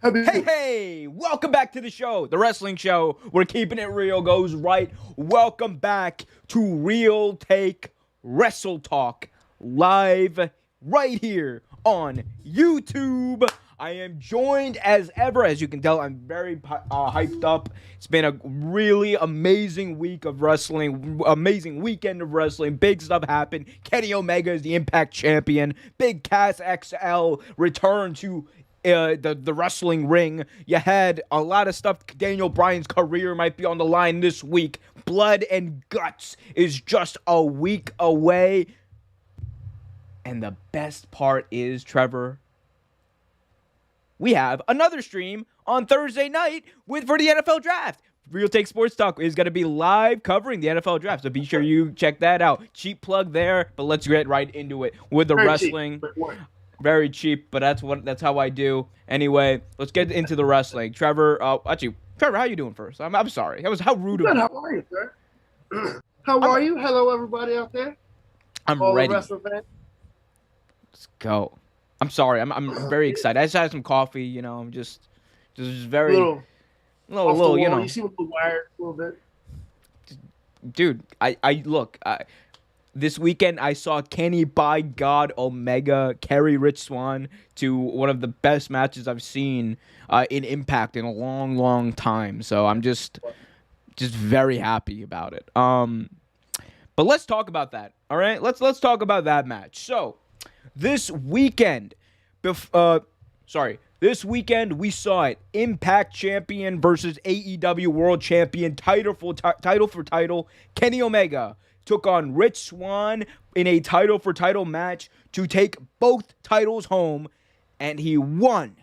Hey, welcome back to the show, the wrestling show where keeping it real goes right. Welcome back to Real Take Wrestle Talk, live right here on YouTube. I am joined as ever. As you can tell, I'm very hyped up. It's been a really amazing week of wrestling, amazing weekend of wrestling. Big stuff happened. Kenny Omega is the Impact Champion. Big Cass XL returned to the wrestling ring. You had a lot of stuff. Daniel Bryan's career might be on the line this week. Blood and Guts is just a week away. And the best part is, Trevor, we have another stream on Thursday night for the NFL Draft. Real Take Sports Talk is going to be live covering the NFL Draft, so be sure you check that out. Cheap plug there, but let's get right into it with the wrestling. Very cheap, but that's how I do. Anyway, let's get into the wrestling. Trevor, Trevor, how you doing first? I'm sorry. That was how rude of me. How are you, sir? How are you? Hello, everybody out there. I'm ready. Let's go. I'm sorry. I'm very excited. I just had some coffee. You know, I'm just very little. You know, you seem a little wired a little bit. Dude, this weekend, I saw Kenny by God Omega carry Rich Swann to one of the best matches I've seen in Impact in a long, long time. So I'm just very happy about it. But let's talk about that. All right, let's talk about that match. So this weekend, this weekend we saw it: Impact Champion versus AEW World Champion, title for title. Kenny Omega took on Rich Swann in a title-for-title match to take both titles home, and he won.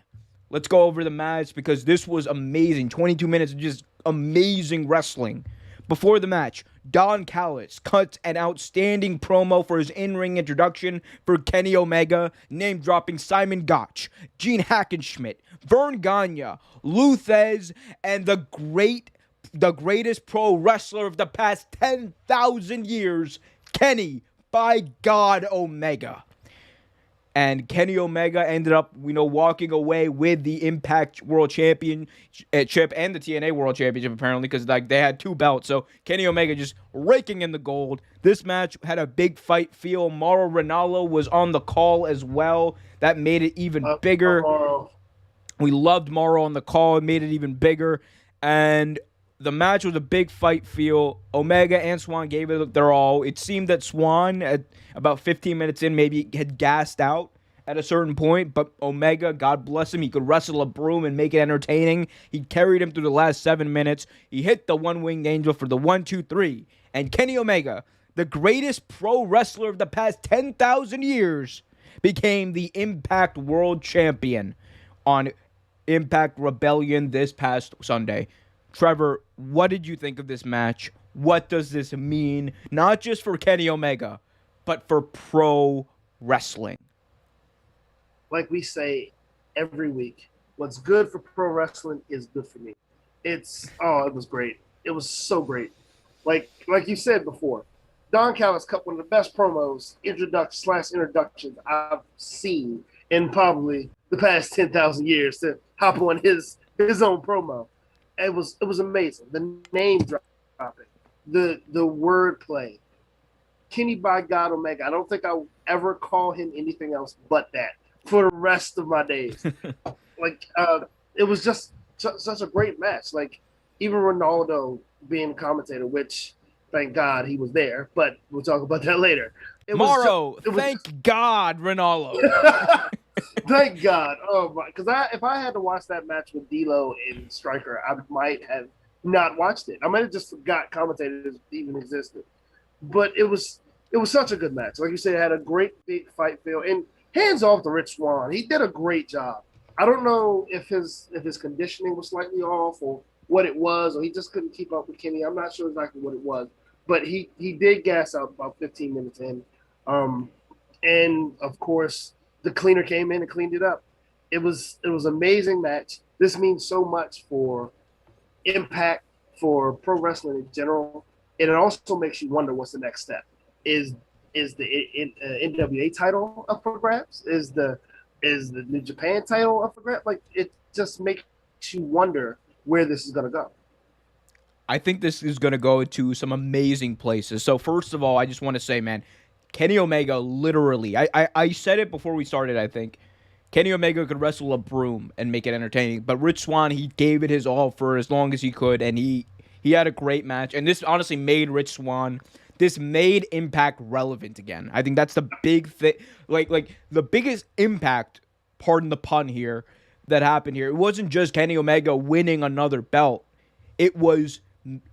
Let's go over the match because this was amazing. 22 minutes of just amazing wrestling. Before the match, Don Callis cuts an outstanding promo for his in-ring introduction for Kenny Omega, name-dropping Simon Gotch, Gene Hackenschmidt, Vern Gagne, Lou Thesz, and the greatest pro wrestler of the past 10,000 years, Kenny by God Omega. And Kenny Omega ended up, walking away with the Impact World Championship and the TNA World Championship, apparently, because they had two belts. So Kenny Omega just raking in the gold. This match had a big fight feel. Mauro Ranallo was on the call as well. That made it even bigger. We loved Mauro on the call. It made it even bigger. And the match was a big fight feel. Omega and Swann gave it their all. It seemed that Swann, at about 15 minutes in, maybe had gassed out at a certain point, but Omega, God bless him, he could wrestle a broom and make it entertaining. He carried him through the last 7 minutes. He hit the one-winged angel for the 1-2-3. And Kenny Omega, the greatest pro wrestler of the past 10,000 years, became the Impact World Champion on Impact Rebellion this past Sunday. Trevor, what did you think of this match? What does this mean? Not just for Kenny Omega, but for pro wrestling. Like we say every week, what's good for pro wrestling is good for me. It was great. It was so great. Like you said before, Don Callis cut one of the best promos, introductions I've seen in probably the past 10,000 years to hop on his own promo. It was amazing. The name dropping, the wordplay. Kenny by God Omega. I don't think I'll ever call him anything else but that for the rest of my days. It was just such a great match. Like, even Ronaldo being a commentator, which thank God he was there, but we'll talk about that later. Thank God, Ronaldo. Thank God. Oh my! Because if I had to watch that match with D'Lo and Stryker, I might have not watched it. I might have just forgot commentators even existed. But it was such a good match. Like you said, it had a great big fight feel. And hands off to Rich Swann. He did a great job. I don't know if his conditioning was slightly off or what it was, or he just couldn't keep up with Kenny. I'm not sure exactly what it was. But he did gas out about 15 minutes in. And of course, the cleaner came in and cleaned it up. It was an amazing match. This means so much for Impact, for pro wrestling in general. And it also makes you wonder what's the next step. Is the NWA title up for grabs? Is the New Japan title up for grabs? Like, just makes you wonder where this is going to go. I think this is going to go to some amazing places. So first of all, I just want to say, man, Kenny Omega literally, I said it before we started, I think. Kenny Omega could wrestle a broom and make it entertaining. But Rich Swann, he gave it his all for as long as he could, and he had a great match. And this honestly made Rich Swann, this made Impact relevant again. I think that's the big thing. Like the biggest impact, pardon the pun here, that happened here. It wasn't just Kenny Omega winning another belt. It was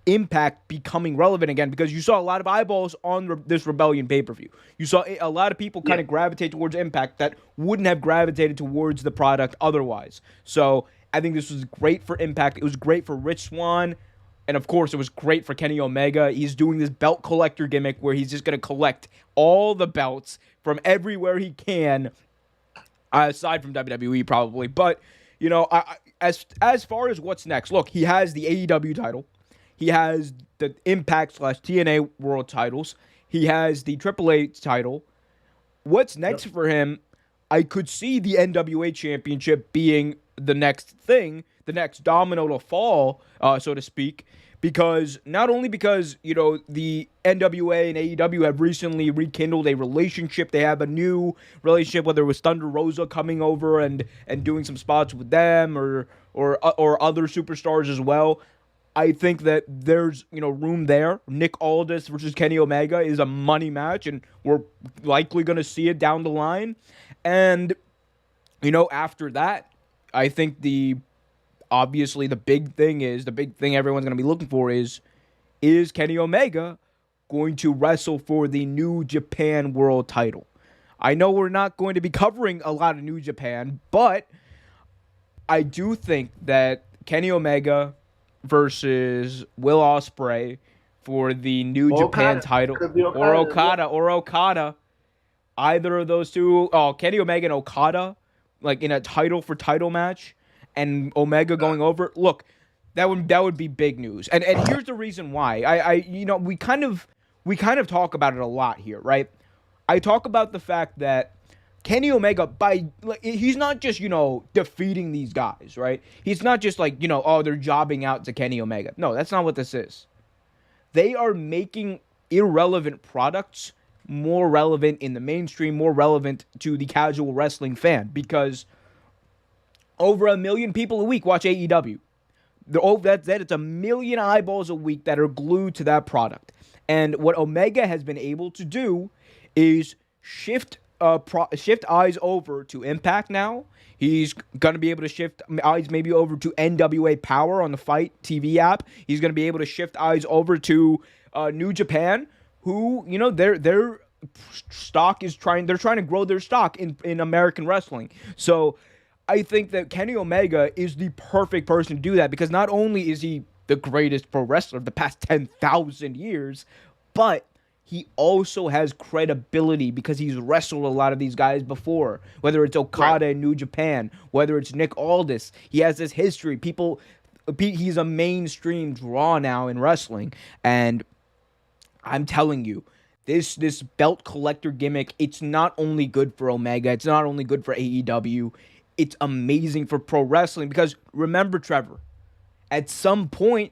Impact becoming relevant again, because you saw a lot of eyeballs on this Rebellion pay-per-view. You saw a lot of people kind of gravitate towards Impact that wouldn't have gravitated towards the product otherwise. So I think this was great for Impact. It was great for Rich Swann. And of course, it was great for Kenny Omega. He's doing this belt collector gimmick where he's just going to collect all the belts from everywhere he can, aside from WWE probably. But, you know, as far as what's next, look, he has the AEW title. He has the Impact/TNA World titles. He has the AAA title. What's next for him? I could see the NWA Championship being the next thing, the next domino to fall, so to speak, because not only because, you know, the NWA and AEW have recently rekindled a relationship. They have a new relationship, whether it was Thunder Rosa coming over and doing some spots with them or other superstars as well. I think that there's, you know, room there. Nick Aldis versus Kenny Omega is a money match, and we're likely going to see it down the line. And, you know, after that, I think obviously the big thing everyone's going to be looking for is Kenny Omega going to wrestle for the New Japan World title? I know we're not going to be covering a lot of New Japan, but I do think that Kenny Omega versus Will Ospreay for the New Japan title, or Okada, either of those two, Kenny Omega and Okada, like in a title for title match, and Omega going over. Look, that would be big news. And here's the reason why. We kind of talk about it a lot here, right? I talk about the fact that Kenny Omega, he's not just, you know, defeating these guys, right? He's not just like, you know, they're jobbing out to Kenny Omega. No, that's not what this is. They are making irrelevant products more relevant in the mainstream, more relevant to the casual wrestling fan, because over 1 million people a week watch AEW. It's 1 million eyeballs a week that are glued to that product. And what Omega has been able to do is shift eyes over to Impact now. He's going to be able to shift eyes maybe over to NWA Power on the Fight TV app. He's going to be able to shift eyes over to New Japan, who, you know, their stock is they're trying to grow their stock in American wrestling. So I think that Kenny Omega is the perfect person to do that, because not only is he the greatest pro wrestler of the past 10,000 years, but he also has credibility because he's wrestled a lot of these guys before, whether it's Okada in New Japan, whether it's Nick Aldis. He has this history. He's a mainstream draw now in wrestling. And I'm telling you, this belt collector gimmick, it's not only good for Omega, it's not only good for AEW, it's amazing for pro wrestling, because remember, Trevor, at some point,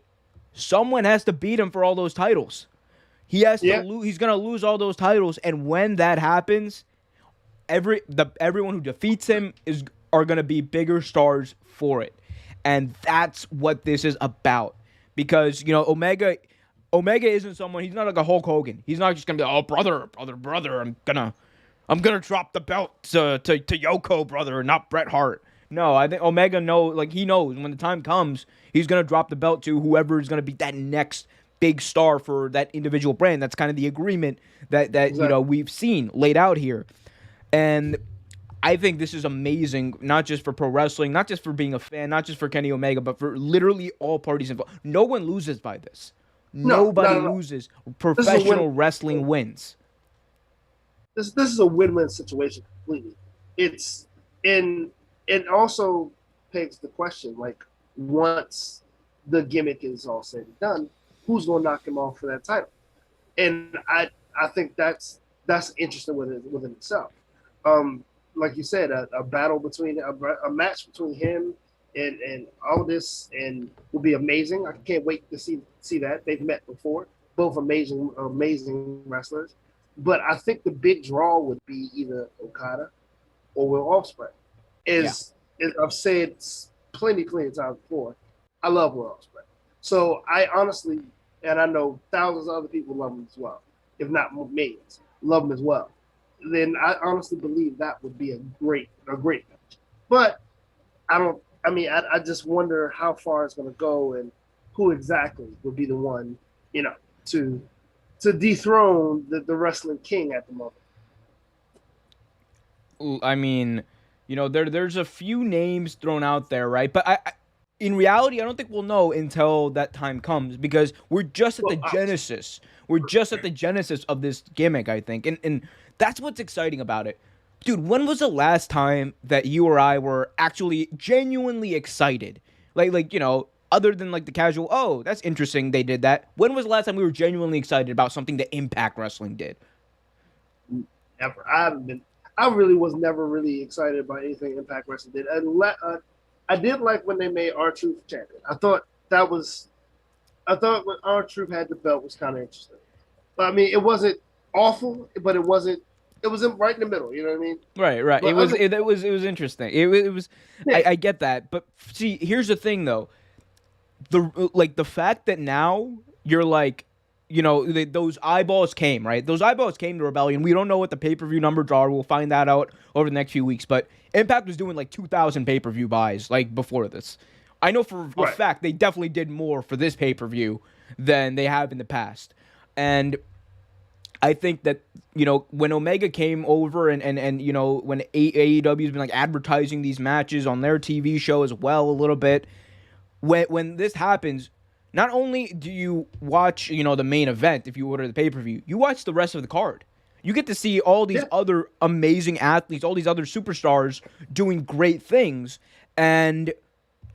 someone has to beat him for all those titles. He has to lose. He's gonna lose all those titles, and when that happens, everyone who defeats him are gonna be bigger stars for it, and that's what this is about. Because, you know, Omega isn't someone. He's not like a Hulk Hogan. He's not just gonna be, brother. I'm gonna drop the belt to Yoko, brother, not Bret Hart. No, I think Omega he knows when the time comes, he's gonna drop the belt to whoever is gonna be that next big star for that individual brand. That's kind of the agreement that exactly, you know, we've seen laid out here. And I think this is amazing, not just for pro wrestling, not just for being a fan, not just for Kenny Omega, but for literally all parties involved. No one loses by this. Nobody loses. Professional wrestling wins. This is a win-win situation completely. It also begs the question, like, once the gimmick is all said and done, who's going to knock him off for that title? And I think that's interesting within itself. Like you said, a battle between a match between him and Aldous and will be amazing. I can't wait to see that. They've met before, both amazing wrestlers. But I think the big draw would be either Okada or Will Ospreay. Yeah. As I've said plenty of times before, I love Will Ospreay. So I honestly, and I know thousands of other people love him as well, if not millions, love him as well. Then I honestly believe that would be a great match. But I don't. I mean, I just wonder how far it's going to go and who exactly would be the one, to dethrone the wrestling king at the moment. I mean, there's a few names thrown out there, right? But in reality, I don't think we'll know until that time comes because we're just at the genesis. We're just at the genesis of this gimmick, I think, and that's what's exciting about it. Dude, when was the last time that you or I were actually genuinely excited? Like other than like the casual, oh, that's interesting, they did that. When was the last time we were genuinely excited about something that Impact Wrestling did? Never. I really was never really excited about anything Impact Wrestling did. I did like when they made R-Truth champion. I thought when R-Truth had the belt was kind of interesting. But I mean, it wasn't awful, but it was right in the middle. You know what I mean? Right. But it was interesting. It was. Yeah. I get that, but see, here's the thing though. The fact that now you're like, those eyeballs came, right? Those eyeballs came to Rebellion. We don't know what the pay-per-view numbers are. We'll find that out over the next few weeks. But Impact was doing like 2,000 pay-per-view buys like before this. I know for a fact they definitely did more for this pay-per-view than they have in the past. And I think that, when Omega came over and when AEW's been like advertising these matches on their TV show as well a little bit, when this happens, not only do you watch, the main event if you order the pay-per-view, you watch the rest of the card. You get to see all these other amazing athletes, all these other superstars doing great things, and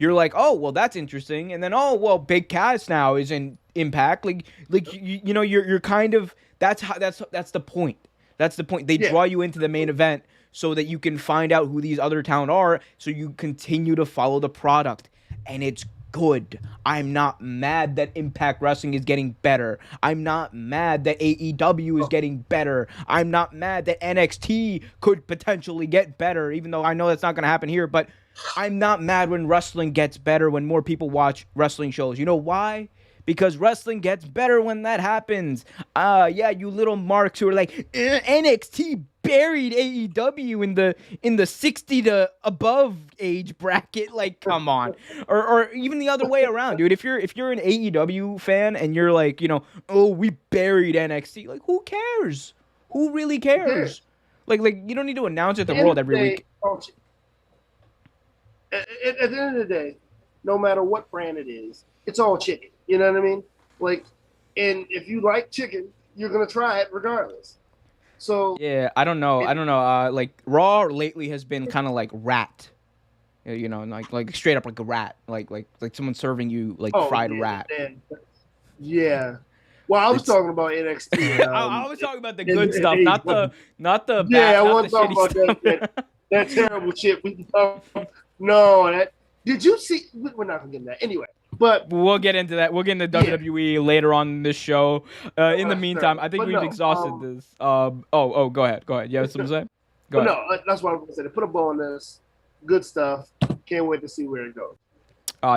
you're like, oh, well, that's interesting. And then, oh, well, Big Cass now is in Impact. You're kind of that's the point. That's the point. They draw you into the main event so that you can find out who these other talent are, so you continue to follow the product, and it's good. I'm not mad that Impact Wrestling is getting better. I'm not mad that AEW is getting better. I'm not mad that NXT could potentially get better, even though I know that's not going to happen here, but I'm not mad when wrestling gets better, when more people watch wrestling shows. You know why? Because wrestling gets better when that happens. You little marks who are like, NXT buried AEW in the 60 to above age bracket. Like, come on. Or even the other way around, dude. If you're an AEW fan and you're like, oh, we buried NXT. Like, who cares? Who really cares? Like you don't need to announce it to the world every week. At the end of the day, no matter what brand it is, it's all chicken. You know what I mean? Like, and if you like chicken, you're gonna try it regardless. So yeah, I don't know. Like Raw lately has been kind of like rat. Like straight up like a rat. Like someone serving you like fried rat. Man. Yeah. Well, I was talking about NXT. I was talking about the good stuff, not the bad. I wasn't talking about that terrible shit. Did you see? We're not gonna get into that anyway. But we'll get into that. We'll get into WWE later on in this show. In the meantime, I think we've exhausted this. Go ahead. You have something to say? Go ahead. No, that's what I was gonna say. Put a bow on this. Good stuff. Can't wait to see where it goes.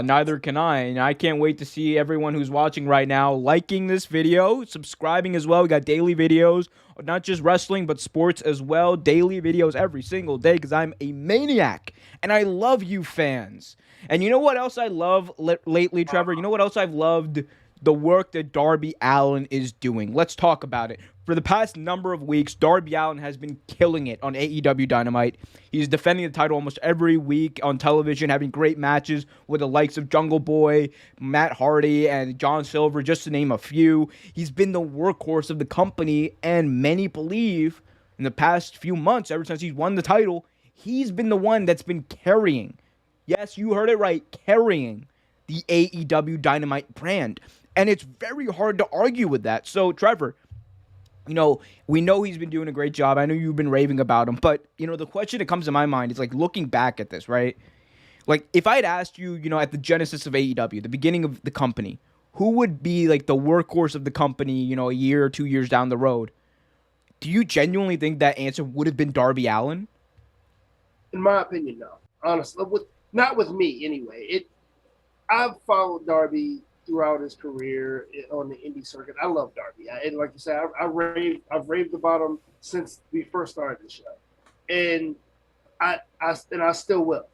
Neither can I. And I can't wait to see everyone who's watching right now liking this video, subscribing as well. We got daily videos, not just wrestling, but sports as well. Daily videos every single day because I'm a maniac. And I love you fans. And you know what else I love lately, Trevor? You know what else I've loved? The work that Darby Allin is doing. Let's talk about it. For the past number of weeks, Darby Allin has been killing it on AEW Dynamite. He's defending the title almost every week on television, having great matches with the likes of Jungle Boy, Matt Hardy, and John Silver, just to name a few. He's been the workhorse of the company, and many believe in the past few months, ever since he's won the title, he's been the one that's been carrying. Yes, you heard it right, carrying the AEW Dynamite brand. And it's very hard to argue with that. So, Trevor, we know he's been doing a great job. I know you've been raving about him. But, the question that comes to my mind is, like, looking back at this, right? Like, if I'd asked you, at the genesis of AEW, the beginning of the company, who would be like the workhorse of the company, a year or 2 years down the road? Do you genuinely think that answer would have been Darby Allin? In my opinion, no. Honestly, not with me anyway. I've followed Darby throughout his career on the indie circuit. I love Darby, and like you said, I've raved about him since we first started the show, and I still will.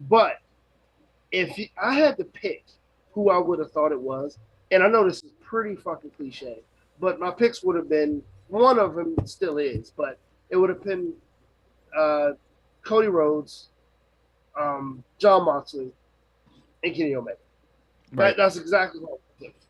But if I had to pick who I would have thought it was, and I know this is pretty fucking cliche, but my picks would have been, one of them still is, but it would have been Cody Rhodes, Jon Moxley, and Kenny Omega. Right. That's exactly what I picked,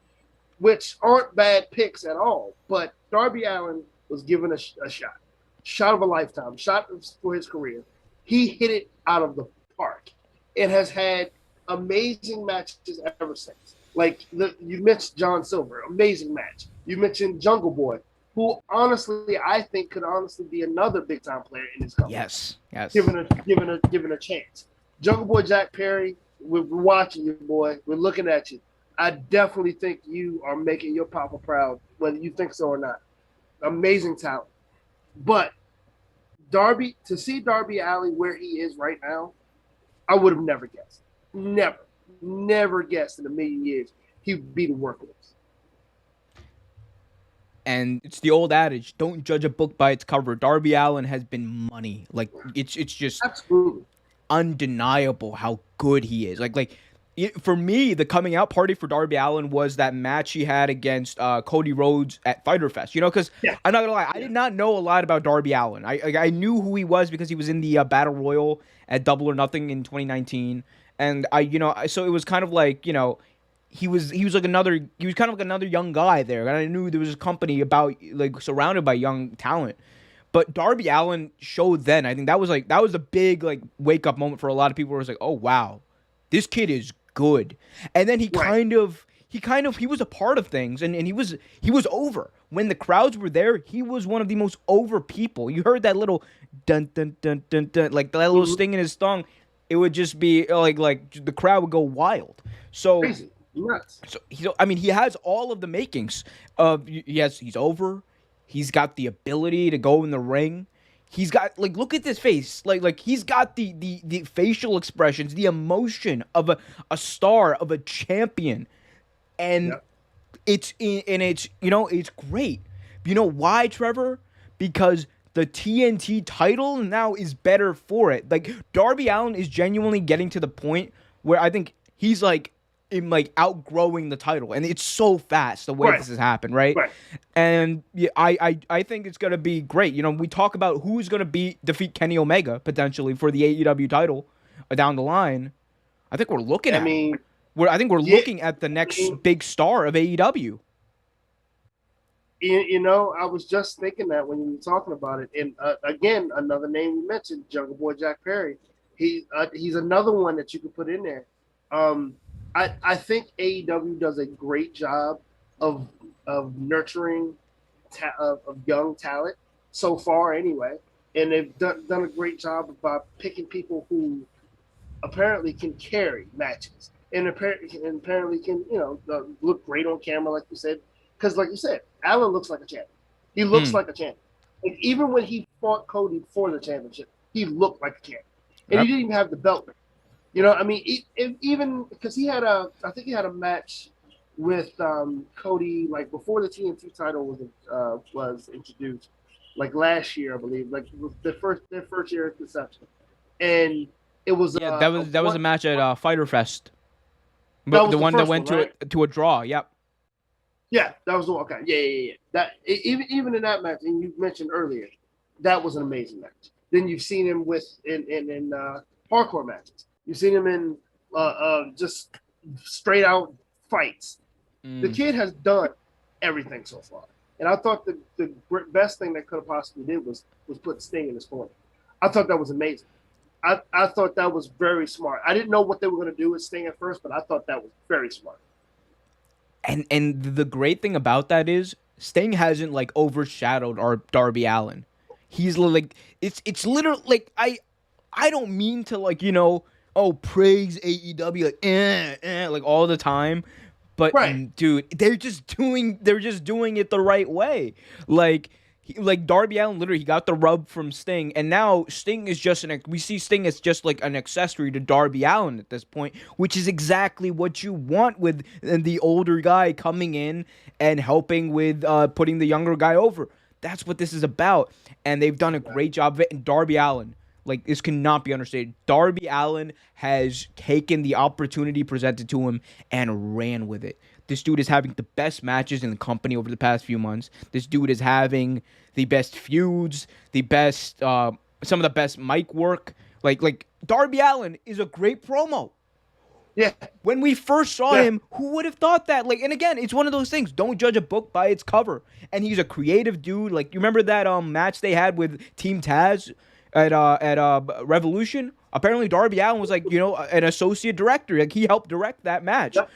which aren't bad picks at all. But Darby Allin was given a shot of a lifetime, shot for his career. He hit it out of the park. It has had amazing matches ever since. Like you mentioned John Silver, amazing match. You mentioned Jungle Boy, who honestly I think could honestly be another big time player in this company. Yes. Given a chance. Jungle Boy Jack Perry, we're watching you, boy. We're looking at you. I definitely think you are making your papa proud, whether you think so or not. Amazing talent. But to see Darby Allin where he is right now, I would have never guessed. Never guessed in a million years he'd be the workhorse. And it's the old adage, don't judge a book by its cover. Darby Allin has been money. Like, it's just absolutely undeniable how good he is. For me, the coming out party for Darby Allin was that match he had against Cody Rhodes at Fyter Fest. Because I'm not gonna lie, I did not know a lot about Darby Allin. I knew who he was because he was in the Battle Royal at Double or Nothing in 2019, and so it was kind of like he was kind of like another young guy there, and I knew there was a company about surrounded by young talent. But Darby Allin showed then. I think that was a big wake up moment for a lot of people. Where it was like, oh wow, this kid is good. And then he was a part of things, and he was over when the crowds were there. He was one of the most over people. You heard that little dun dun dun dun dun, like that little sting in his thong. It would just be like the crowd would go wild. So crazy. Nuts. So he has all of the makings of he's over. He's got the ability to go in the ring. He's got look at this face. He's got the facial expressions, the emotion of a star, of a champion. And it's great. You know why, Trevor? Because the TNT title now is better for it. Darby Allin is genuinely getting to the point where I think he's outgrowing the title, and it's so fast the way this has happened, right? And I think it's gonna be great. We talk about who's gonna defeat Kenny Omega potentially for the AEW title down the line. I think we're looking looking at the next big star of AEW. I was just thinking that when you were talking about it, and again, another name you mentioned, Jungle Boy Jack Perry. He's another one that you could put in there. I think AEW does a great job of nurturing of young talent so far, anyway, and they've done a great job about picking people who apparently can carry matches and apparently can look great on camera, like you said. Because, like you said, Allin looks like a champion. He looks like a champion. And even when he fought Cody for the championship, he looked like a champion, and he didn't even have the belt. Even because I think he had a match with Cody before the TNT title was introduced, last year, I believe, their first year of conception, and it was that was a match at Fyter Fest, but the one that went to a draw. Yep. Yeah, that was the one. Okay, yeah. That even in that match, and you mentioned earlier, that was an amazing match. Then you've seen him in hardcore matches. You've seen him in just straight out fights. The kid has done everything so far. And I thought the best thing that could have possibly did was put Sting in his corner. I thought that was amazing. I thought that was very smart. I didn't know what they were going to do with Sting at first, but I thought that was very smart. And the great thing about that is Sting hasn't overshadowed our Darby Allin. He's it's literally I don't mean to praise AEW like all the time. But Right. dude, they're just doing it the right way. Like Darby Allin, literally, he got the rub from Sting, and now Sting is just we see Sting as just like an accessory to Darby Allin at this point, which is exactly what you want with the older guy coming in and helping with putting the younger guy over. That's what this is about, and they've done a great job of it. And Darby Allin, like, this cannot be understated. Darby Allin has taken the opportunity presented to him and ran with it. This dude is having the best matches in the company over the past few months. This dude is having the best feuds, some of the best mic work. Like Darby Allin is a great promo. Yeah. When we first saw him, who would have thought that? Like, and again, it's one of those things. Don't judge a book by its cover. And he's a creative dude. Like, you remember that match they had with Team Taz at Revolution? Apparently, Darby Allin was like, an associate director. Like, he helped direct that match. Yep.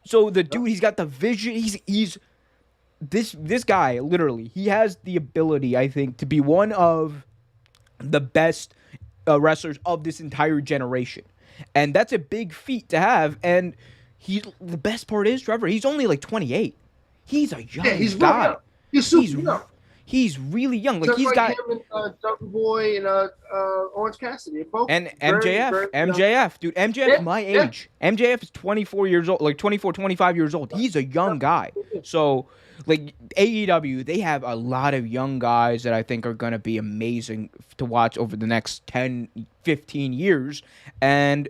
So the dude, he's got the vision. He's this guy, literally, he has the ability, I think, to be one of the best wrestlers of this entire generation. And that's a big feat to have. And the best part is, Trevor, he's only like 28. He's a young guy. He's super young. He's really young. Like, just he's like got him and Jungle Boy and Orange Cassidy. Both and MJF, dude. MJF my age. MJF is 24 years old, like 24, 25 years old. He's a young guy. So, like, AEW, they have a lot of young guys that I think are going to be amazing to watch over the next 10, 15 years. And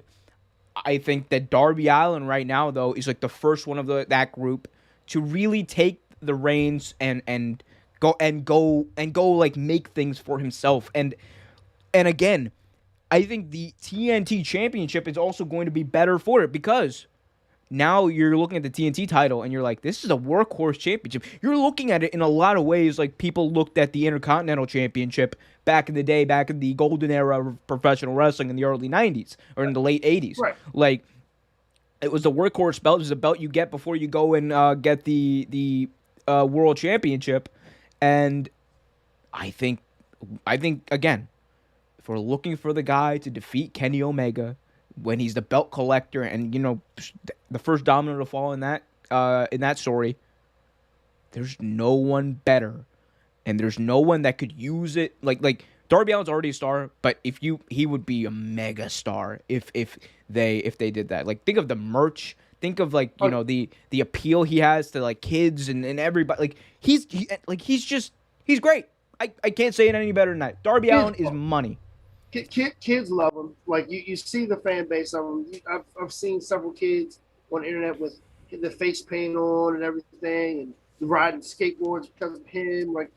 I think that Darby Allin right now, though, is like the first one of that group to really take the reins and go like make things for himself. And again, I think the TNT Championship is also going to be better for it, because now you're looking at the TNT title and you're like, this is a workhorse championship. You're looking at it in a lot of ways like people looked at the Intercontinental Championship back in the day, back in the golden era of professional wrestling in the early 90s or in the late 80s. Right. Like, it was the workhorse belt. It was a belt you get before you go and get the World Championship. And I think again, if we're looking for the guy to defeat Kenny Omega when he's the belt collector and the first domino to fall in that story, there's no one better, and there's no one that could use it. Like Darby Allin's already a star, but he would be a mega star if they did that. Like, think of the merch. Think of the appeal he has to like kids and everybody. Like, he's great. I can't say it any better than that. Darby Allin is money. Kids love him. Like, you see the fan base of him. I've seen several kids on the internet with the face paint on and everything, and riding skateboards because of him. Like,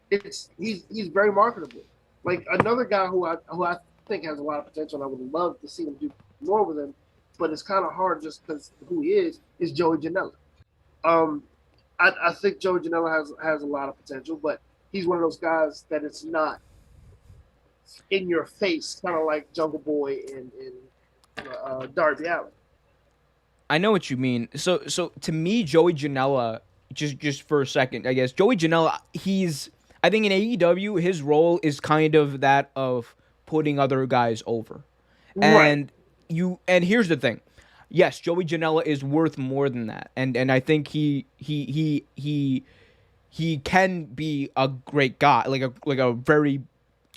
he's very marketable. Like, another guy who I think has a lot of potential, and I would love to see him do more with him, but it's kind of hard just because who he is Joey Janella. I think Joey Janela has a lot of potential, but he's one of those guys that it's not in your face, kind of like Jungle Boy and Darby Allin. I know what you mean. So to me, Joey Janela, just for a second, I guess, Joey Janela, I think in AEW, his role is kind of that of putting other guys over. And and here's the thing. Yes, Joey Janela is worth more than that. And I think he can be a great guy,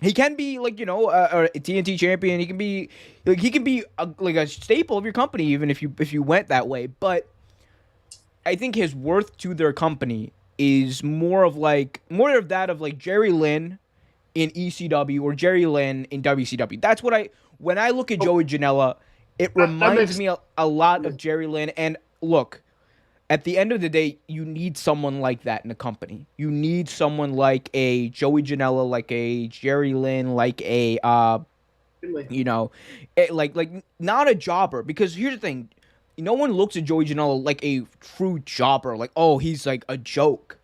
he can be a TNT champion. He can be a staple of your company, even if you went that way. But I think his worth to their company is more of that of like Jerry Lynn in ECW or Jerry Lynn in WCW. That's what when I look at Joey Janela, it reminds me a lot of Jerry Lynn. And look, at the end of the day, you need someone like that in a company. You need someone like a Joey Janela, like a Jerry Lynn, like a like not a jobber. Because here's the thing, no one looks at Joey Janela like a true jobber. Like, oh, he's like a joke.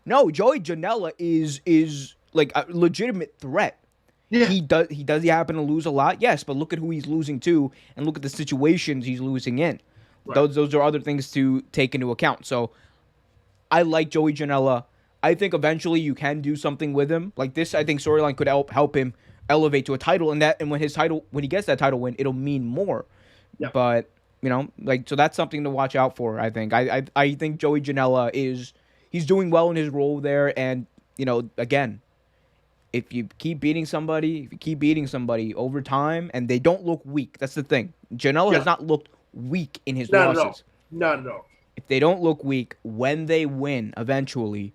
No, Joey Janela is like a legitimate threat. Yeah. He happen to lose a lot? Yes, but look at who he's losing to, and look at the situations he's losing in. Right. Those are other things to take into account. So I like Joey Janela. I think eventually you can do something with him. Like this, I think storyline could help him elevate to a title, and when he gets that title win, it'll mean more. Yeah. But so that's something to watch out for. I think I think Joey Janela he's doing well in his role there, and again, if you keep beating somebody over time and they don't look weak, that's the thing. Janela has not looked weak in his losses. Not at all. If they don't look weak when they win, eventually,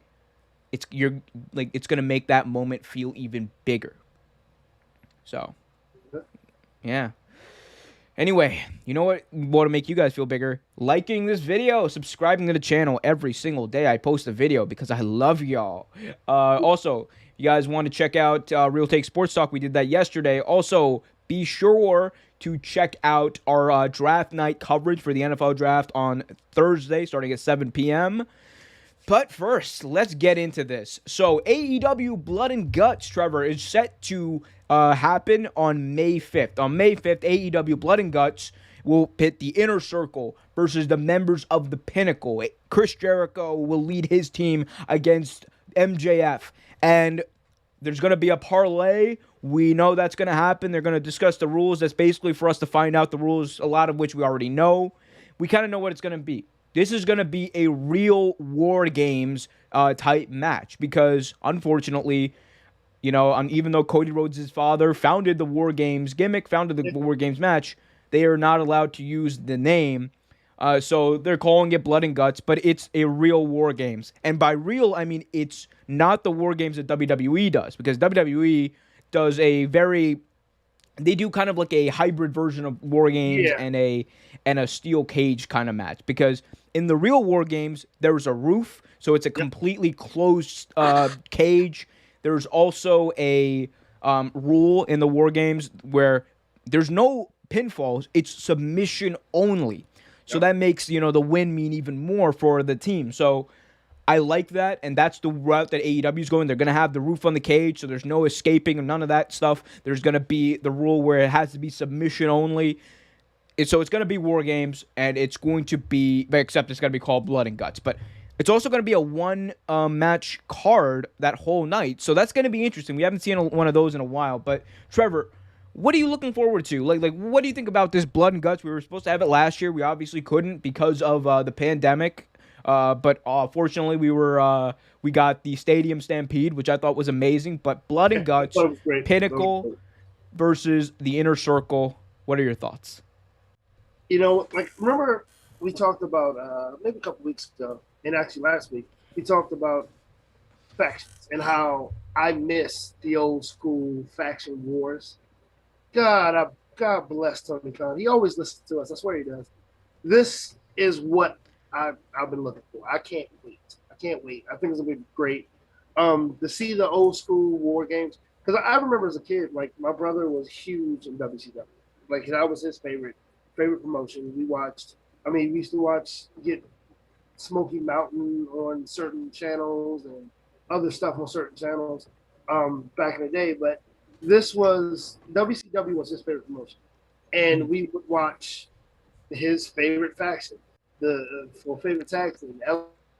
it's gonna make that moment feel even bigger. So, yeah. Anyway, you know what will make you guys feel bigger? Liking this video, subscribing to the channel every single day. I post a video because I love y'all. Also, if you guys want to check out Real Take Sports Talk, we did that yesterday. Also, be sure to check out our draft night coverage for the NFL draft on Thursday, starting at 7 p.m. But first, let's get into this. So, AEW Blood and Guts, Trevor, is set to happen on May 5th. On May 5th, AEW Blood and Guts will pit the Inner Circle versus the members of the Pinnacle. Chris Jericho will lead his team against MJF. And there's going to be a parlay. We know that's going to happen. They're going to discuss the rules. That's basically for us to find out the rules, a lot of which we already know. We kind of know what it's going to be. This is going to be a real War Games type match because, unfortunately, even though Cody Rhodes' father founded the War Games gimmick, founded the War Games match, they are not allowed to use the name. So they're calling it Blood and Guts, but it's a real War Games. And by real, I mean it's not the War Games that WWE does, because WWE does they do kind of like a hybrid version of War Games and a steel cage kind of match. Because in the real War Games, there's a roof, so it's a completely closed cage. There's also a rule in the War Games where there's no pinfalls, it's submission only. So that makes, the win mean even more for the team. So I like that, and that's the route that AEW is going. They're going to have the roof on the cage, so there's no escaping and none of that stuff. There's going to be the rule where it has to be submission only. So it's going to be War Games, and it's going to be, except it's going to be called Blood and Guts. But it's also going to be a one-match card that whole night, so that's going to be interesting. We haven't seen one of those in a while. But, Trevor, what are you looking forward to? Like, what do you think about this Blood and Guts? We were supposed to have it last year. We obviously couldn't because of the pandemic. But fortunately, we got the Stadium Stampede, which I thought was amazing. But Blood and Guts, Pinnacle versus the Inner Circle. What are your thoughts? Remember we talked about maybe a couple weeks ago, and actually last week, we talked about factions and how I miss the old school faction wars. God bless Tony Khan. He always listens to us. I swear he does. This is what I've been looking for. I can't wait. I think it's gonna be great. To see the old school War Games, because I remember as a kid, like my brother was huge in WCW. Like that was his favorite promotion. We used to get Smoky Mountain on certain channels and other stuff on certain channels back in the day. But WCW was his favorite promotion, and we would watch his favorite faction, the favorite tag team,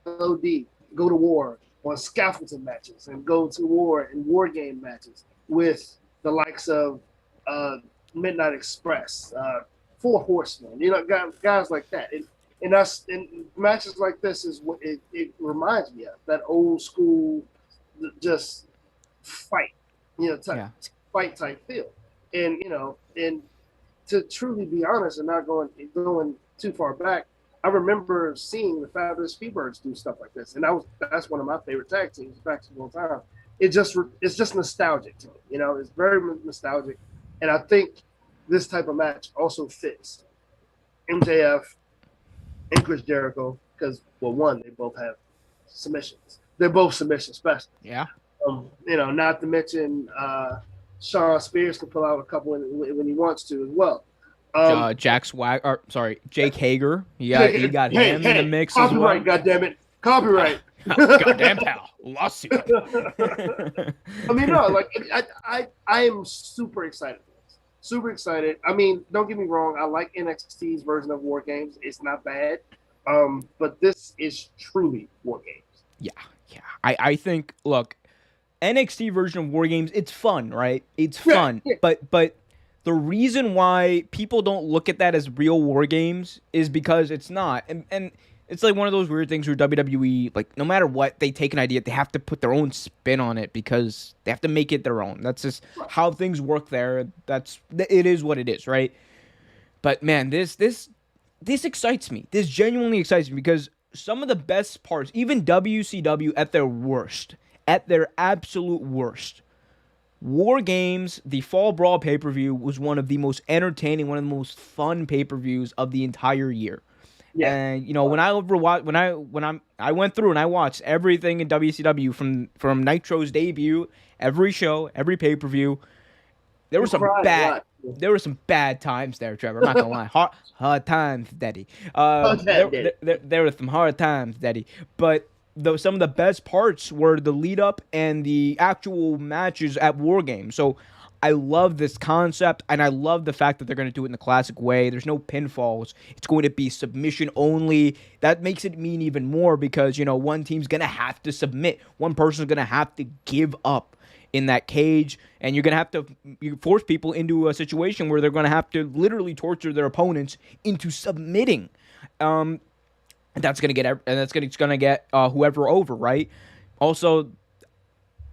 LOD, go to war on scaffolding matches and go to war in War Game matches with the likes of Midnight Express, Four Horsemen, guys like that. And us in matches like this is what it reminds me of, that old school, just fight, fight type feel. And and to truly be honest and not going too far back, I remember seeing the Fabulous Freebirds do stuff like this, and that's one of my favorite tag teams back in all time. It's just nostalgic to me, It's very nostalgic, and I think this type of match also fits MJF and Chris Jericho because, well, one, they both have submissions. They're both submission specialists. Yeah. Not to mention Sean Spears can pull out a couple when he wants to as well. Jake Hager. You got him in the mix as well. Copyright, goddammit. Copyright. Goddamn pal. Lawsuit. I am super excited for this. Super excited. Don't get me wrong. I like NXT's version of War Games. It's not bad. But this is truly War Games. Yeah. I think, look, NXT version of War Games, it's fun, right? It's Yeah, fun. yeah. But the reason why people don't look at that as real War Games is because it's not. And it's like one of those weird things where WWE, like, no matter what, they take an idea, they have to put their own spin on it because they have to make it their own. That's just how things work there. It is what it is, right? But man, this excites me. This genuinely excites me because some of the best parts, even WCW at their worst, at their absolute worst, War Games, the Fall Brawl pay-per-view was one of the most entertaining, one of the most fun pay-per-views of the entire year. Yeah. And you know, when I went through and I watched everything in WCW from Nitro's debut, every show, every pay-per-view, there were some bad times there, Trevor. I'm not gonna lie, hard times, Daddy. There were some hard times, Daddy. But some of the best parts were the lead up and the actual matches at War Games. So I love this concept, and I love the fact that they're going to do it in the classic way. There's no pinfalls. It's going to be submission only. That makes it mean even more because, you know, one team's going to have to submit. One person's going to have to give up in that cage, and you're going to have to force people into a situation where they're going to have to literally torture their opponents into submitting. That's going to get whoever over, right? Also,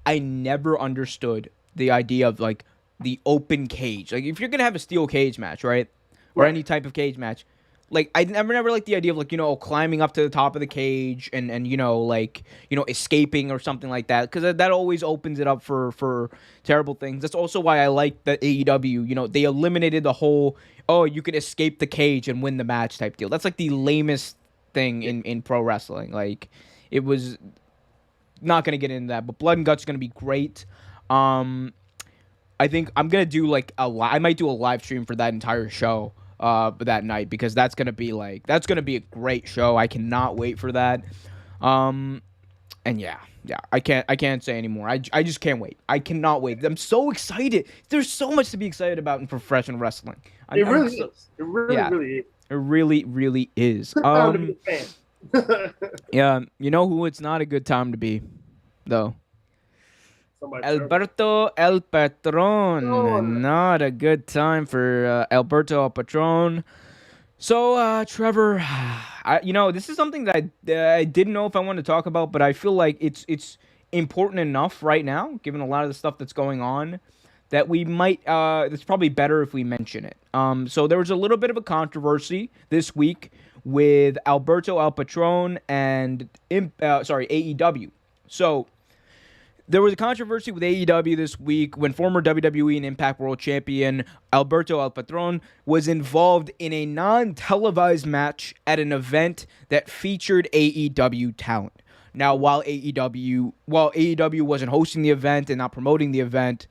I never understood the idea of, like, the open cage. Like, if you're going to have a steel cage match, right? Or any type of cage match, like, I never liked the idea of, like, you know, climbing up to the top of the cage and you know, like, you know, escaping or something like that, because that always opens it up for terrible things. That's also why I like that AEW, you know, they eliminated the whole, oh, you can escape the cage and win the match type deal. That's, like, the lamest thing in pro wrestling. Like, it was not going to get into that, but Blood and Guts is going to be great. I think I'm going to do, like, I might do a live stream for that entire show that night, because that's going to be a great show. I cannot wait for that. And yeah, I can't say anymore. I just can't wait. I cannot wait. I'm so excited. There's so much to be excited about in professional wrestling. It really is. It really is. It really is. Time to be a fan. Yeah, you know who it's not a good time to be, though? Alberto El Patron. Oh. Not a good time for Alberto El Patron. So, Trevor, this is something that I didn't know if I wanted to talk about, but I feel like it's important enough right now, given a lot of the stuff that's going on, that we might, it's probably better if we mention it. So there was a little bit of a controversy this week with Alberto El Patron and, AEW. So there was a controversy with AEW this week when former WWE and Impact World Champion Alberto El Patron was involved in a non-televised match at an event that featured AEW talent. Now, while AEW wasn't hosting the event and not promoting the event,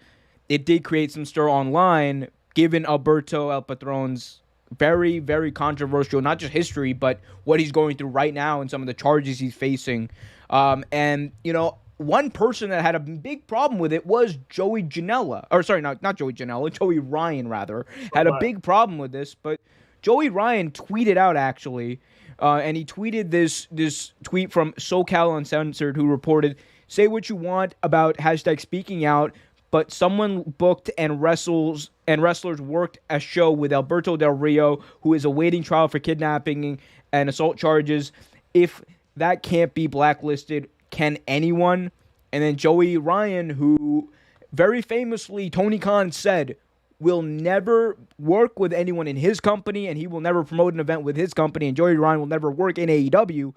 it did create some stir online, given Alberto El Patron's very, very controversial, not just history, but what he's going through right now and some of the charges he's facing. And, you know, one person that had a big problem with it was Joey Janella. Or, sorry, not Joey Janella. Joey Ryan, rather. Had a big problem with this. But Joey Ryan tweeted out, actually, and he tweeted this tweet from SoCal Uncensored, who reported, "Say what you want about hashtag speaking out, but someone booked and wrestlers worked a show with Alberto Del Rio, who is awaiting trial for kidnapping and assault charges. If that can't be blacklisted, can anyone?" And then Joey Ryan, who very famously, Tony Khan said, will never work with anyone in his company, and he will never promote an event with his company, and Joey Ryan will never work in AEW.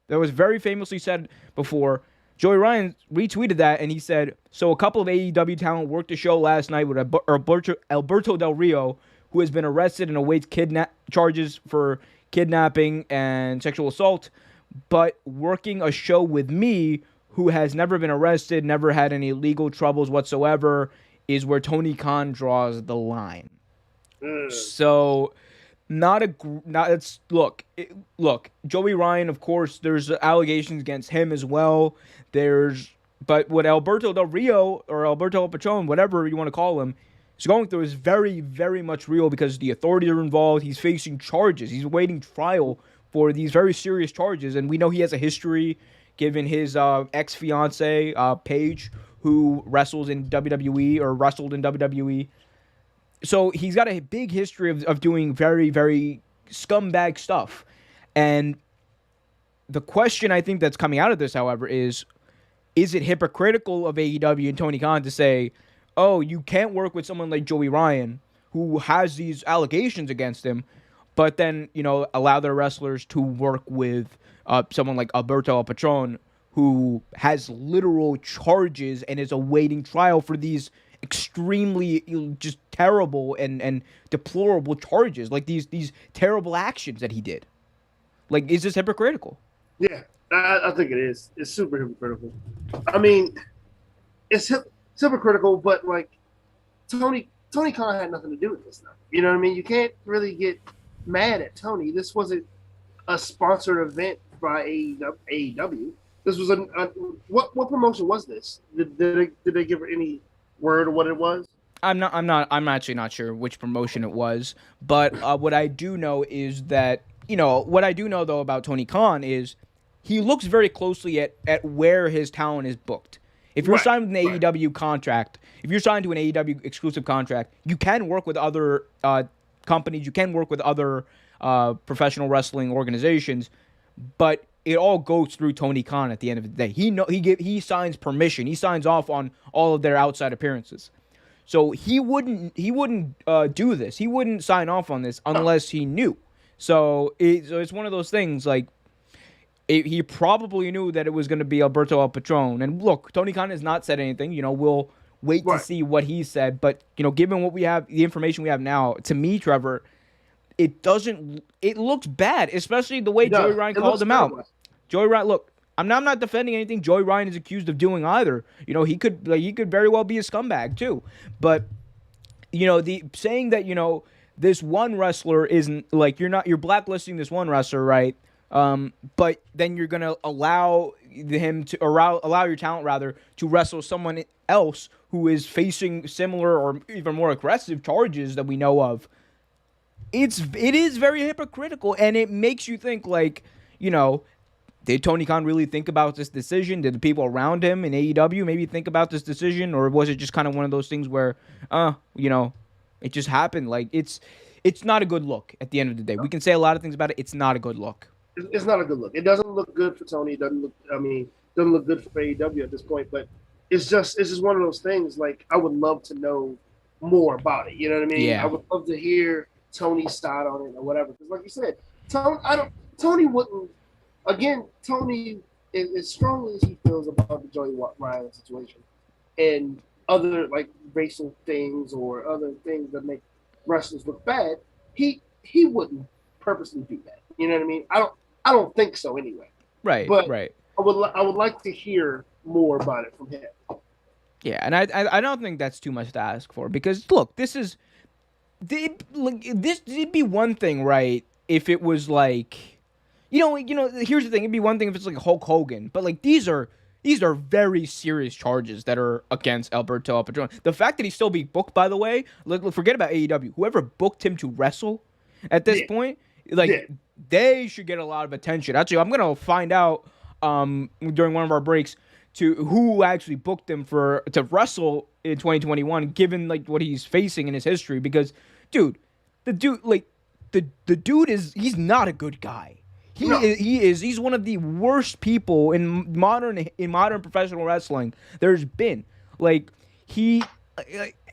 That was very famously said before. Joey Ryan retweeted that, and he said, "So a couple of AEW talent worked a show last night with Alberto Del Rio, who has been arrested and awaits charges for kidnapping and sexual assault, but working a show with me, who has never been arrested, never had any legal troubles whatsoever, is where Tony Khan draws the line." So, look, Joey Ryan, of course, there's allegations against him as well. But what Alberto Del Rio, or Alberto El Patron, whatever you want to call him, is going through is very, very much real, because the authorities are involved. He's facing charges. He's awaiting trial for these very serious charges, and we know he has a history, given his ex-fiancée, Paige, who wrestles in WWE or wrestled in WWE. So he's got a big history of doing very, very scumbag stuff. And the question I think that's coming out of this, however, is it hypocritical of AEW and Tony Khan to say, oh, you can't work with someone like Joey Ryan who has these allegations against him, but then, allow their wrestlers to work with someone like Alberto Patron, who has literal charges and is awaiting trial for these extremely just terrible and deplorable charges, like these terrible actions that he did. Like, is this hypocritical? Yeah, I think it is. It's super hypocritical. I mean, it's hypocritical, but like Tony Khan had nothing to do with this now. You know what I mean? You can't really get mad at Tony. This wasn't a sponsored event by AEW. This was what promotion was this? Did they give her any word of what it was? I'm actually not sure which promotion it was, but what I do know is that, what I do know though about Tony Khan is he looks very closely at where his talent is booked. If you're signed with an AEW contract, if you're signed to an AEW exclusive contract, you can work with other companies, you can work with other professional wrestling organizations, but it all goes through Tony Khan at the end of the day. He signs permission. He signs off on all of their outside appearances. So he wouldn't do this. He wouldn't sign off on this unless he knew. So it's one of those things like he probably knew that it was going to be Alberto Patron. And look, Tony Khan has not said anything. We'll wait to see what he said. But given what we have, the information we have now, to me, Trevor, it looks bad, especially the way Joey Ryan called him out. Joey Ryan, look, I'm not defending anything Joey Ryan is accused of doing either. He could very well be a scumbag too. But the saying that this one wrestler isn't like you're blacklisting this one wrestler, right? But then you're gonna allow your talent rather to wrestle someone else who is facing similar or even more aggressive charges that we know of. It is very hypocritical, and it makes you think like, did Tony Khan really think about this decision? Did the people around him in AEW maybe think about this decision, or was it just kind of one of those things where, it just happened? Like it's not a good look at the end of the day. We can say a lot of things about it. It's not a good look. It's not a good look. It doesn't look good for Tony. It doesn't look good for AEW at this point. But it's just one of those things. Like, I would love to know more about it. You know what I mean? Yeah. I would love to hear Tony's side on it or whatever. Because like you said, Tony wouldn't. Again, Tony, as strongly as he feels about the Joey Ryan situation and other like racial things or other things that make wrestlers look bad, he wouldn't purposely do that. You know what I mean? I don't think so anyway. Right. But right. I would like to hear more about it from him. Yeah, and I don't think that's too much to ask for, because look, it'd be one thing, right? If it was like, here's the thing, it'd be one thing if it's like Hulk Hogan, but like these are very serious charges that are against Alberto Patron. The fact that he's still being booked, by the way, forget about AEW. Whoever booked him to wrestle at this point, they should get a lot of attention. Actually, I'm gonna find out during one of our breaks to who actually booked him to wrestle in 2021, given like what he's facing in his history. Because, dude, the dude he's not a good guy. He's one of the worst people in modern professional wrestling there's been. Like he's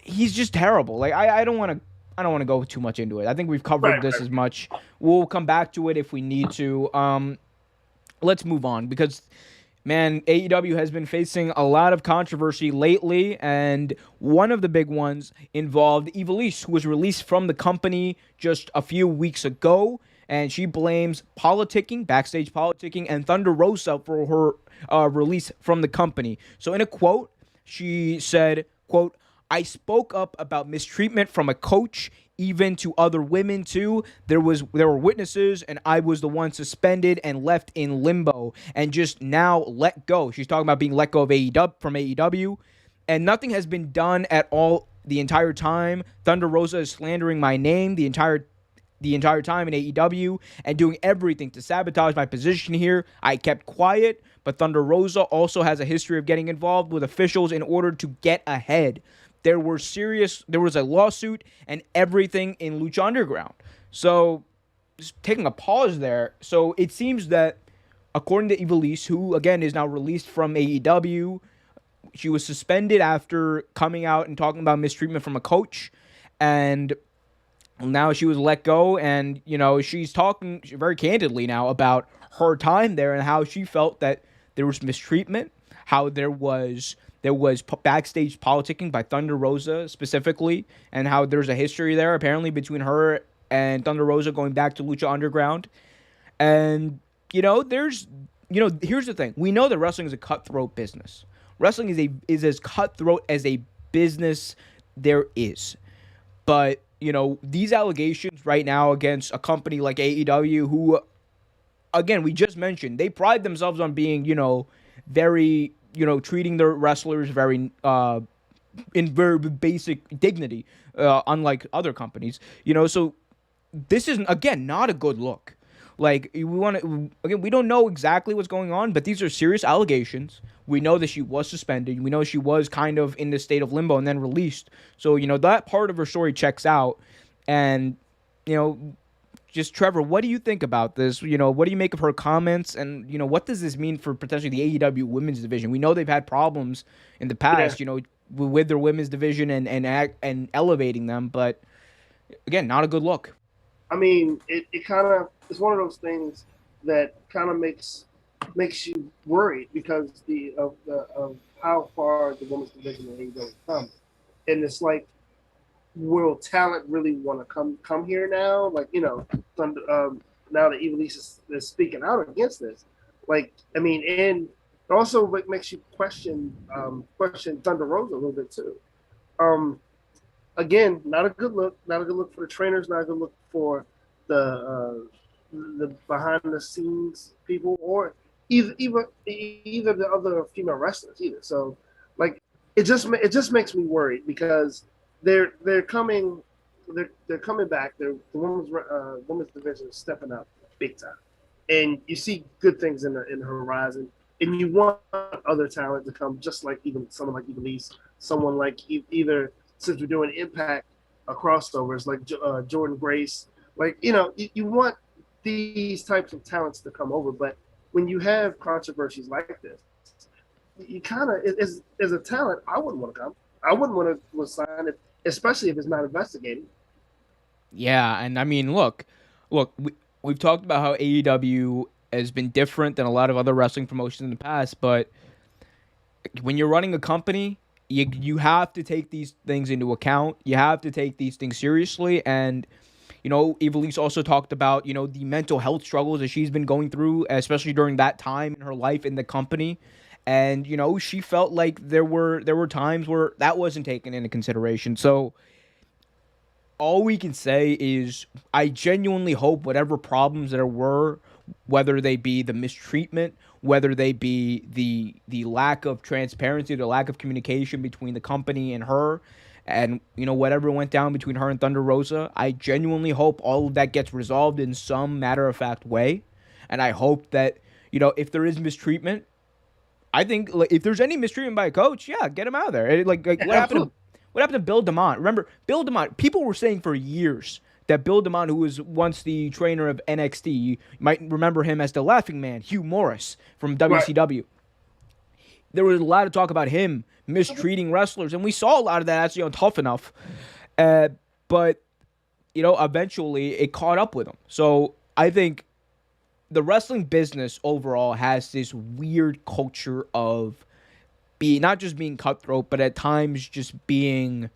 just terrible. Like I don't want to go too much into it. I think we've covered this as much. We'll come back to it if we need to. Let's move on, because, man, AEW has been facing a lot of controversy lately, and one of the big ones involved Ivelese, who was released from the company just a few weeks ago, and she blames backstage politicking, and Thunder Rosa for her release from the company. So in a quote, she said, quote, "I spoke up about mistreatment from a coach, even to other women too. There were witnesses, and I was the one suspended and left in limbo and just now let go." She's talking about being let go of from AEW, and nothing has been done at all the entire time. Thunder Rosa is slandering my name the entire time in AEW and doing everything to sabotage my position here. I kept quiet, but Thunder Rosa also has a history of getting involved with officials in order to get ahead. There was a lawsuit and everything in Lucha Underground. So, just taking a pause there. So, it seems that, according to Ivelese, who, again, is now released from AEW, she was suspended after coming out and talking about mistreatment from a coach. And now she was let go. And, she's talking very candidly now about her time there and how she felt that there was mistreatment, how there was backstage politicking by Thunder Rosa specifically, and how there's a history there apparently between her and Thunder Rosa going back to Lucha Underground. And, here's the thing. We know that wrestling is a cutthroat business. Wrestling is as cutthroat as a business there is. But, these allegations right now against a company like AEW, who, again, we just mentioned, they pride themselves on being, very, treating their wrestlers very, in very basic dignity, unlike other companies, so this is, again, not a good look. Like, we don't know exactly what's going on, but these are serious allegations. We know that she was suspended. We know she was kind of in the state of limbo and then released. So, that part of her story checks out. And, just Trevor, what do you think about this? What do you make of her comments? And, what does this mean for potentially the AEW women's division? We know they've had problems in the past, with their women's division and elevating them. But, again, not a good look. I mean, it kind of is one of those things that kind of makes you worried because of how far the women's division of AEW come, and it's like, will talent really want to come here now? Like, now that Ivelese is speaking out against this, like, I mean, and it also makes you question Thunder Rosa a little bit too. Again, not a good look. Not a good look for the trainers. Not a good look for the behind the scenes people, or either the other female wrestlers either. So, like, it just makes me worried because they're coming back. The women's division is stepping up big time, and you see good things in the horizon. And you want other talent to come, just like even someone like Ivelese, someone like either, since we're doing Impact crossovers like Jordan Grace, like, you want these types of talents to come over. But when you have controversies like this, you kind of, as a talent, I wouldn't want to come. I wouldn't want to sign it, especially if it's not investigated. Yeah, and I mean, look, we've talked about how AEW has been different than a lot of other wrestling promotions in the past, but when you're running a company, you have to take these things into account. You have to take these things seriously. And, Ivelisse also talked about, the mental health struggles that she's been going through, especially during that time in her life in the company. And, she felt like there were times where that wasn't taken into consideration. So all we can say is I genuinely hope whatever problems there were, whether they be the mistreatment, whether they be the lack of transparency, the lack of communication between the company and her, and, whatever went down between her and Thunder Rosa, I genuinely hope all of that gets resolved in some matter-of-fact way. And I hope that, if there is mistreatment, I think, like, if there's any mistreatment by a coach, yeah, get him out of there. Like what happened to Bill DeMott? Remember, Bill DeMott, people were saying for years that Bill DeMott, who was once the trainer of NXT, you might remember him as the Laughing Man, Hugh Morris from WCW. Right. There was a lot of talk about him mistreating wrestlers, and we saw a lot of that actually on Tough Enough. But, eventually it caught up with him. So I think the wrestling business overall has this weird culture of not just being cutthroat, but at times just being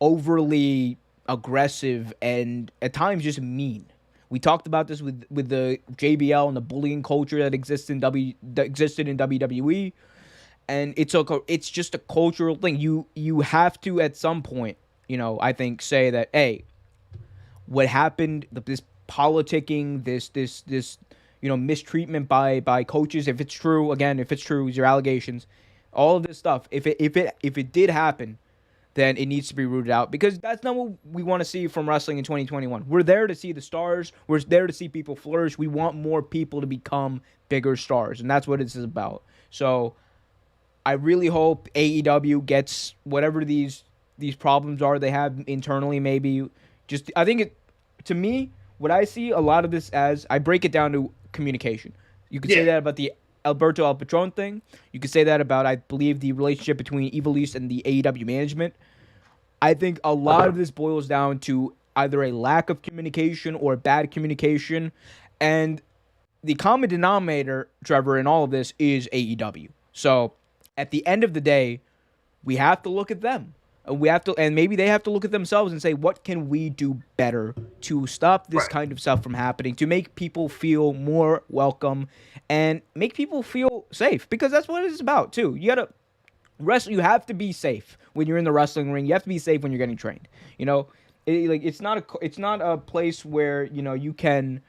overly aggressive and at times just mean. We talked about this with the JBL and the bullying culture that existed in WWE, and it's just a cultural thing. You have to at some point, I think, say that, hey, what happened, this politicking, this mistreatment by coaches, if it's true, your allegations, all of this stuff, if it did happen, then it needs to be rooted out, because that's not what we want to see from wrestling in 2021. We're there to see the stars. We're there to see people flourish. We want more people to become bigger stars, and that's what this is about. So I really hope AEW gets whatever these problems are they have internally. Maybe just I think to me, what I see a lot of this as, I break it down to communication. You could say that about the Alberto Patron thing. You could say that about, I believe, the relationship between Ivelese and the AEW management. I think a lot of this boils down to either a lack of communication or bad communication. And the common denominator, Trevor, in all of this is AEW. So at the end of the day, we have to look at them. And maybe they have to look at themselves and say, what can we do better to stop this kind of stuff from happening, to make people feel more welcome and make people feel safe? Because that's what it's about too. You gotta wrestle. You have to be safe when you're in the wrestling ring. You have to be safe when you're getting trained. You know, it's not a place where you can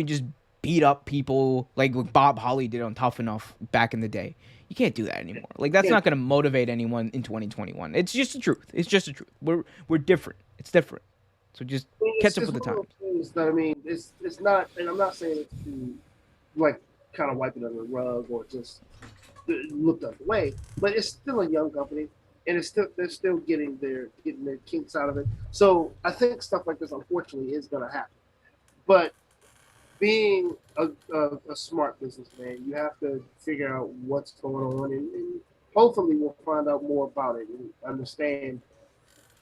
just beat up people like what Bob Holly did on Tough Enough back in the day. You can't do that anymore. Like, that's not going to motivate anyone in 2021. It's just the truth. It's just the truth. We're different. It's different. So just catch up with the times. I mean, it's not, and I'm not saying it's to like kind of wipe it under the rug or just look the other way, but it's still a young company, and they're still getting their kinks out of it. So I think stuff like this, unfortunately, is going to happen. But being a smart businessman, you have to figure out what's going on, and hopefully we'll find out more about it and understand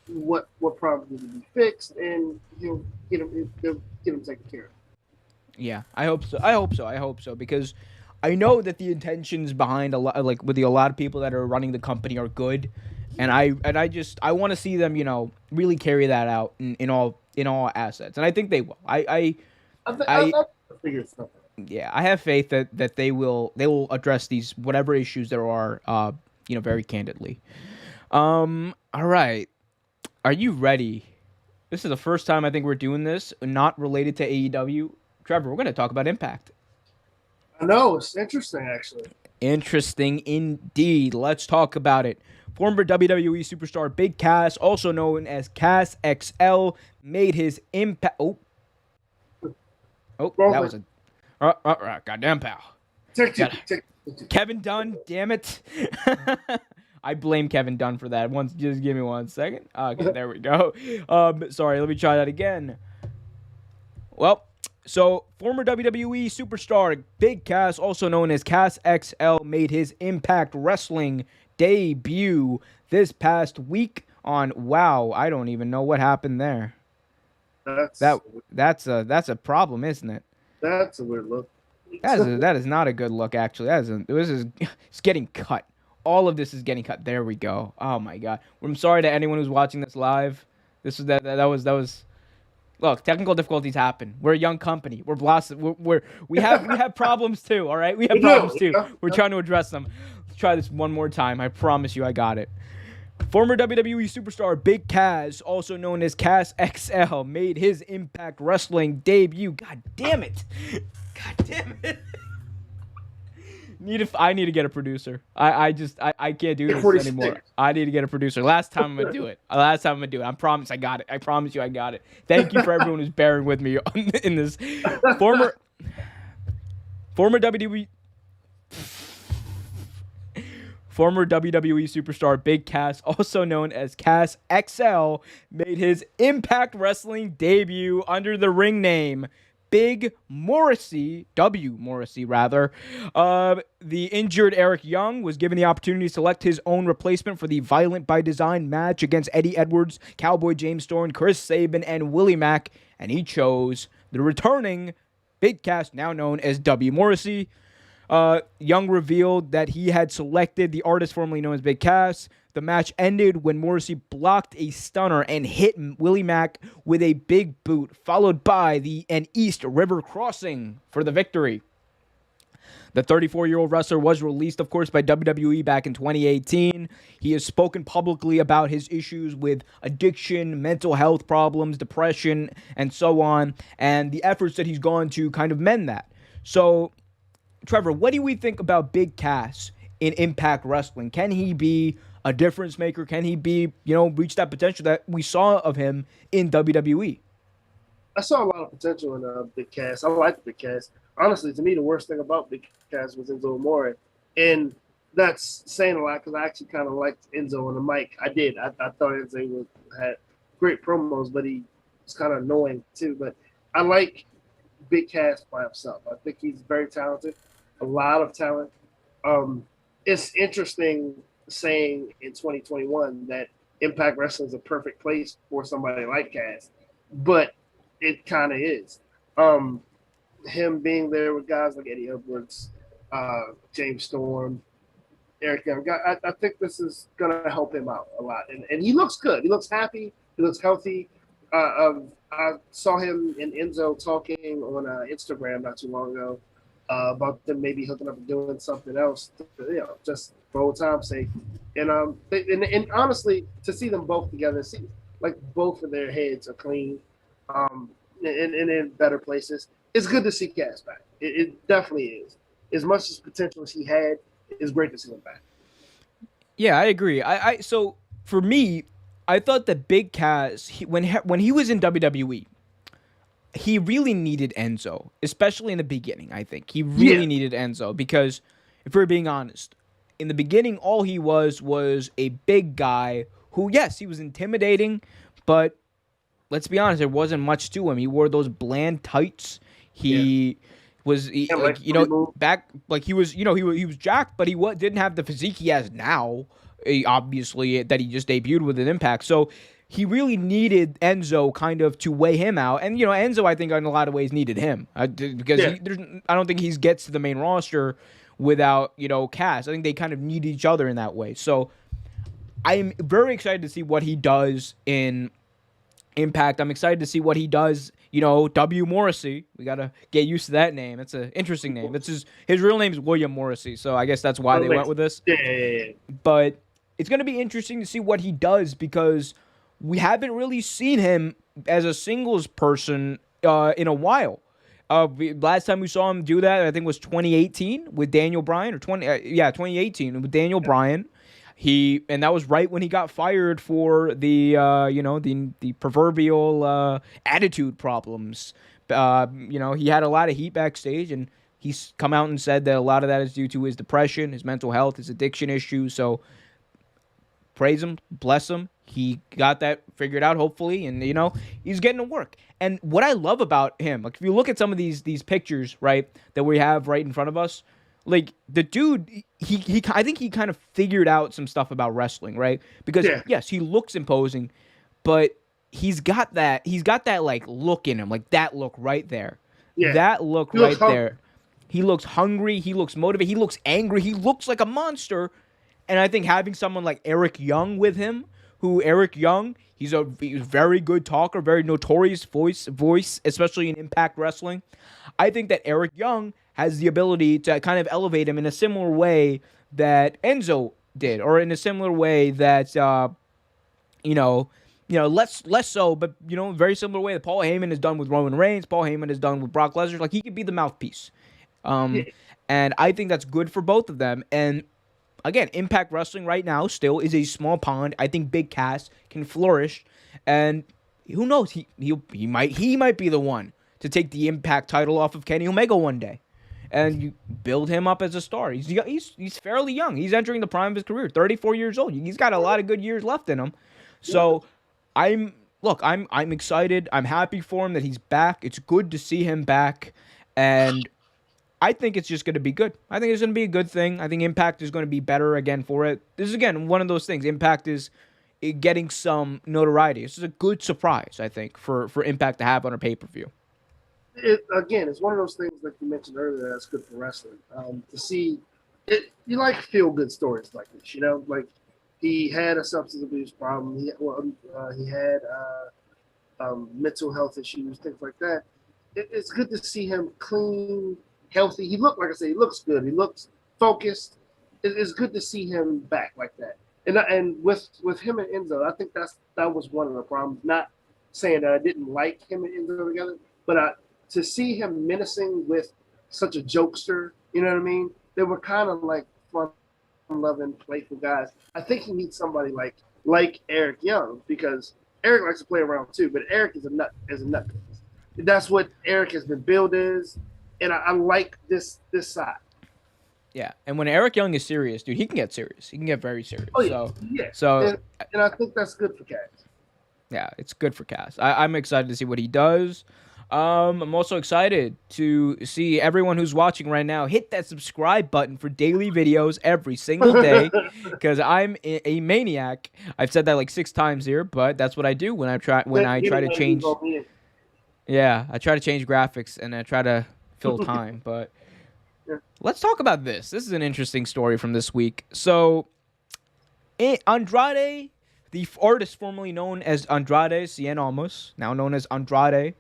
what problems need to be fixed, and get them taken care of. Yeah, I hope so, because I know that the intentions behind a lot of people that are running the company are good, and I want to see them really carry that out in all assets, and I think they will. I figure stuff out. Yeah, I have faith that they will address these whatever issues there are, very candidly. All right, are you ready? This is the first time I think we're doing this, not related to AEW. Trevor, we're going to talk about Impact. I know, it's interesting, actually. Interesting indeed. Let's talk about it. Former WWE superstar Big Cass, also known as Cass XL, made his impact. Oh, that was a goddamn pal. Kevin Dunn, damn it. I blame Kevin Dunn for that. Just give me 1 second. Okay, there we go. Sorry, let me try that again. Well, so former WWE superstar Big Cass, also known as Cass XL, made his Impact Wrestling debut this past week on Wow. I don't even know what happened there. That's a problem, isn't it? That's a weird look. That is not a good look, actually. It's getting cut. All of this is getting cut. There we go. Oh my god. I'm sorry to anyone who's watching this live. That was. Look, technical difficulties happen. We're a young company. We're blossom. We have problems too. All right, we have problems too. We're trying to address them. Let's try this one more time. I promise you, I got it. Former WWE superstar Big Cass, also known as Cass XL, made his Impact Wrestling debut. God damn it! I need to get a producer. I can't do this anymore. I need to get a producer. Last time I'm gonna do it. I promise I got it. I promise you I got it. Thank you for everyone who's bearing with me in this. Former WWE superstar Big Cass, also known as Cass XL, made his Impact Wrestling debut under the ring name Big Morrissey, W. Morrissey rather. The injured Eric Young was given the opportunity to select his own replacement for the Violent by Design match against Eddie Edwards, Cowboy James Storm, Chris Sabin, and Willie Mack, and he chose the returning Big Cass, now known as W. Morrissey. Young revealed that he had selected the artist formerly known as Big Cass. The match ended when Morrissey blocked a stunner and hit Willie Mack with a big boot, followed by an East River Crossing for the victory. The 34-year-old wrestler was released, of course, by WWE back in 2018. He has spoken publicly about his issues with addiction, mental health problems, depression, and so on, and the efforts that he's gone to kind of mend that. So, Trevor, what do we think about Big Cass in Impact Wrestling? Can he be a difference maker? Can he be, reach that potential that we saw of him in WWE? I saw a lot of potential in Big Cass. I like Big Cass. Honestly, to me, the worst thing about Big Cass was Enzo Amore, and that's saying a lot because I actually kind of liked Enzo on the mic. I did. I thought Enzo had great promos, but he was kind of annoying too. But I like Big Cass by himself. I think he's very talented, a lot of talent. It's interesting saying in 2021 that Impact Wrestling is a perfect place for somebody like Cass, but it kind of is. Him being there with guys like Eddie Edwards, James Storm, Eric Young, I think this is going to help him out a lot. And he looks good. He looks happy. He looks healthy. I saw him and Enzo talking on Instagram not too long ago about them maybe hooking up and doing something else, just for old time's sake. And and honestly, to see them both together, see like both of their heads are clean, and in better places. It's good to see Cass back. It definitely is. As much as potential as he had, it's great to see him back. Yeah, I agree. So for me, I thought that Big Cass, when he was in WWE, he really needed Enzo, especially in the beginning. I think he really needed Enzo because, if we're being honest, in the beginning, all he was a big guy who, yes, he was intimidating, but let's be honest, there wasn't much to him. He wore those bland tights. He was, back like he was, he was jacked, but he didn't have the physique he has now. Obviously, that he just debuted with an Impact. So he really needed Enzo kind of to weigh him out. And, Enzo, I think, in a lot of ways needed him because I don't think he gets to the main roster without, Cass. I think they kind of need each other in that way. So I'm very excited to see what he does in Impact. I'm excited to see what he does, W. Morrissey. We got to get used to that name. It's an interesting name. It's his real name is William Morrissey, so I guess that's why they went with this. Yeah. But it's going to be interesting to see what he does because we haven't really seen him as a singles person in a while. Last time we saw him do that, I think, was 2018 with Daniel Bryan, or 2018 with Daniel Bryan. And that was right when he got fired for the proverbial attitude problems. He had a lot of heat backstage, and he's come out and said that a lot of that is due to his depression, his mental health, his addiction issues. So praise him, bless him. He got that figured out, hopefully, and he's getting to work. And what I love about him, like if you look at some of these pictures, right, that we have right in front of us. Like the dude, I think he kind of figured out some stuff about wrestling, right? Because yes, he looks imposing, but he's got that like look in him, like that look right there. Yeah. That look right there. He looks hungry, he looks motivated, he looks angry, he looks like a monster. And I think having someone like Eric Young with him, he's a very good talker, very notorious voice, especially in Impact Wrestling. I think that Eric Young has the ability to kind of elevate him in a similar way that Enzo did, or in a similar way that less so, but very similar way that Paul Heyman has done with Roman Reigns, Paul Heyman has done with Brock Lesnar. Like he could be the mouthpiece, and I think that's good for both of them. And again, Impact Wrestling right now still is a small pond. I think Big Cass can flourish, and who knows? He might be the one to take the Impact title off of Kenny Omega one day. And you build him up as a star. He's fairly young. He's entering the prime of his career, 34 years old. He's got a lot of good years left in him. So I'm excited. I'm happy for him that he's back. It's good to see him back, and I think it's just going to be good. I think it's going to be a good thing. I think Impact is going to be better again for it. This is again one of those things. Impact is getting some notoriety. This is a good surprise, I think, for Impact to have on a pay-per-view. It's one of those things like you mentioned earlier that's good for wrestling. To see it, you like feel good stories like this, like he had a substance abuse problem. He had mental health issues, things like that. It's good to see him clean, healthy. He looked, like I said, he looks good. He looks focused. It's good to see him back like that. And with him and Enzo, I think that was one of the problems. Not saying that I didn't like him and Enzo together, but to see him menacing with such a jokester, you know what I mean? They were kind of like fun fun-loving, playful guys. I think he needs somebody like Eric Young, because Eric likes to play around too, but Eric is a nut. That's what Eric has been billed as, and I like this side. Yeah, and when Eric Young is serious, dude, he can get serious. He can get very serious. Oh yeah, yeah. So and I think that's good for Cass. Yeah, it's good for Cass. I'm excited to see what he does. I'm also excited to see everyone who's watching right now hit that subscribe button for daily videos every single day, because I'm a maniac. I've said that like 6 times here, but that's what I do when I try to change. Yeah, I try to change graphics and I try to fill time. But let's talk about this. This is an interesting story from this week. So, Andrade, the artist formerly known as Andrade Cien Almas, now known as Andrade,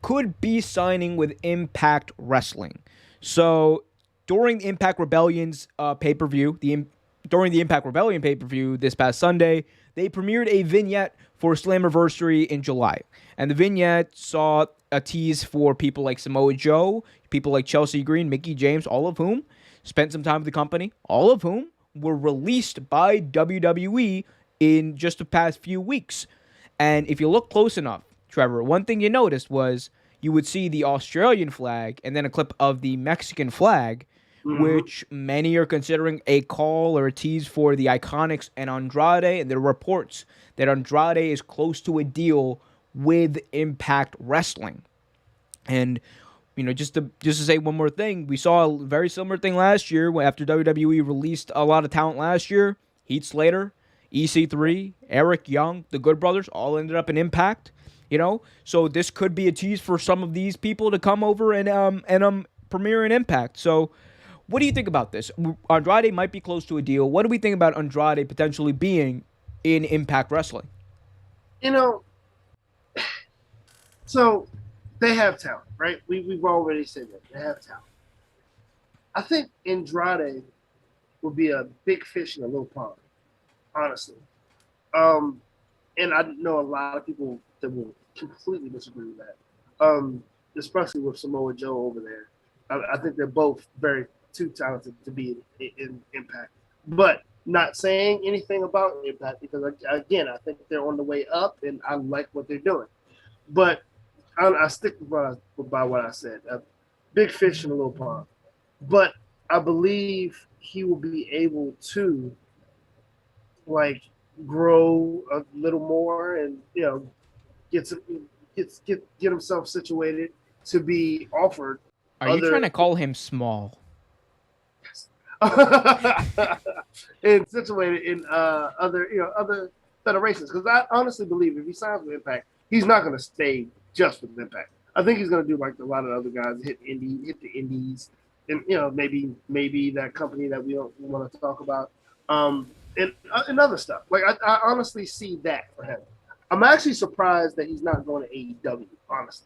could be signing with Impact Wrestling. So, during the Impact Rebellion's pay-per-view, during the Impact Rebellion pay-per-view this past Sunday, they premiered a vignette for Slammiversary in July. And the vignette saw a tease for people like Samoa Joe, people like Chelsea Green, Mickie James, all of whom spent some time with the company, all of whom were released by WWE in just the past few weeks. And if you look close enough, Trevor, one thing you noticed was you would see the Australian flag and then a clip of the Mexican flag, which many are considering a call or a tease for the Iconics and Andrade. And there are reports that Andrade is close to a deal with Impact Wrestling. And, you know, just to say one more thing, we saw a very similar thing last year after WWE released a lot of talent last year. Heath Slater, EC3, Eric Young, the Good Brothers, all ended up in Impact. You know, so this could be a tease for some of these people to come over and premiere an Impact. So, what do you think about this? Andrade might be close to a deal. What do we think about Andrade potentially being in Impact Wrestling? You know, so they have talent, right? We've already said that they have talent. I think Andrade will be a big fish in a little pond, honestly. And I know a lot of people that will completely disagree with that, especially with Samoa Joe over there. I think they're both too talented to be in Impact. But not saying anything about Impact, because, again, I think they're on the way up, and I like what they're doing. But I stick by what I said. A big fish in a little pond. But I believe he will be able to, like, grow a little more and, you know, get himself situated to be offered. Are you trying to call him small? And situated in other federations, because I honestly believe if he signs with Impact, he's not going to stay just with Impact. I think he's going to do like a lot of other guys, hit the indies, and, you know, maybe that company that we don't want to talk about, and other stuff. Like I honestly see that for him. I'm actually surprised that he's not going to AEW. Honestly,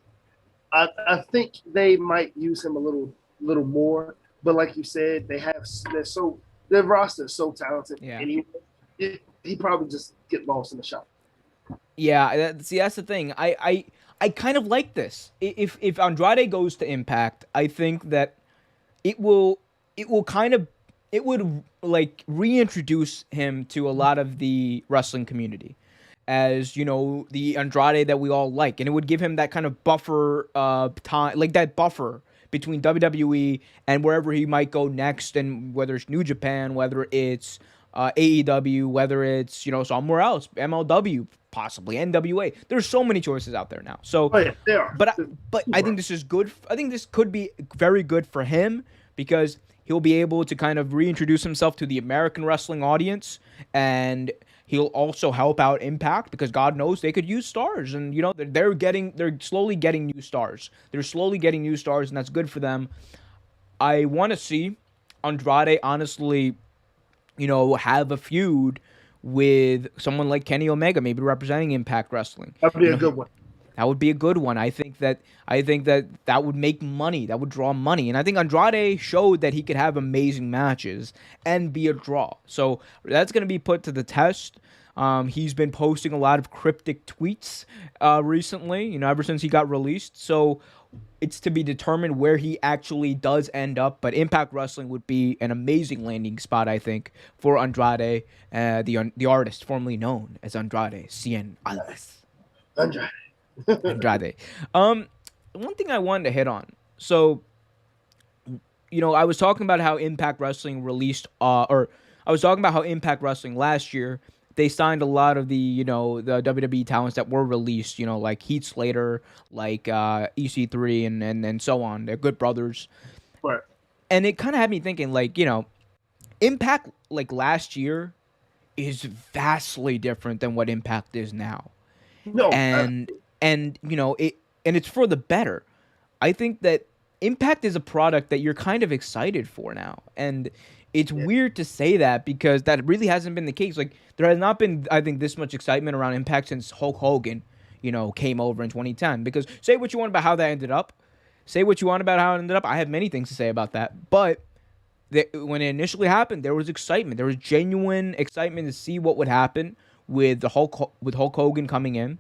I think they might use him a little more. But like you said, their roster is so talented. Yeah. And he probably just get lost in the shop. Yeah, that's the thing. I kind of like this. If Andrade goes to Impact, I think that it would like reintroduce him to a lot of the wrestling community as, you know, the Andrade that we all like, and it would give him that kind of buffer time, like that buffer between WWE and wherever he might go next, and whether it's New Japan, whether it's AEW, whether it's, you know, somewhere else, MLW, possibly NWA. There's so many choices out there now. So, there are. But I think this is good. I think this could be very good for him, because he'll be able to kind of reintroduce himself to the American wrestling audience, and he'll also help out Impact, because God knows they could use stars, and, you know, they're slowly getting new stars. They're slowly getting new stars, and that's good for them. I want to see Andrade honestly, you know, have a feud with someone like Kenny Omega, maybe representing Impact Wrestling. That'd be a good one. That would be a good one. I think that would make money. That would draw money. And I think Andrade showed that he could have amazing matches and be a draw. So that's going to be put to the test. He's been posting a lot of cryptic tweets recently, ever since he got released. So it's to be determined where he actually does end up. But Impact Wrestling would be an amazing landing spot, I think, for Andrade, the artist formerly known as Andrade, Cien Alves. Andrade. One thing I wanted to hit on. So, I was talking about how Impact Wrestling released, or I was talking about how Impact Wrestling last year, they signed a lot of the, the WWE talents that were released, like Heath Slater, like EC3 and so on. They're good brothers. Right. And it kind of had me thinking, like, Impact, like, last year is vastly different than what Impact is now. No. And it's for the better. I think that Impact is a product that you're kind of excited for now. And it's weird to say that because that really hasn't been the case. Like, there has not been, I think, this much excitement around Impact since Hulk Hogan, came over in 2010. Because say what you want about how that ended up. Say what you want about how it ended up. I have many things to say about that. But when it initially happened, there was excitement. There was genuine excitement to see what would happen with Hulk Hogan coming in.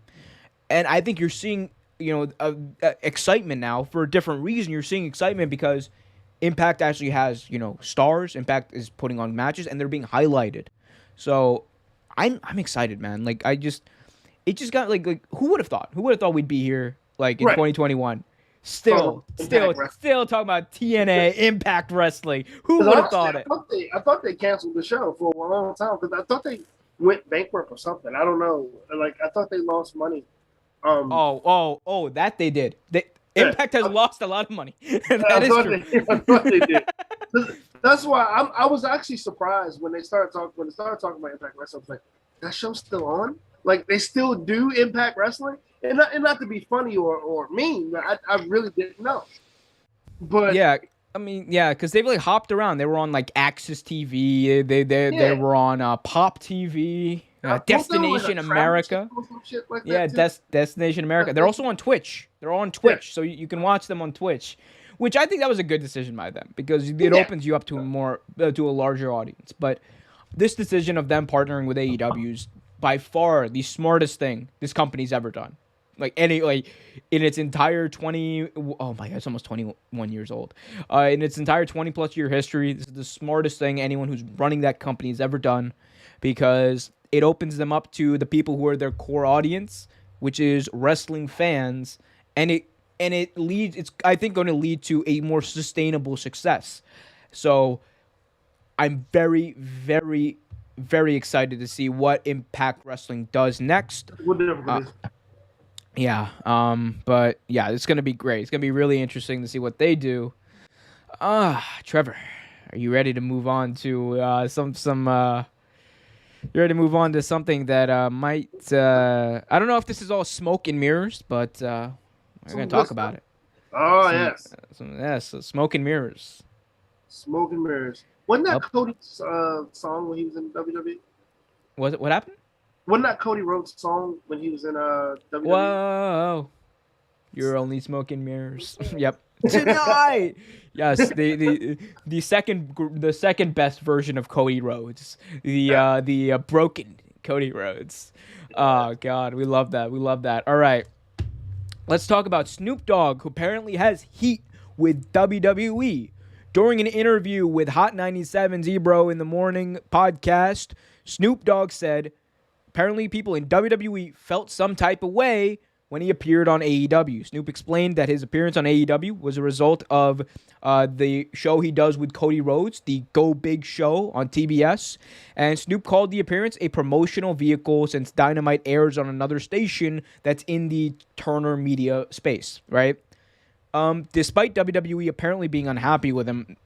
And I think you're seeing, excitement now for a different reason. You're seeing excitement because Impact actually has, stars. Impact is putting on matches, and they're being highlighted. So I'm excited, man. Like, it just got like who would have thought? Who would have thought we'd be here like in 2021? Still talking about TNA Impact Wrestling. Who would have thought it? I thought they canceled the show for a long time because I thought they went bankrupt or something. I don't know. Like, I thought they lost money. That they did. Impact has lost a lot of money. That is true. I thought they did. That's why I was actually surprised when they started talking about Impact Wrestling. I was like, that show's still on? Like, they still do Impact Wrestling? And not to be funny or mean, I really didn't know. But yeah, I mean, because they've like hopped around. They were on like Access TV. They were on Pop TV. Destination America. Destination America. They're also on Twitch. They're on Twitch, so you can watch them on Twitch, which I think that was a good decision by them because it opens you up to a larger audience. But this decision of them partnering with AEW is by far the smartest thing this company's ever done. In its entire it's almost 21 years old. In its entire 20+ year history, this is the smartest thing anyone who's running that company has ever done because it opens them up to the people who are their core audience, which is wrestling fans, and it's I think going to lead to a more sustainable success. So I'm very, very, very excited to see what Impact Wrestling does next. But it's gonna be great. It's gonna be really interesting to see what they do. Trevor, are you ready to move on to You ready to move on to something that might... I don't know if this is all smoke and mirrors, but we're going to talk about it. Oh, yes. Yes, smoke and mirrors. Smoke and mirrors. Wasn't that Cody's song when he was in WWE? What happened? Wasn't that Cody Rhodes' song when he was in WWE? Whoa. You're only smoking mirrors. Yep. Tonight. Yes, the second best version of Cody Rhodes, the broken Cody Rhodes. Oh God, we love that. All right, let's talk about Snoop Dogg, who apparently has heat with WWE. During an interview with Hot 97's Ebro in the Morning podcast, Snoop Dogg said apparently people in WWE felt some type of way when he appeared on AEW. Snoop explained that his appearance on AEW was a result of the show he does with Cody Rhodes, the Go Big show on TBS. And Snoop called the appearance a promotional vehicle since Dynamite airs on another station that's in the Turner Media space, right? Despite WWE apparently being unhappy with him,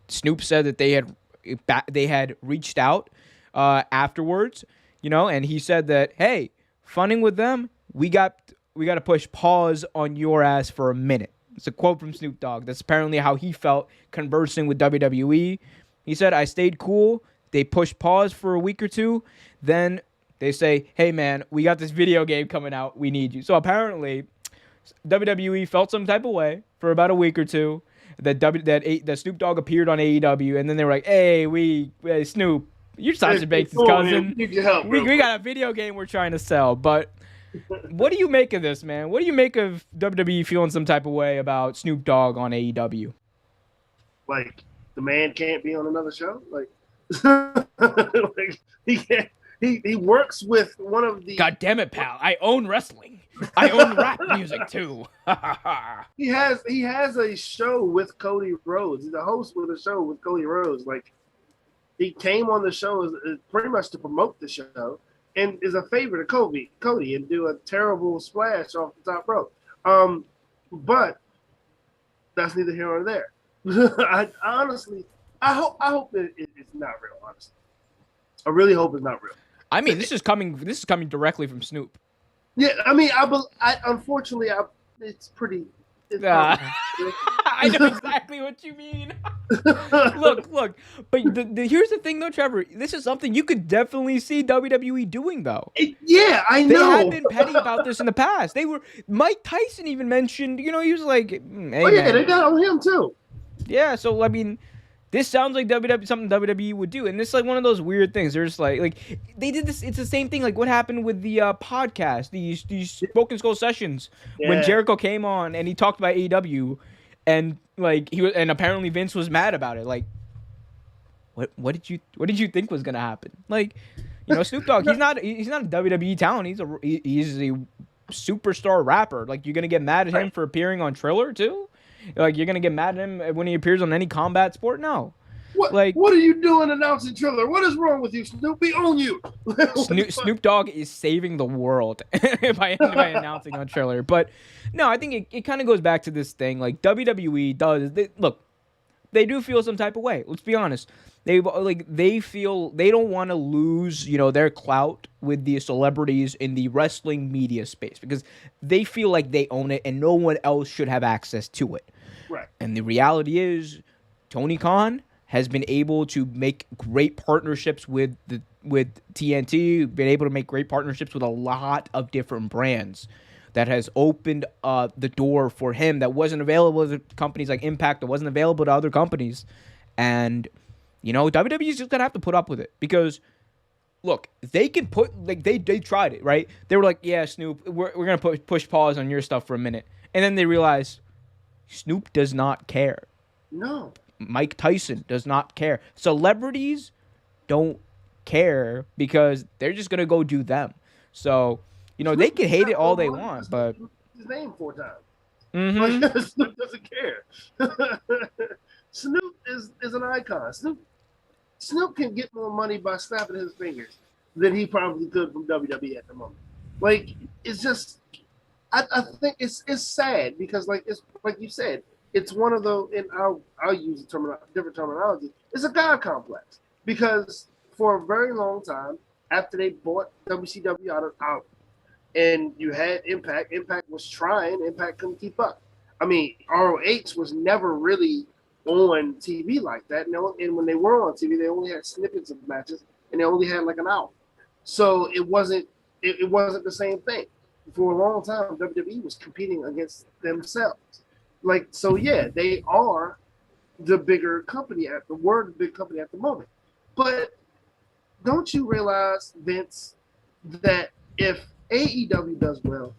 Snoop said that they had reached out afterwards, and he said that, hey, funning with them, we got to push pause on your ass for a minute. It's a quote from Snoop Dogg. That's apparently how he felt conversing with WWE. He said, I stayed cool. They pushed pause for a week or two. Then they say, hey, man, we got this video game coming out. We need you. So apparently WWE felt some type of way for about a week or two that Snoop Dogg appeared on AEW. And then they were like, hey, Snoop, You're Sasha Banks' cousin. We got a video game we're trying to sell, but what do you make of this, man? What do you make of WWE feeling some type of way about Snoop Dogg on AEW? Like, the man can't be on another show? Like, like he can't. He works with one of the. God damn it, pal! I own wrestling. I own rap music too. He has a show with Cody Rhodes. He's a host with a show with Cody Rhodes. Like, he came on the show pretty much to promote the show, and is a favor to Cody, and do a terrible splash off the top rope. But that's neither here nor there. I honestly, I hope it's not real. Honestly, I really hope it's not real. I mean, this is coming directly from Snoop. Yeah, I mean, unfortunately, it's pretty. I know exactly what you mean. Look, but here's the thing, though, Trevor. This is something you could definitely see WWE doing, though. Yeah, I know. They had been petty about this in the past. Mike Tyson even mentioned, he was like, hey, oh yeah, man. They got on him too. Yeah, so I mean, this sounds like something WWE would do, and this is like one of those weird things. They're just like they did this. It's the same thing. Like what happened with the podcast, these Broken Skull sessions, when Jericho came on and he talked about AEW, and like and apparently Vince was mad about it. Like, what did you think was gonna happen? Like, Snoop Dogg, he's not a WWE talent. He's a superstar rapper. Like, you're gonna get mad at him for appearing on Triller too? Like, you're gonna get mad at him when he appears on any combat sport? No. What are you doing announcing Triller? What is wrong with you, Snoop? We own you. Snoop Dogg is saving the world by announcing on Triller. But no, I think it kind of goes back to this thing. Like, WWE does. They do feel some type of way. Let's be honest. They feel they don't want to lose, their clout with the celebrities in the wrestling media space, because they feel like they own it and no one else should have access to it. Right. And the reality is, Tony Khan has been able to make great partnerships with TNT, been able to make great partnerships with a lot of different brands. That has opened the door for him that wasn't available to companies like Impact, that wasn't available to other companies. And, WWE is just going to have to put up with it, because, look, they can put, like, they tried it, right? They were like, yeah, Snoop, we're going to push pause on your stuff for a minute. And then they realized Snoop does not care. No. Mike Tyson does not care. Celebrities don't care because they're just going to go do them. So, they can hate it all they want, but his name 4 times. Mm-hmm. Like, Snoop doesn't care. Snoop is an icon. Snoop can get more money by snapping his fingers than he probably could from WWE at the moment. Like, it's just, I think it's sad, because it's like you said, it's one of those, and I'll use different terminology. It's a God complex, because for a very long time after they bought WCW out. And you had Impact. Impact was trying. Impact couldn't keep up. I mean, ROH was never really on TV like that. And when they were on TV, they only had snippets of matches, and they only had like an hour. So it wasn't the same thing. For a long time, WWE was competing against themselves. Like, so yeah, they are the bigger company the big company at the moment. But don't you realize, Vince, that if AEW does well,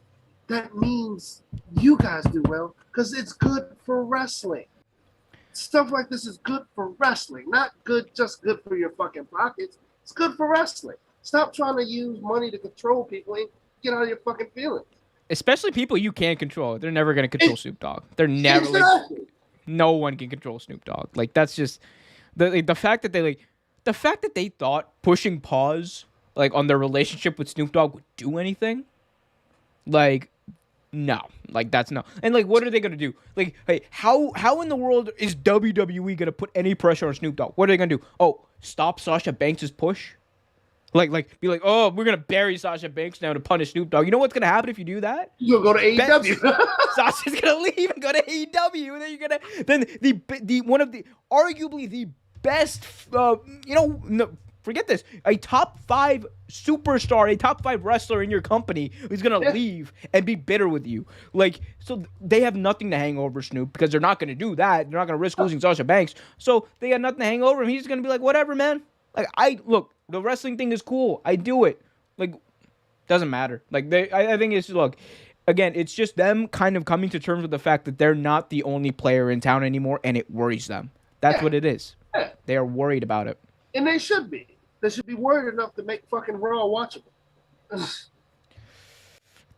that means you guys do well, because it's good for wrestling. Stuff like this is good for wrestling, not just good for your fucking pockets. It's good for wrestling. Stop trying to use money to control people and get out of your fucking feelings. Especially people you can't control. They're never going to control Snoop Dogg. They're never. Exactly. No one can control Snoop Dogg. Like, that's just the fact that they thought pushing pause on their relationship with Snoop Dogg would do anything. Like, no. Like, that's no. And, what are they going to do? Like, hey, how in the world is WWE going to put any pressure on Snoop Dogg? What are they going to do? Oh, stop Sasha Banks' push? Like, be like, oh, we're going to bury Sasha Banks now to punish Snoop Dogg. You know what's going to happen if you do that? You're going to go to AEW. Sasha's going to leave and go to AEW. And then you're going to, then the one of the, arguably the best, no, forget this. A top 5 superstar, a top 5 wrestler in your company is going to leave and be bitter with you. Like, so they have nothing to hang over Snoop, because they're not going to do that. They're not going to risk losing Sasha Banks. So they got nothing to hang over him. He's going to be like, whatever, man. Like I look, the wrestling thing is cool. I do it. Like doesn't matter. Like I think it's look. Again, it's just them kind of coming to terms with the fact that they're not the only player in town anymore, and it worries them. That's what it is. Yeah. They are worried about it. And they should be. They should be worried enough to make fucking Raw watchable.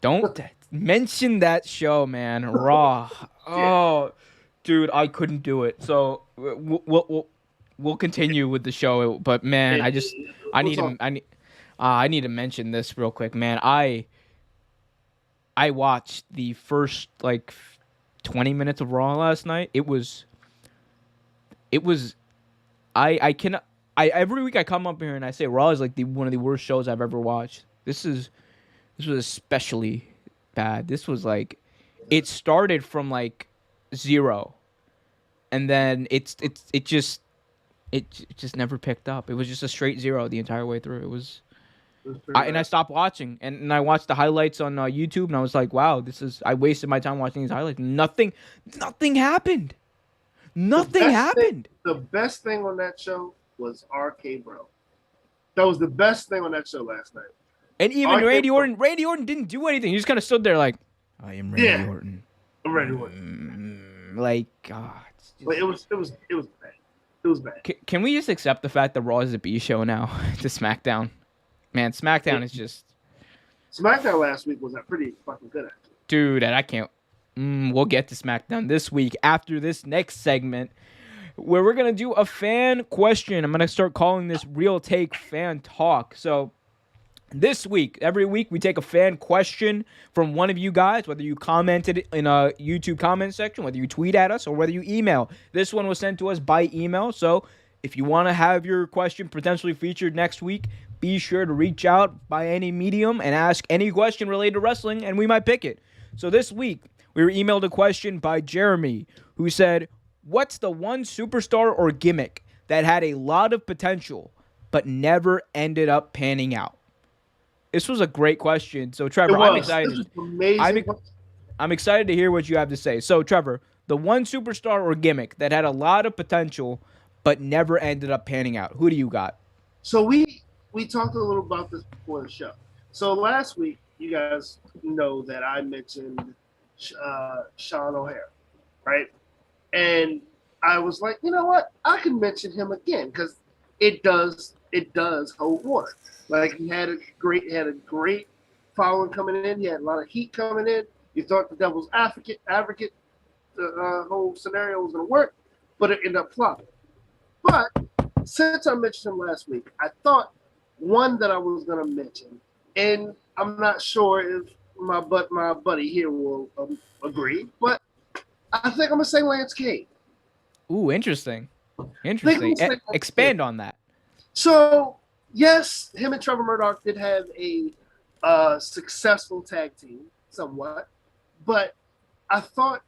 Don't mention that show, man. Raw. Oh, dude, I couldn't do it. So we'll continue with the show. But man, I need to mention this real quick, man. I watched the first like 20 minutes of Raw last night. It was every week I come up here and I say Raw is like one of the worst shows I've ever watched. This was especially bad. This was like it started from like 0 and then it just never picked up. It was just a straight 0 the entire way through. It was and I stopped watching, and I watched the highlights on YouTube, and I was like, "Wow, I wasted my time watching these highlights. Nothing happened. Nothing happened." The best thing on that show was RK Bro. That was the best thing on that show last night. And even Randy Orton didn't do anything. He just kind of stood there like, "I am Randy Orton. I'm Randy Orton." Like, God. But it was bad. It was bad. Can we just accept the fact that Raw is a B show now to SmackDown? Man, SmackDown is just... SmackDown last week was pretty fucking good, actually. Dude, I can't... we'll get to SmackDown this week after this next segment where we're going to do a fan question. I'm going to start calling this Real Take Fan Talk. So this week, every week, we take a fan question from one of you guys, whether you commented in a YouTube comment section, whether you tweet at us, or whether you email. This one was sent to us by email, so if you want to have your question potentially featured next week, be sure to reach out by any medium and ask any question related to wrestling, and we might pick it. So this week, we were emailed a question by Jeremy, who said, "What's the one superstar or gimmick that had a lot of potential but never ended up panning out?" This was a great question. So, Trevor, I'm excited. This was amazing. I'm excited to hear what you have to say. So, Trevor, the one superstar or gimmick that had a lot of potential but never ended up panning out. Who do you got? So we talked a little about this before the show. So last week, you guys know that I mentioned Sean O'Hara, right? And I was like, you know what? I can mention him again because it does hold water. Like he had a great following coming in. He had a lot of heat coming in. You thought the Devil's advocate, the whole scenario was going to work, but it ended up flopping. But since I mentioned him last week, I thought one that I was going to mention, and I'm not sure if my buddy here will agree, but I think I'm going to say Lance Cade. Ooh, interesting. Expand on that. So, yes, him and Trevor Murdoch did have a successful tag team, somewhat, but I thought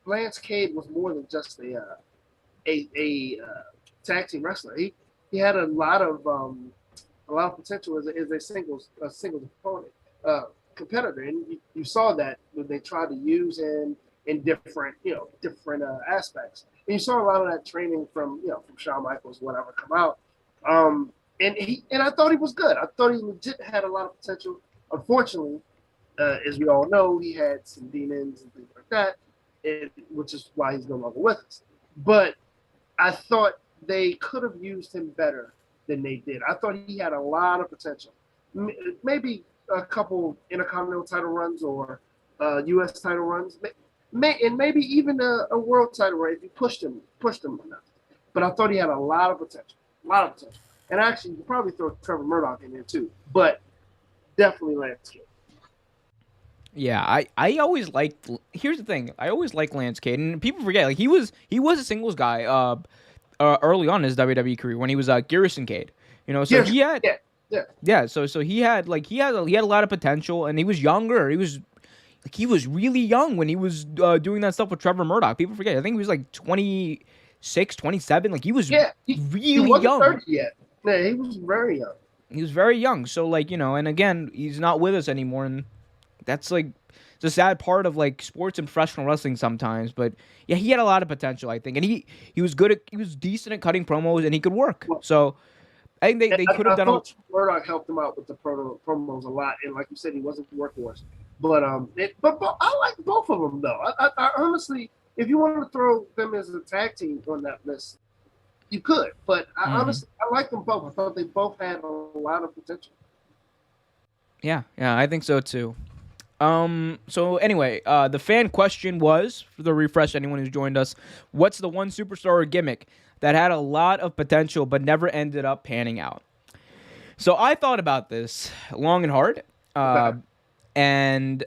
Lance Cade was more than just a tag team wrestler. He had a lot of potential as a singles opponent, competitor, and you saw that when they tried to use him in different aspects. And you saw a lot of that training from Shawn Michaels, whatever, come out. And I thought he was good. I thought he legit had a lot of potential. Unfortunately, as we all know, he had some demons and things like that, which is why he's no longer with us. But I thought they could have used him better than they did. I thought he had a lot of potential. Maybe a couple Intercontinental title runs or U.S. title runs, and maybe even a world title run if you pushed him enough. But I thought he had a lot of potential. And actually, you could probably throw Trevor Murdoch in there too, but definitely Lance Cade. Yeah, I always liked. Here's the thing, I always liked Lance Cade, and people forget like he was a singles guy early on in his WWE career when he was Garrison Cade. So he had So he had a lot of potential, and he was younger. He was really young when he was doing that stuff with Trevor Murdoch. People forget. I think he was like 26, 27. Like he was really young. 30 yet. Yeah, he was very young. He was very young. So and again, he's not with us anymore, and that's it's a sad part of sports and professional wrestling sometimes. But yeah, he had a lot of potential, I think, and he was decent at cutting promos, and he could work. So I think they could have done. I thought Murdoch helped him out with the promos a lot, and like you said, he wasn't workhorse. But I like both of them though. I honestly, if you wanted to throw them as a tag team on that list, you could. But honestly, I like them both. I thought they both had a lot of potential. Yeah, I think so too. So anyway, the fan question was, for the refresh, anyone who's joined us, what's the one superstar or gimmick that had a lot of potential but never ended up panning out? So I thought about this long and hard, and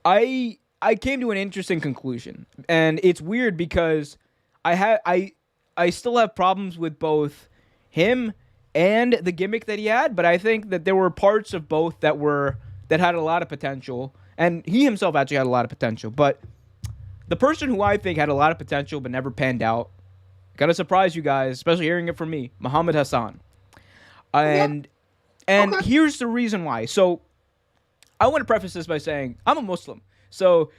I came to an interesting conclusion. And it's weird because I still have problems with both him and the gimmick that he had, but I think that there were parts of both that had a lot of potential. And he himself actually had a lot of potential. But the person who I think had a lot of potential but never panned out, gotta surprise you guys, especially hearing it from me, Muhammad Hassan. And here's the reason why. So I want to preface this by saying I'm a Muslim. So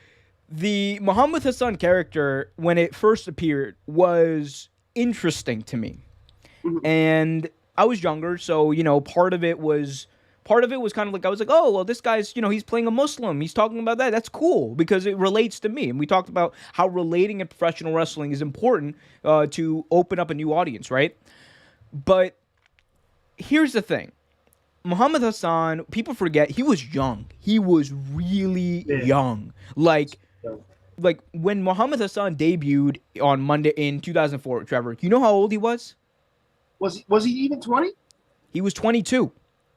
the Muhammad Hassan character, when it first appeared, was interesting to me. And I was younger, so, part of it was kind of like, I was like, oh, well, this guy's, he's playing a Muslim. He's talking about that. That's cool because it relates to me. And we talked about how relating in professional wrestling is important to open up a new audience, right? But here's the thing. Muhammad Hassan, people forget, he was young. He was really young. Like when Muhammad Hassan debuted on Monday in 2004, Trevor, you know how old he was? Was he even 20? He was 22.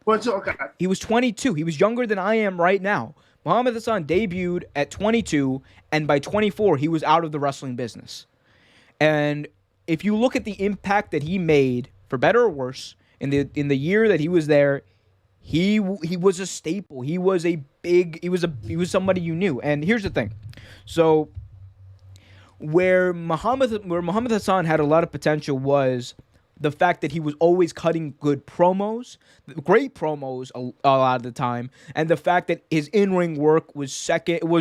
Okay. He was 22. He was younger than I am right now. Muhammad Hassan debuted at 22, and by 24, he was out of the wrestling business. And if you look at the impact that he made, for better or worse, in the year that he was there, he was a staple. He was somebody you knew. And here's the thing. So where Muhammad Hassan had a lot of potential was the fact that he was always cutting good promos, great promos a lot of the time, and the fact that his in-ring work was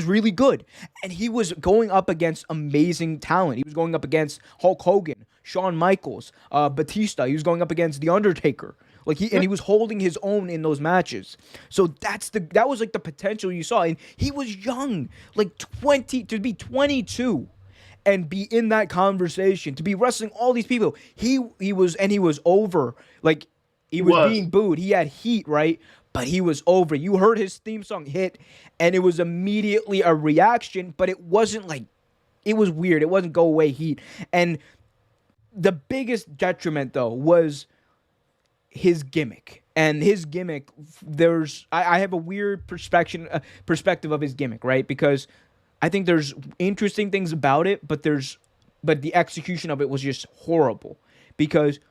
really good. And he was going up against amazing talent. He was going up against Hulk Hogan, Shawn Michaels, Batista. He was going up against The Undertaker. And he was holding his own in those matches. So that was like the potential you saw. And he was young, like 20, to be 22. And be in that conversation, to be wrestling all these people. He was over. Like, he was being booed. He had heat, right? But he was over. You heard his theme song hit, and it was immediately a reaction, but it wasn't like, it was weird. It wasn't go away heat. And the biggest detriment, though, was his gimmick. And his gimmick, I have a weird perspective of his gimmick, right? Because I think there's interesting things about it, but the execution of it was just horrible because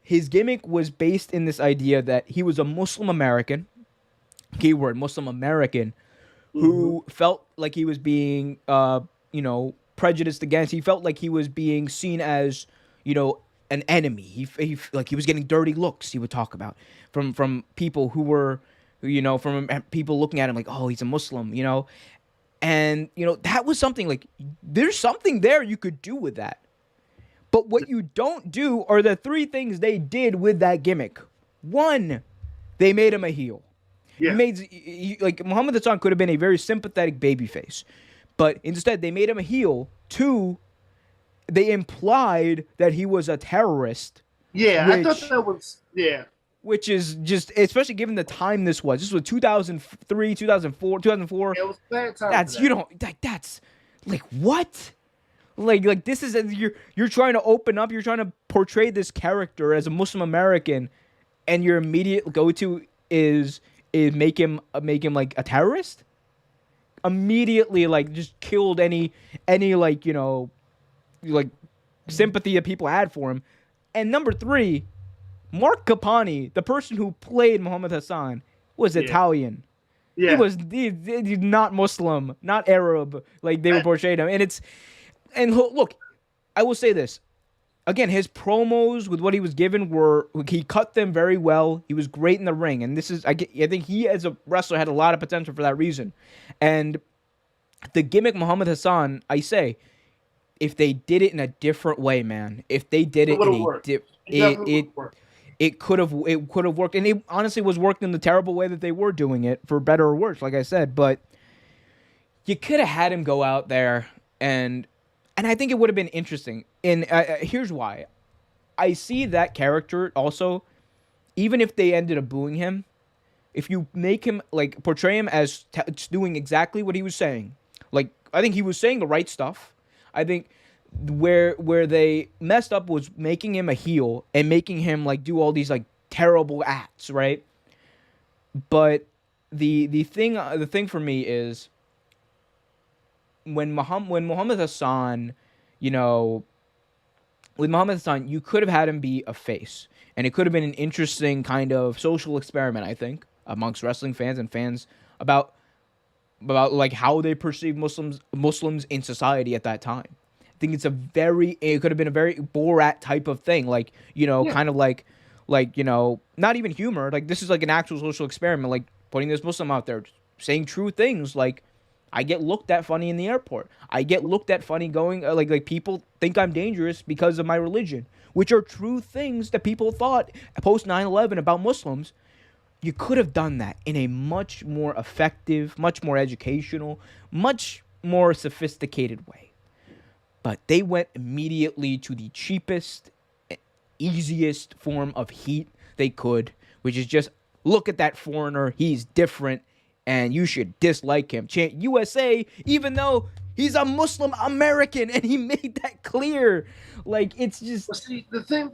his gimmick was based in this idea that he was a Muslim American, keyword Muslim American, who felt like he was being, prejudiced against. He felt like he was being seen as, an enemy. He like he was getting dirty looks. He would talk about from people who were, from people looking at him like, oh, he's a Muslim, And, that was something like, there's something there you could do with that. But what you don't do are the three things they did with that gimmick. One, they made him a heel. Yeah. Muhammad Hassan could have been a very sympathetic babyface. But instead, they made him a heel. Two, they implied that he was a terrorist. Yeah, I thought that was, Which is just, especially given the time this was. This was 2003, 2004. It was bad time. That's like, what? Like this is, you're trying to open up, you're trying to portray this character as a Muslim American, and your immediate go-to is make him like a terrorist? Immediately, like, just killed any sympathy that people had for him. And number three, Mark Capani, the person who played Muhammad Hassan, was Italian. Yeah. He was not Muslim, not Arab, like they were portrayed him. And look, I will say this. Again, his promos with what he was given he cut them very well. He was great in the ring. And I think he as a wrestler had a lot of potential for that reason. And the gimmick Muhammad Hassan, I say, if they did it in a different way, man, if they did it in a it could have worked, and it honestly was working in the terrible way that they were doing it, for better or worse, like I said. But you could have had him go out there, and I think it would have been interesting. And here's why: I see that character also, even if they ended up booing him, if you make him like portray him as doing exactly what he was saying, like I think he was saying the right stuff. I think where they messed up was making him a heel and making him like do all these like terrible acts, right? But the thing for me is when Muhammad Hassan, you know, with Muhammad Hassan, you could have had him be a face, and it could have been an interesting kind of social experiment, I think, amongst wrestling fans and fans about like how they perceive Muslims in society at that time. I think it could have been a very Borat type of thing, like, you know, Yeah. kind of like, you know, not even humor, like this is like an actual social experiment, like putting this Muslim out there saying true things, like I get looked at funny in the airport. I get looked at funny going like people think I'm dangerous because of my religion, which are true things that people thought post 9/11 about Muslims. You could have done that in a much more effective, much more educational, much more sophisticated way. But they went immediately to the cheapest, easiest form of heat they could, which is just look at that foreigner. He's different, and you should dislike him. Chant USA, even though he's a Muslim American, and he made that clear. Like, it's just. But see, the thing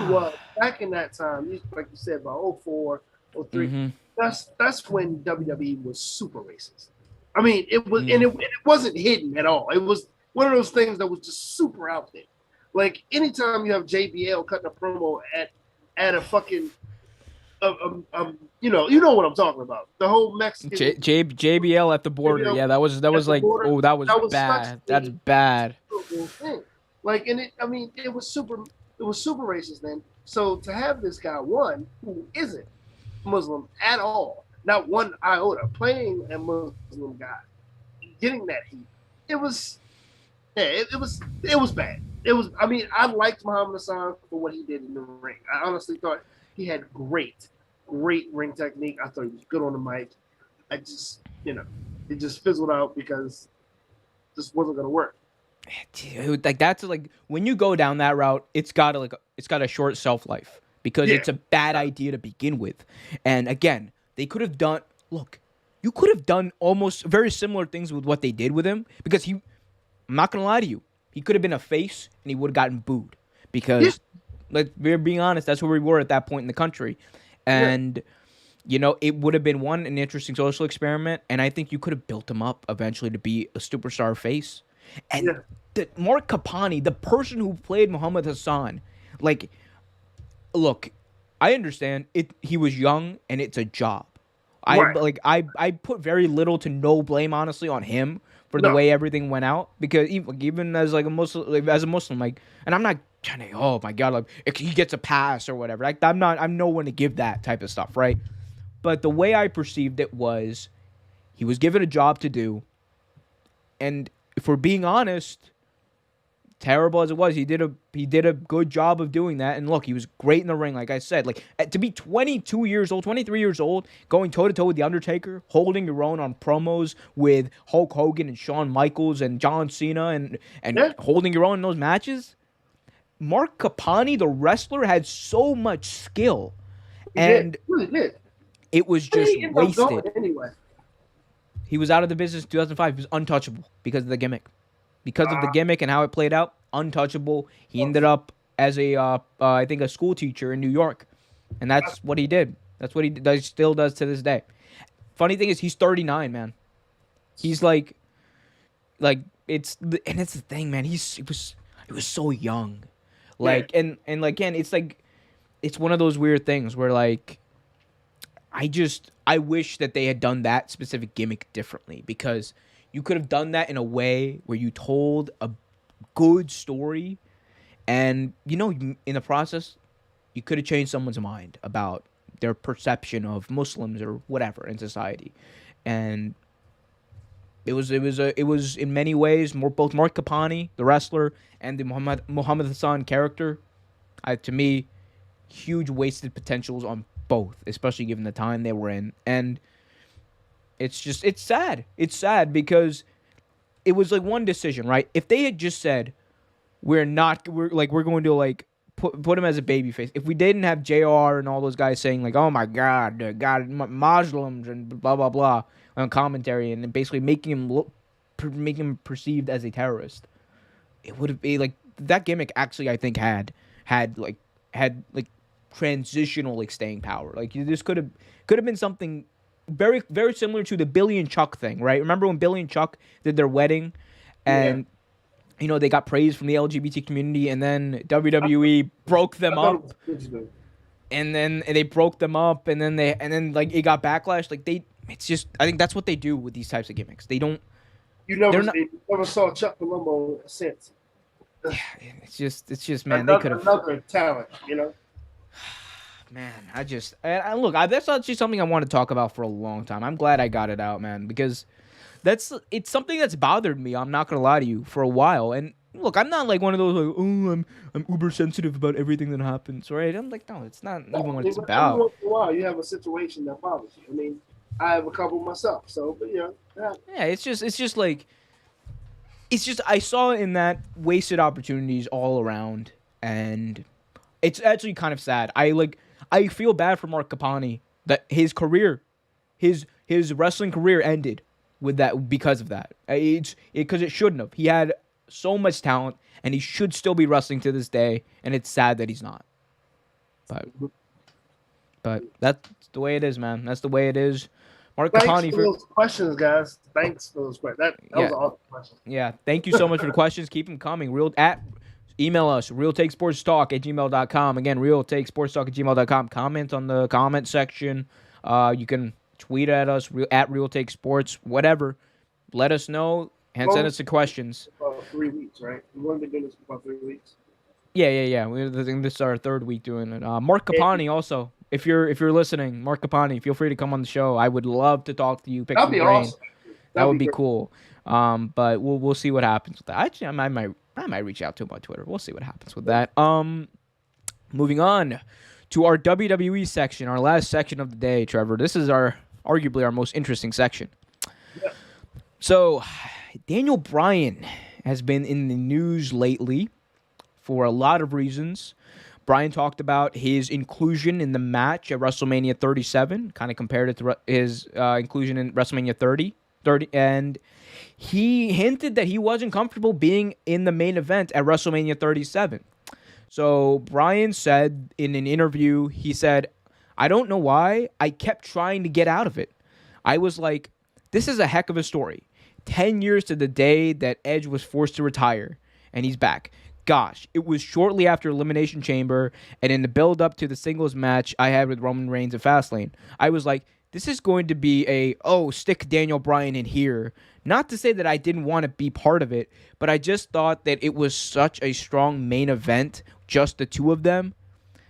was back in that time, like you said, about 04, 03, Mhm. that's when WWE was super racist. I mean, it was, Mm. and it wasn't hidden at all. It was one of those things that was just super out there. Like anytime you have JBL cutting a promo at a fucking, you know what I'm talking about. The whole Mexican JBL at the border. JBL Yeah, that was at the like, border, oh, that was that was bad. such That's a bad. terrible thing. Like, and I mean, it was super racist then. So to have this guy, one who isn't Muslim at all, not one iota, playing a Muslim guy, getting that heat, it was, yeah, it was bad. It was. I mean, I liked Muhammad Hassan for what he did in the ring. I honestly thought he had great ring technique. I thought he was good on the mic. I just, it just fizzled out because this wasn't going to work. Dude, like that's like when you go down that route, it's got a short shelf life because Yeah. it's a bad idea to begin with. And again, they could have done. Look, you could have done almost very similar things with what they did with him because I'm not gonna lie to you, he could have been a face and he would have gotten booed because, like, we're being honest, that's where we were at that point in the country, and. You know, it would have been an interesting social experiment, and I think you could have built him up eventually to be a superstar face. And Mark Capani, the person who played Muhammad Hassan, like, look, I understand it. He was young, and it's a job. Right. I put very little to no blame, honestly, on him for the No. way everything went out because even as like a Muslim, like, and I'm not trying to, oh my god, like if he gets a pass or whatever. Like I'm no one to give that type of stuff, right? But the way I perceived it was he was given a job to do. And if we're being honest, terrible as it was, he did a good job of doing that. And look, he was great in the ring, like I said. Like to be 22 years old, 23 years old, going toe to toe with The Undertaker, holding your own on promos with Hulk Hogan and Shawn Michaels and John Cena and holding your own in those matches. Mark Capani, the wrestler, had so much skill. And Really did. it was just He ended up going wasted. anyway. He was out of the business in 2005. He was untouchable because of the gimmick. Because of the gimmick and how it played out, untouchable. He ended up as I think, a school teacher in New York. And that's what he did. That's what he does, still does to this day. Funny thing is, he's 39, man. He's like, it's the thing, man. He was so young. Like, and again, it's like, it's one of those weird things where, like, I wish that they had done that specific gimmick differently because you could have done that in a way where you told a good story and, you know, in the process, you could have changed someone's mind about their perception of Muslims or whatever in society. And it was in many ways both Mark Capani, the wrestler, and the Muhammad Hassan character. To me, huge wasted potentials on both, especially given the time they were in. And it's sad. It's sad because it was like one decision, right? If they had just said we're going to like put him as a babyface. If we didn't have JR and all those guys saying like, "Oh my God, Muslims and blah blah blah" on commentary, and basically making him perceived as a terrorist, it would have been like that gimmick. Actually, I think had transitional like staying power. Like this could have been something very very similar to the Billy and Chuck thing, right? Remember when Billy and Chuck did their wedding, and they got praise from the LGBT community, and then WWE broke them up, and then they broke them up, and then like it got backlash. Like it's just I think that's what they do with these types of gimmicks. They don't. You never saw Chuck Palumbo since. Yeah, it's just man, they could have another talent, Man, look, that's actually something I want to talk about for a long time. I'm glad I got it out, man, because it's something that's bothered me. I'm not gonna lie to you for a while. And look, I'm not like one of those like, oh, I'm uber sensitive about everything that happens, right? I'm like, no, it's not even what it's about. Once in a while, you have a situation that bothers you. I mean, I have a couple myself, so but yeah. It's just I saw in that wasted opportunities all around, and it's actually kind of sad. I feel bad for Mark Capani that his wrestling career ended with that because of that. Because it shouldn't have. He had so much talent, and he should still be wrestling to this day, and it's sad that he's not. But that's the way it is, man. That's the way it is. Mark Capani for those questions, guys. Thanks for those questions. That was all the questions. Yeah, thank you so much for the questions. Keep them coming. Email us, realtakesportstalk@gmail.com. Again, realtakesportstalk@gmail.com. Comment on the comment section. You can tweet at us, at realtakesports, whatever. Let us know and send us the questions. 3 weeks, right? We've only been doing this for about 3 weeks. Yeah. I think this is our third week doing it. Mark Capani also. If you're listening, Mark Capani, feel free to come on the show. I would love to talk to you. That'd be awesome. That would be cool. But we'll see what happens with that. Actually, I might reach out to him on Twitter. We'll see what happens with that. Moving on to our WWE section, our last section of the day, Trevor. This is arguably our most interesting section. Yeah. So, Daniel Bryan has been in the news lately for a lot of reasons. Bryan talked about his inclusion in the match at WrestleMania 37, kind of compared it to his inclusion in WrestleMania 30, and he hinted that he wasn't comfortable being in the main event at WrestleMania 37. So Bryan said in an interview, he said, "I don't know why I kept trying to get out of it. I was like, this is a heck of a story. 10 years to the day that Edge was forced to retire, and he's back. Gosh, it was shortly after Elimination Chamber and in the build-up to the singles match I had with Roman Reigns at Fastlane. I was like, this is going to be stick Daniel Bryan in here. Not to say that I didn't want to be part of it, but I just thought that it was such a strong main event, just the two of them,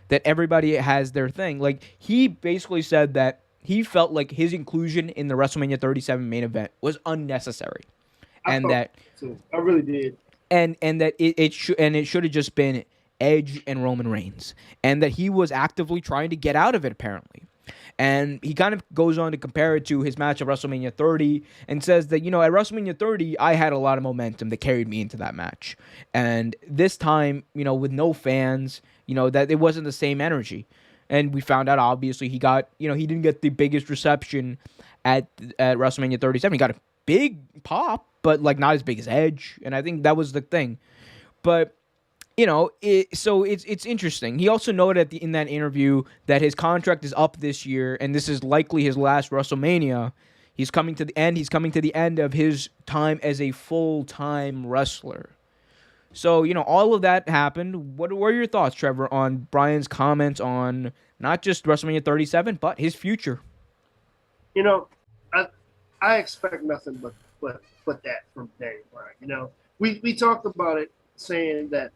that everybody has their thing." Like, he basically said that he felt like his inclusion in the WrestleMania 37 main event was unnecessary. I really did. And that it should have just been Edge and Roman Reigns, and that he was actively trying to get out of it apparently. And he kind of goes on to compare it to his match at WrestleMania 30 and says that, at WrestleMania 30, I had a lot of momentum that carried me into that match. And this time, with no fans, that it wasn't the same energy. And we found out, obviously, he didn't get the biggest reception at WrestleMania 37. He got a big pop, but not as big as Edge. And I think that was the thing. But so it's interesting. He also noted in that interview that his contract is up this year, and this is likely his last WrestleMania. He's coming to the end. He's coming to the end of his time as a full-time wrestler. So, all of that happened. What are your thoughts, Trevor, on Bryan's comments on not just WrestleMania 37, but his future? I expect nothing but that from Daniel Bryan. We talked about it, saying that,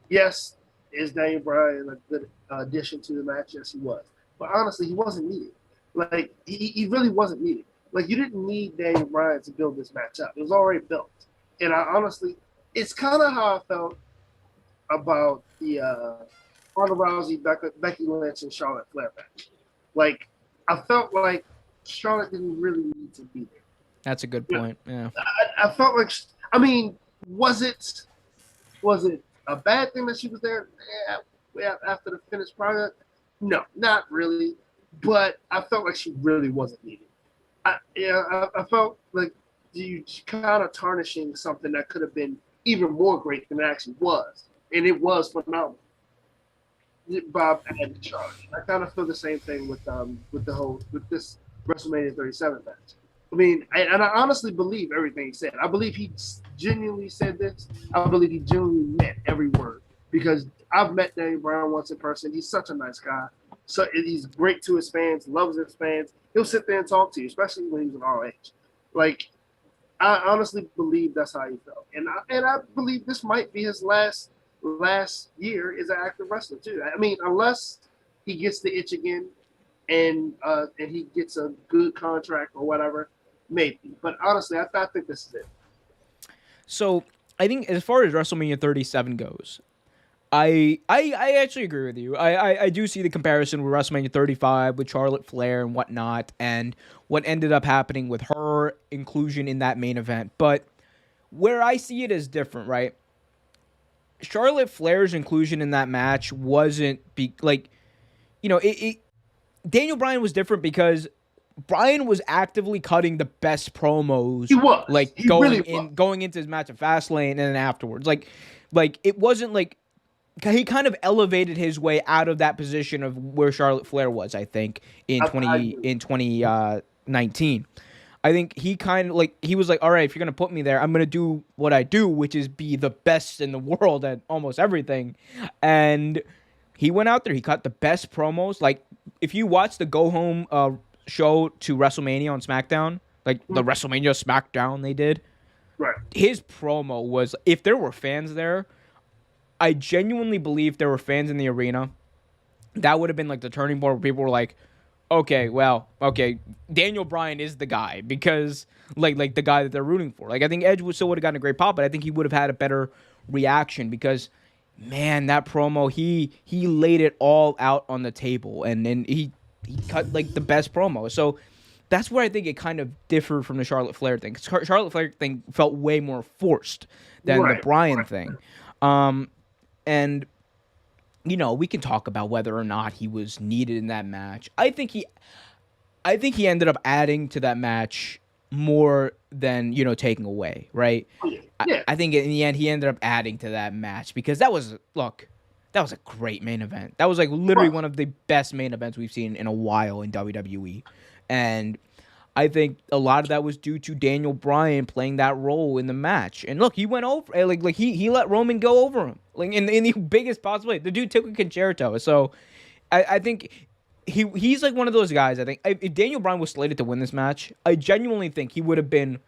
yes, is Daniel Bryan a good addition to the match? Yes, he was. But honestly, he wasn't needed. Like, he really wasn't needed. Like, you didn't need Daniel Bryan to build this match up. It was already built. And I honestly, it's kind of how I felt about the Ronda Rousey, Becky Lynch, and Charlotte Flair match. Like, I felt like Charlotte didn't really need to be there. That's a good point. Yeah. I felt like, I mean, was it a bad thing that she was there after the finished product? No, not really. But I felt like she really wasn't needed. I felt like you kind of tarnishing something that could have been even more great than it actually was, and it was phenomenal. Bob and Charlie. I kind of feel the same thing with this WrestleMania 37 match. I mean, I honestly believe everything he said. I believe he genuinely said this. I believe he genuinely meant every word because I've met Daniel Bryan once in person. He's such a nice guy. So he's great to his fans, loves his fans. He'll sit there and talk to you, especially when he's an ROH. Like, I honestly believe that's how he felt, and I believe this might be his last year as an active wrestler too. I mean, unless he gets the itch again, and he gets a good contract or whatever, maybe. But honestly, I think this is it. So I think as far as WrestleMania 37 goes, I actually agree with you. I do see the comparison with WrestleMania 35 with Charlotte Flair and whatnot, and what ended up happening with her inclusion in that main event. But where I see it as different, right? Charlotte Flair's inclusion in that match wasn't Daniel Bryan was different because Bryan was actively cutting the best promos. He was like he really was. going into his match at Fastlane and then afterwards. Like it wasn't like he kind of elevated his way out of that position of where Charlotte Flair was, I think, in 2019. I think he kind of he was like, all right, if you're going to put me there, I'm going to do what I do, which is be the best in the world at almost everything. And he went out there. He cut the best promos. Like, if you watch the Go Home show to WrestleMania on SmackDown, like the WrestleMania SmackDown they did, right? His promo was, if there were fans there, I genuinely believe there were fans in the arena, that would have been like the turning point where people were like, okay, Daniel Bryan is the guy because like the guy that they're rooting for. Like, I think Edge still would have gotten a great pop, but I think he would have had a better reaction because, man, that promo, he laid it all out on the table and he cut like the best promo. So that's where I think it kind of differed from the Charlotte Flair thing. Charlotte Flair thing felt way more forced than the Bryan thing. And we can talk about whether or not he was needed in that match. I think he ended up adding to that match more than, taking away, right? Yeah. I think in the end he ended up adding to that match because that was a great main event. That was like literally one of the best main events we've seen in a while in WWE. And I think a lot of that was due to Daniel Bryan playing that role in the match. And look, he went over, he let Roman go over him, like in the biggest possible way. The dude took a concerto. So I think he's like one of those guys. I think if Daniel Bryan was slated to win this match, I genuinely think he would have been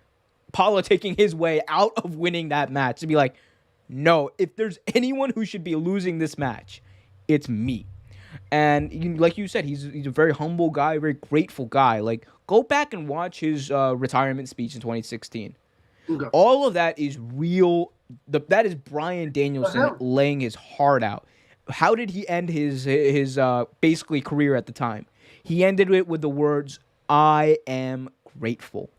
politicking his way out of winning that match to be like, no, if there's anyone who should be losing this match, it's me. And like you said, he's a very humble guy, very grateful guy. Like, go back and watch his retirement speech in 2016. Okay. All of that is real. That is Bryan Danielson laying his heart out. How did he end his basically career at the time? He ended it with the words, "I am grateful,"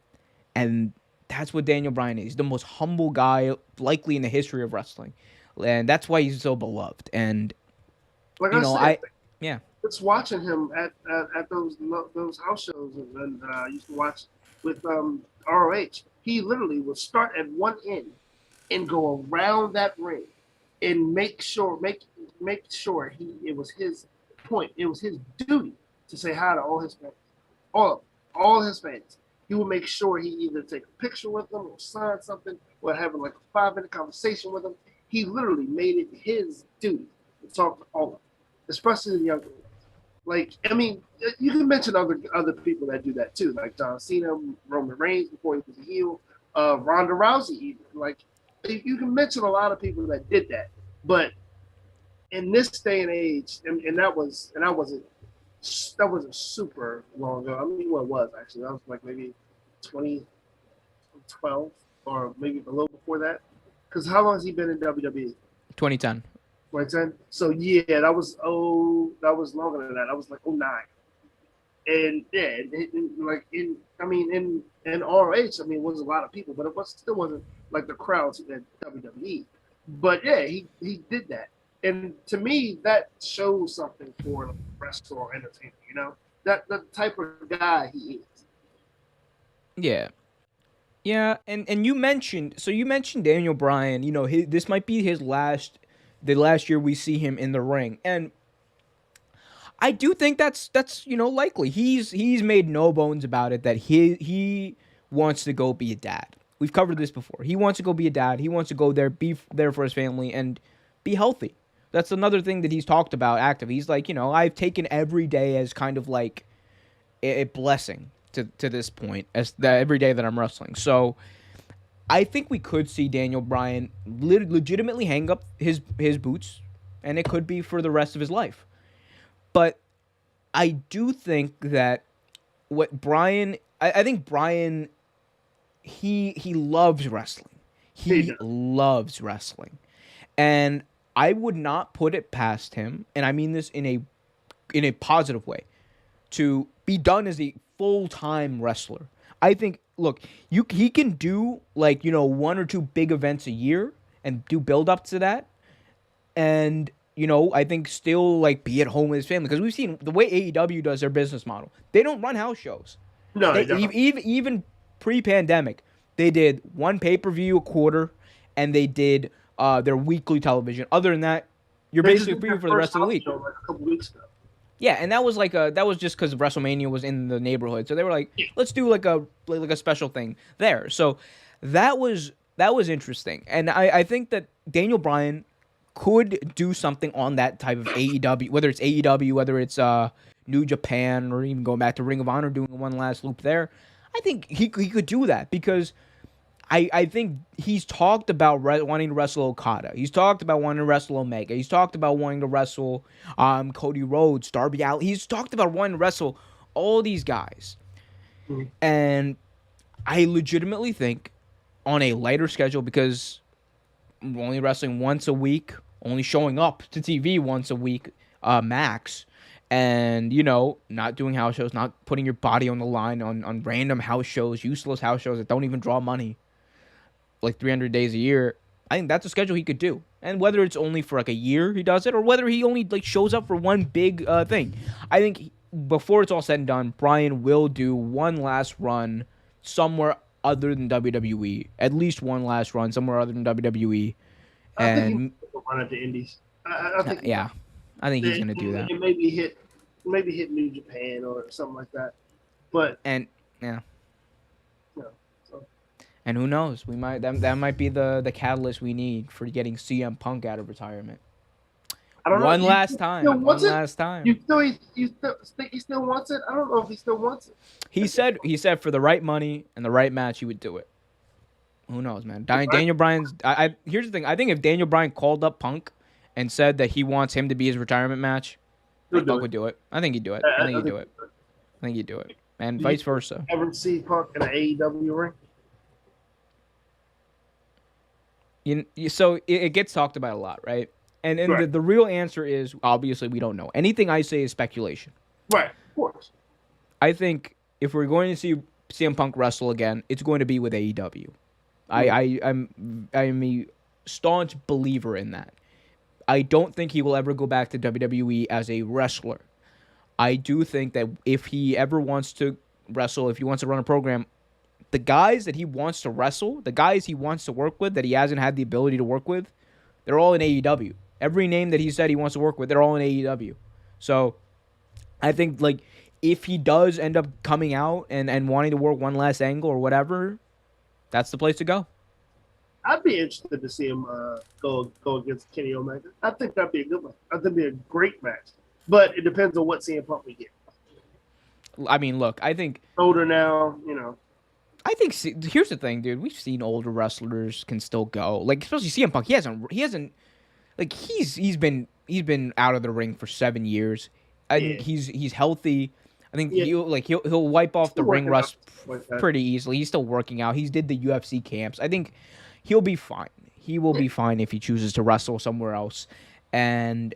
and that's what Daniel Bryan is. He's the most humble guy likely in the history of wrestling, and that's why he's so beloved. And Just watching him at those house shows and I used to watch with ROH. He literally would start at one end and go around that ring and make sure it was his point. It was his duty to say hi to all his fans, all his fans. He would make sure he either take a picture with them or sign something or having like a 5-minute conversation with them. He literally made it his duty to talk to all of them, especially the younger ones. Like, I mean, you can mention other people that do that too, like John Cena, Roman Reigns before he was a heel, Ronda Rousey even. Like, you can mention a lot of people that did that, but in this day and age, and that wasn't super long ago. I mean, what it was actually, that was like maybe 2012 or maybe a little before that. Because how long has he been in WWE? 2010. 2010. So yeah, that was longer than that. I was like 09. And yeah, like in ROH, I mean, it was a lot of people, but still wasn't like the crowds at WWE. But yeah, he did that, and to me, that shows something for a wrestler or entertainer. You know, that the type of guy he is. Yeah. Yeah, and you mentioned Daniel Bryan. You know, this might be the last year we see him in the ring, and I do think that's likely. He's made no bones about it that he wants to go be a dad. We've covered this before. He wants to go be a dad. He wants to go there, be there for his family, and be healthy. That's another thing that he's talked about active. He's like, I've taken every day as kind of like a blessing to this point, as that every day that I'm wrestling. So I think we could see Daniel Bryan legitimately hang up his boots, and it could be for the rest of his life. But I do think that I think Bryan, he loves wrestling. He loves wrestling. And I would not put it past him, and I mean this in a positive way, to be done as a full-time wrestler. I think, look, he can do one or two big events a year and do build-up to that. And I think still be at home with his family, because we've seen the way AEW does their business model. They don't run house shows. No, they don't. Even pre-pandemic, they did one pay-per-view a quarter, and they did their weekly television. Other than that, you're basically free for the rest of the week. Show, like, a couple weeks ago. Yeah, and that was just because WrestleMania was in the neighborhood, so they were like, let's do like a special thing there. So that was interesting, and I think that Daniel Bryan could do something on that type of AEW, whether it's AEW, whether it's New Japan, or even going back to Ring of Honor, doing one last loop there. I think he could do that, because I think he's talked about wanting to wrestle Okada. He's talked about wanting to wrestle Omega. He's talked about wanting to wrestle Cody Rhodes, Darby Allin. He's talked about wanting to wrestle all these guys. Mm-hmm. And I legitimately think on a lighter schedule, because only wrestling once a week, only showing up to TV once a week max, and not doing house shows, not putting your body on the line on random house shows, useless house shows that don't even draw money, like 300 days a year. I think that's a schedule he could do. And whether it's only for a year he does it, or whether he only shows up for one big thing, I think before it's all said and done, Bryan will do one last run somewhere other than WWE. At least one last run somewhere other than WWE. I think he'll run at the Indies. I think I think he's going to do that. And maybe hit New Japan or something like that. But and who knows? We might that might be the catalyst we need for getting CM Punk out of retirement. I don't know. One last time. You think he still wants it? I don't know if he still wants it. He said for the right money and the right match he would do it. Who knows, man? Daniel Bryan's. Here's the thing. I think if Daniel Bryan called up Punk and said that he wants him to be his retirement match, Punk would do it. I think he'd do it. I think he'd do it. And vice versa. Ever see Punk in an AEW ring? So it gets talked about a lot, right? And right. The real answer is, obviously, we don't know. Anything I say is speculation. Right, of course. I think if we're going to see CM Punk wrestle again, it's going to be with AEW. I'm a staunch believer in that. I don't think he will ever go back to WWE as a wrestler. I do think that if he ever wants to wrestle, if he wants to run a program, the guys that he wants to wrestle, the guys he wants to work with that he hasn't had the ability to work with, they're all in AEW. Every name that he said he wants to work with, they're all in AEW. So I think if he does end up coming out and wanting to work one last angle or whatever, that's the place to go. I'd be interested to see him go against Kenny Omega. I think that'd be a good one. I think it'd be a great match. But it depends on what CM Punk we get. I mean, look, I think older now, I think here's the thing, dude. We've seen older wrestlers can still go. Especially CM Punk. He hasn't he's been out of the ring for 7 years. I think he's healthy. I think he'll wipe off the ring rust pretty easily. He's still working out. He did the UFC camps. I think he'll be fine. He will be fine if he chooses to wrestle somewhere else. And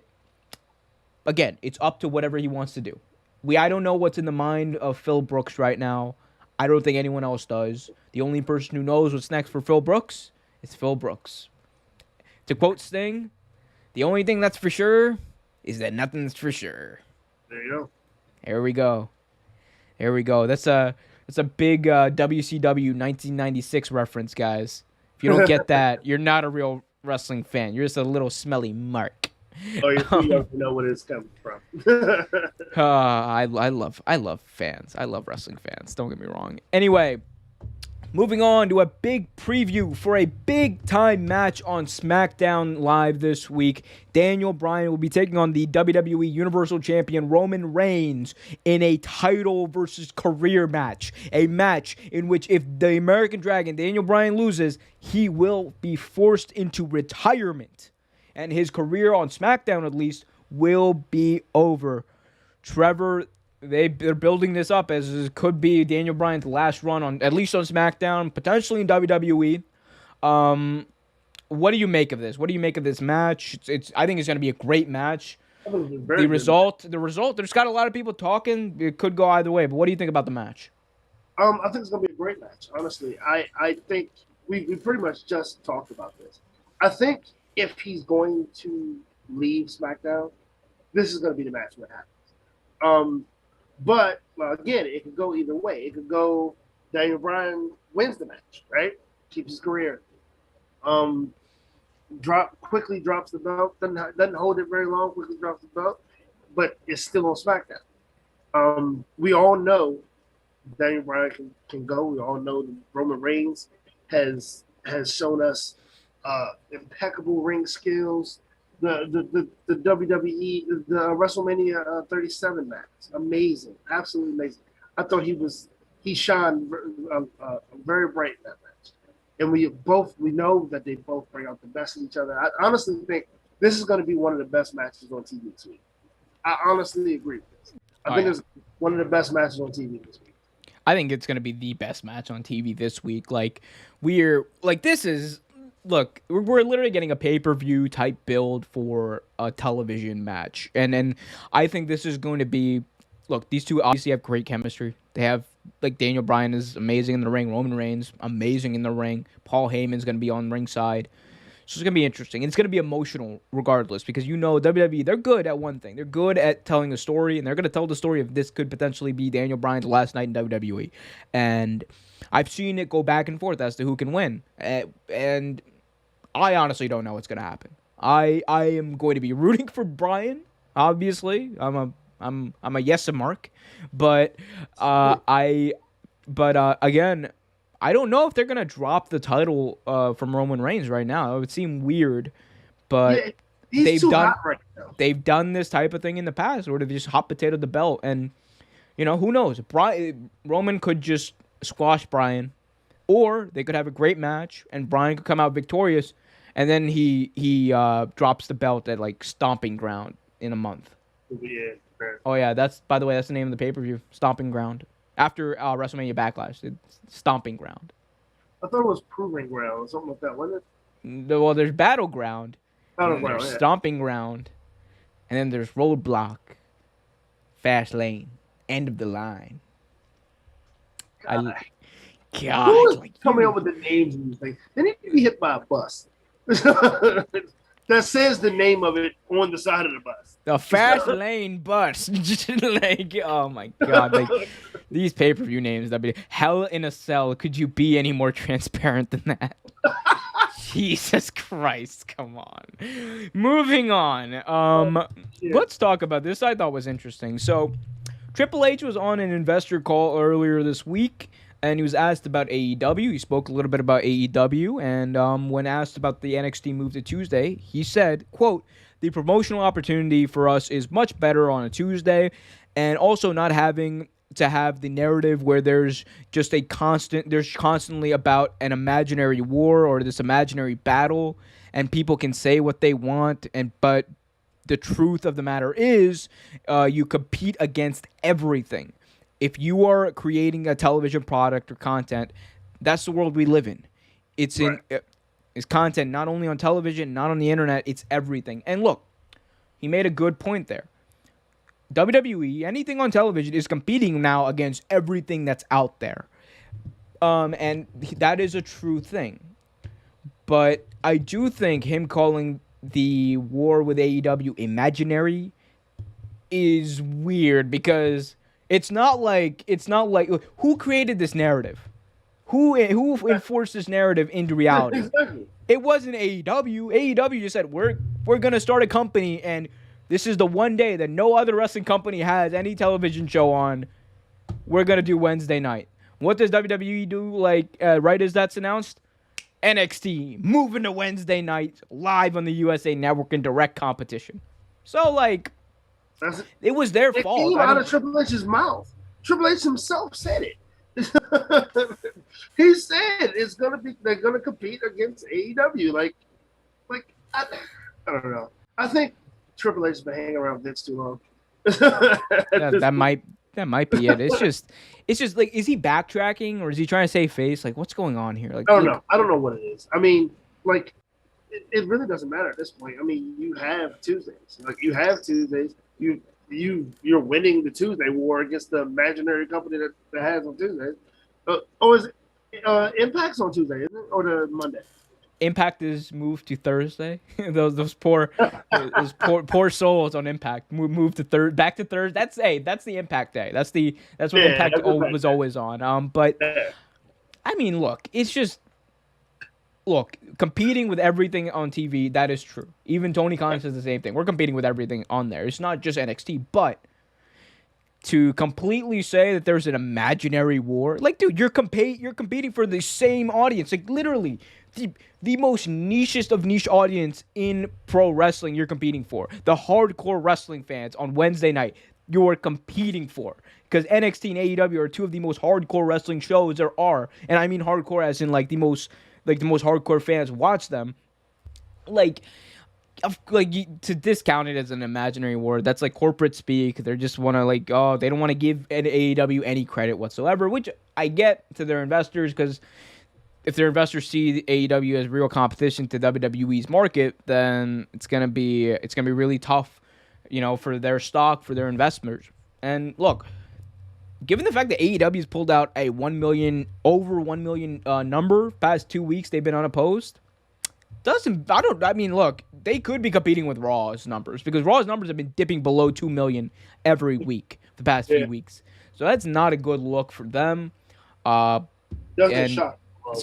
again, it's up to whatever he wants to do. I don't know what's in the mind of Phil Brooks right now. I don't think anyone else does. The only person who knows what's next for Phil Brooks is Phil Brooks. To quote Sting, the only thing that's for sure is that nothing's for sure. There you go. Here we go. Here we go. That's a big WCW 1996 reference, guys. If you don't get that, you're not a real wrestling fan. You're just a little smelly mark. Oh, you don't know what it's coming from. I love fans. I love wrestling fans. Don't get me wrong. Anyway, moving on to a big preview for a big-time match on SmackDown Live this week. Daniel Bryan will be taking on the WWE Universal Champion Roman Reigns in a title versus career match. A match in which if the American Dragon, Daniel Bryan, loses, he will be forced into retirement. And his career on SmackDown, at least, will be over. Trevor, they're building this up as it could be Daniel Bryan's last run on, at least on SmackDown, potentially in WWE. What do you make of this? What do you make of this match? I think it's going to be a great match. The result, there's got a lot of people talking. It could go either way, but what do you think about the match? I think it's going to be a great match, honestly. I think we pretty much just talked about this. I think if he's going to leave SmackDown, this is going to be the match that happens. But again, it could go either way. It could go Daniel Bryan wins the match, right? Keeps his career. Quickly drops the belt. Doesn't hold it very long. Quickly drops the belt, but it's still on SmackDown. We all know Daniel Bryan can go. We all know that Roman Reigns has shown us impeccable ring skills. The WWE, the WrestleMania 37 match, amazing, absolutely amazing. I thought he shined very bright in that match, and we know that they both bring out the best in each other. I honestly think this is going to be one of the best matches on TV this week. I honestly agree with this. I think it's one of the best matches on TV this week. I think it's going to be the best match on TV this week. Look, we're literally getting a pay-per-view type build for a television match. And I think this is going to be, look, these two obviously have great chemistry. They have, Daniel Bryan is amazing in the ring. Roman Reigns, amazing in the ring. Paul Heyman's going to be on ringside. So it's going to be interesting. It's going to be emotional regardless because WWE, they're good at one thing. They're good at telling a story, and they're going to tell the story of this could potentially be Daniel Bryan's last night in WWE. And I've seen it go back and forth as to who can win. And I honestly don't know what's going to happen. I am going to be rooting for Bryan, obviously. I'm a yes mark. But again, I don't know if they're going to drop the title from Roman Reigns right now. It would seem weird, but they've done this type of thing in the past where they just hot potato the belt, and who knows? Roman could just squash Bryan, or they could have a great match and Bryan could come out victorious, and then he drops the belt at Stomping Ground in a month. Yeah. Oh yeah, that's the name of the pay-per-view, Stomping Ground. After WrestleMania Backlash, it's Stomping Ground. I thought it was Proving Ground or something like that, wasn't it? Well, there's Battleground. There's Stomping Ground. And then there's Roadblock. Fast Lane. End of the line. God. God. Coming up with the names and things. They need to be hit by a bus. That says the name of it on the side of the bus. The Fast Lane Bus. Oh my God. These pay-per-view names. Hell in a Cell. Could you be any more transparent than that? Jesus Christ. Come on. Moving on. Let's talk about this. I thought was interesting. So, Triple H was on an investor call earlier this week, and he was asked about AEW. He spoke a little bit about AEW, and when asked about the NXT move to Tuesday, he said, quote, "The promotional opportunity for us is much better on a Tuesday, and also not having to have the narrative where there's just there's constantly about an imaginary war or this imaginary battle, and people can say what they want, but the truth of the matter is you compete against everything. If you are creating a television product or content, that's the world we live in. It's content not only on television, not on the internet, it's everything. And look, He made a good point there. WWE, anything on television, is competing now against everything that's out there. And that is a true thing. But I do think him calling the war with AEW imaginary is weird, because it's not like who created this narrative? Who enforced this narrative into reality? Exactly. It wasn't AEW. AEW just said we're gonna start a company, and this is the one day that no other wrestling company has any television show on. We're gonna do Wednesday night. What does WWE do? Right as that's announced, NXT moving to Wednesday night live on the USA Network in direct competition. So it was their fault. It came out of Triple H's mouth. Triple H himself said it. He said they're gonna compete against AEW. I don't know. I think Triple H's been hanging around Vince too long. that might be it. It's just is he backtracking, or is he trying to save face? What's going on here? I don't know. I don't know what it is. I mean, it really doesn't matter at this point. I mean, you have Tuesdays. You're winning the Tuesday war against the imaginary company that has on Tuesdays. Or is it Impact's on Tuesday, isn't it? Or the Monday? Impact is moved to Thursday. those poor souls on Impact moved to back to Thursday. That's the Impact day. That's what Impact was always on. But I mean, look, it's just competing with everything on TV. That is true. Even Tony Khan says the same thing. We're competing with everything on there. It's not just NXT, but to completely say that there's an imaginary war, dude, you're competing for the same audience. Literally, the most nichest of niche audience in pro wrestling. You're competing for the hardcore wrestling fans on Wednesday night. You're competing for, because NXT and AEW are two of the most hardcore wrestling shows there are, and I mean hardcore as in the most hardcore fans watch them. To discount it as an imaginary war, that's corporate speak. They just want to they don't want to give AEW any credit whatsoever, which I get to their investors, because if their investors see AEW as real competition to WWE's market, then it's gonna be really tough, for their stock, for their investors. And look, given the fact that AEW has pulled out a over 1 million number past 2 weeks, they've been unopposed. Look, they could be competing with Raw's numbers, because Raw's numbers have been dipping below 2 million every week the past few weeks. So that's not a good look for them. So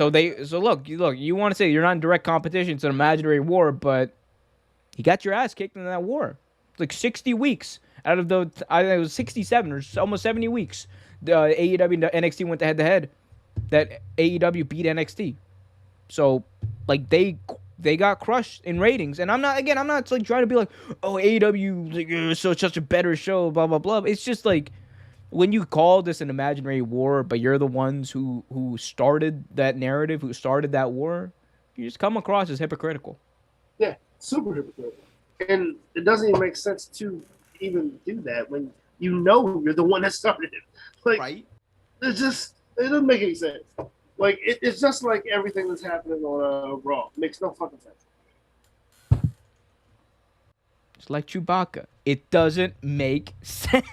look, you want to say you're not in direct competition, it's an imaginary war, but you got your ass kicked in that war. It's 60 weeks out of I think it was 67 or almost 70 weeks. The AEW and NXT went head to head. That AEW beat NXT. So they got crushed in ratings, and I'm not trying to be AEW is such a better show, blah blah blah. It's just when you call this an imaginary war, but you're the ones who started that narrative, who started that war, you just come across as hypocritical. Yeah, super hypocritical, and it doesn't even make sense to even do that when you're the one that started it. Right? It doesn't make any sense. It's just like everything that's happening on Raw. It makes no fucking sense. It's like Chewbacca. It doesn't make sense.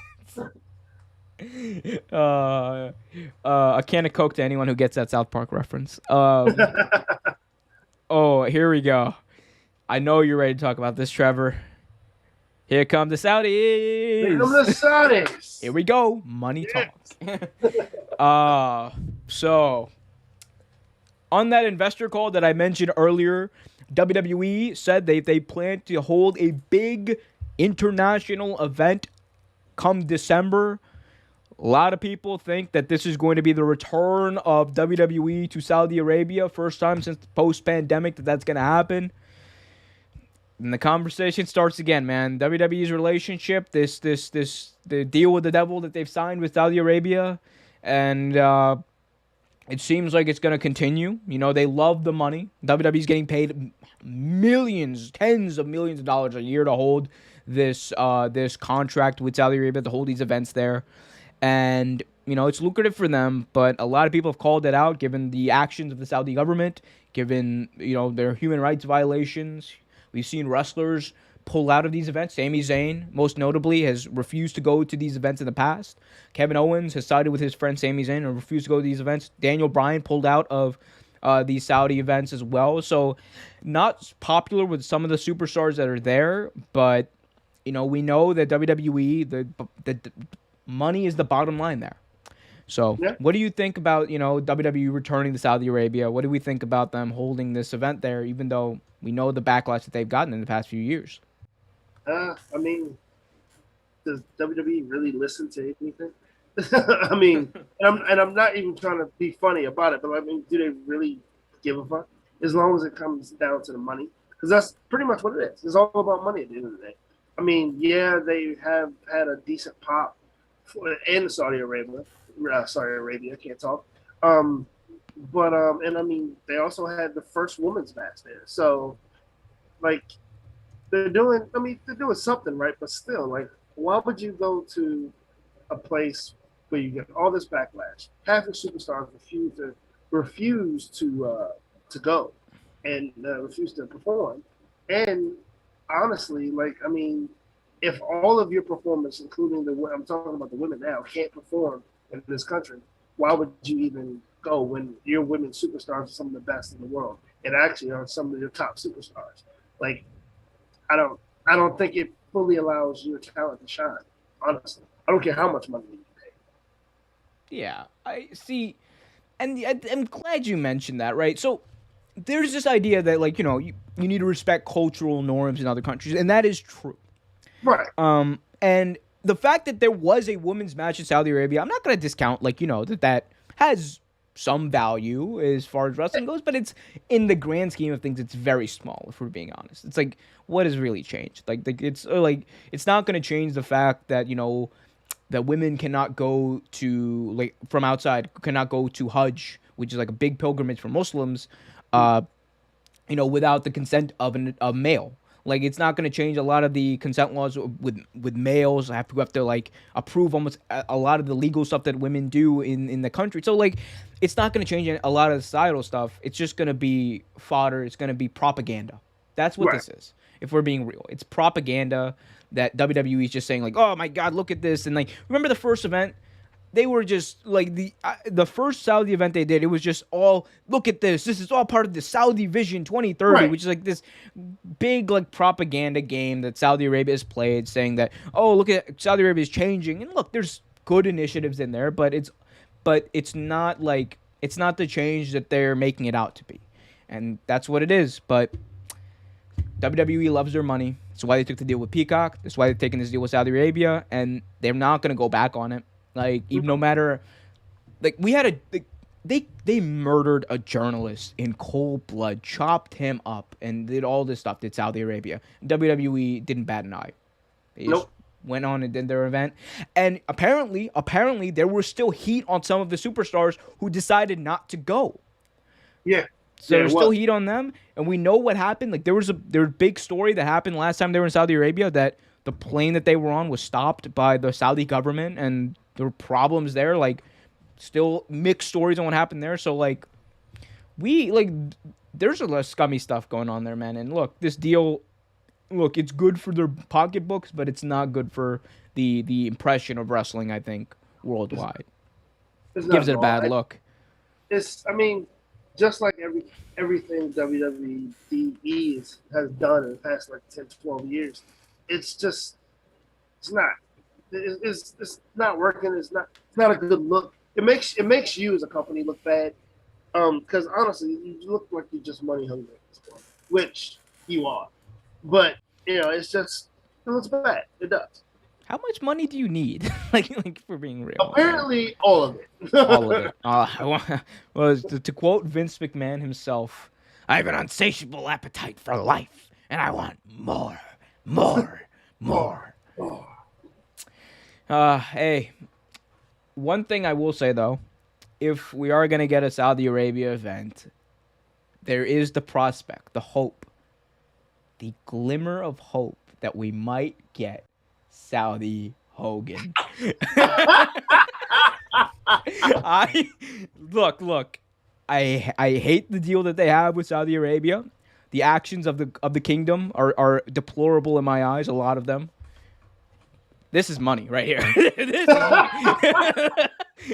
A can of Coke to anyone who gets that South Park reference. Oh, here we go. I know you're ready to talk about this, Trevor. Here come the Saudis. Here come the Saudis. Here we go. Money talk. So on that investor call that I mentioned earlier, WWE said they plan to hold a big international event come December. A lot of people think that this is going to be the return of WWE to Saudi Arabia. First time since post-pandemic that's going to happen. And the conversation starts again, man. WWE's relationship, the deal with the devil that they've signed with Saudi Arabia, and it seems like it's going to continue. They love the money. WWE's getting paid millions, tens of millions of dollars a year to hold this contract with Saudi Arabia, to hold these events there. And, it's lucrative for them, but a lot of people have called it out, given the actions of the Saudi government, given, their human rights violations. We've seen wrestlers pull out of these events. Sami Zayn, most notably, has refused to go to these events in the past. Kevin Owens has sided with his friend Sami Zayn and refused to go to these events. Daniel Bryan pulled out of these Saudi events as well. So not popular with some of the superstars that are there, but we know that WWE, the money is the bottom line there. So what do you think about, WWE returning to Saudi Arabia? What do we think about them holding this event there, even though we know the backlash that they've gotten in the past few years? I mean, does WWE really listen to anything? I mean, and I'm not even trying to be funny about it, but I mean, do they really give a fuck? As long as it comes down to the money, because that's pretty much what it is. It's all about money at the end of the day. I mean, yeah, they have had a decent pop in Saudi Arabia. I can't talk. And I mean, they also had the first women's match there. So, like, they're doing something right, but still, like, why would you go to a place where you get all this backlash? Half the superstars refuse to go and refuse to perform. And honestly, like, I mean, if all of your performers, including I'm talking about the women now, can't perform in this country, why would you even go when your women superstars are some of the best in the world and actually are some of your top superstars? Like, I don't think it fully allows your talent to shine, honestly. I don't care how much money you pay. Yeah, I see. And I'm glad you mentioned that, right? So there's this idea that, like, you need to respect cultural norms in other countries, and that is true. Right. And the fact that there was a women's match in Saudi Arabia, I'm not going to discount, like, that has some value as far as wrestling goes, but it's, in the grand scheme of things, it's very small, if we're being honest. It's like, what has really changed? Like it's not going to change the fact that, that women cannot go to, like, from outside, cannot go to Hajj, which is like a big pilgrimage for Muslims, without the consent of a male. Like, it's not going to change a lot of the consent laws with males. I have to like approve almost a lot of the legal stuff that women do in the country. So, like, it's not going to change a lot of the societal stuff. It's just going to be fodder. It's going to be propaganda. That's what this is. If we're being real, it's propaganda that WWE is just saying, like, oh my God, look at this. And, like, remember the first event? They were just, like, the first Saudi event they did, it was just all, look at this. This is all part of the Saudi Vision 2030, which is, like, this big, like, propaganda game that Saudi Arabia has played, saying that, oh, look at Saudi Arabia is changing. And look, there's good initiatives in there, but it's not the change that they're making it out to be. And that's what it is. But WWE loves their money. That's why they took the deal with Peacock. That's why they're taking this deal with Saudi Arabia. And they're not going to go back on it. Like, even no matter, like, we had they murdered a journalist in cold blood, chopped him up, and did all this stuff, did Saudi Arabia. WWE didn't bat an eye. They just went on and did their event. And apparently, there was still heat on some of the superstars who decided not to go. Yeah. So there's still heat on them, and we know what happened. Like, there was a big story that happened last time they were in Saudi Arabia, that the plane that they were on was stopped by the Saudi government, and there were problems there. Like, still mixed stories on what happened there. So, like, there's a lot of scummy stuff going on there, man. And look, this deal, it's good for their pocketbooks, but it's not good for the impression of wrestling, I think, worldwide. It gives it a bad look. I mean, just like everything WWE has done in the past, like, 10 to 12 years, it's not working. It's not a good look. It makes you as a company look bad. Because honestly, you look like you're just money hungry at this point, which you are. But it looks bad. It does. How much money do you need? like for being real. Apparently, all of it. All of it. Well, to quote Vince McMahon himself, I have an insatiable appetite for life, and I want more. Hey, one thing I will say, though, if we are going to get a Saudi Arabia event, there is the prospect, the hope, the glimmer of hope that we might get Saudi Hogan. Look, I hate the deal that they have with Saudi Arabia. The actions of the kingdom are deplorable in my eyes. A lot of them. This is money right here. This is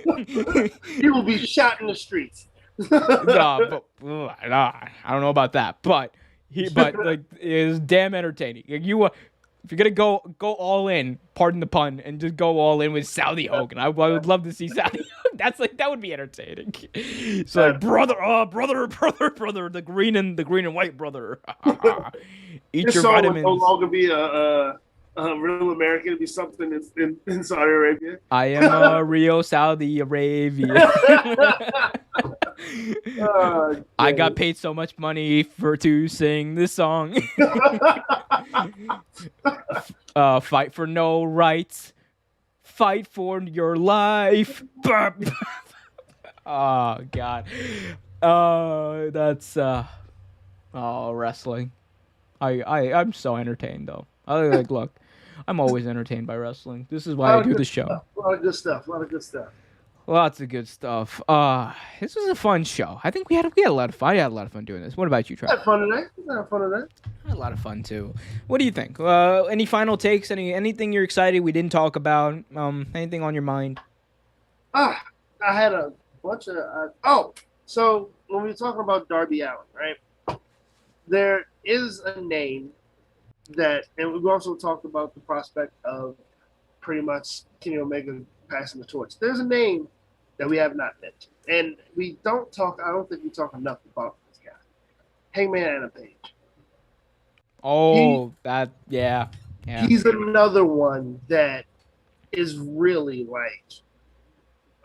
money. He will be shot in the streets. I don't know about that, but like it is damn entertaining. Like, if you're gonna go all in, pardon the pun, and just go all in with Saudi Hogan, I would love to see Saudi. That would be entertaining. So like, brother, the green and white brother. Eat This your song vitamins. would no longer be a real American. It'd be something in Saudi Arabia. I am a Rio Saudi Arabia. I got paid so much money to sing this song. Fight for no rights. Fight for your life. Oh God. That's wrestling. I'm so entertained though. Look, I'm always entertained by wrestling. This is why I do the show. A lot of good stuff. Lots of good stuff. This was a fun show. I think we had a lot of fun. I had a lot of fun doing this. What about you, Trav? I had fun today. I had a lot of fun too. What do you think? Any final takes? Anything you're excited we didn't talk about? Anything on your mind? I had a bunch of. So when we were talking about Darby Allin, right? There is a name that, and we also talked about the prospect of pretty much Kenny Omega passing the torch. There's a name that we have not mentioned, and we don't talk. I don't think we talk enough about this guy, Hangman Adam Page. Oh, yeah. He's another one that is really like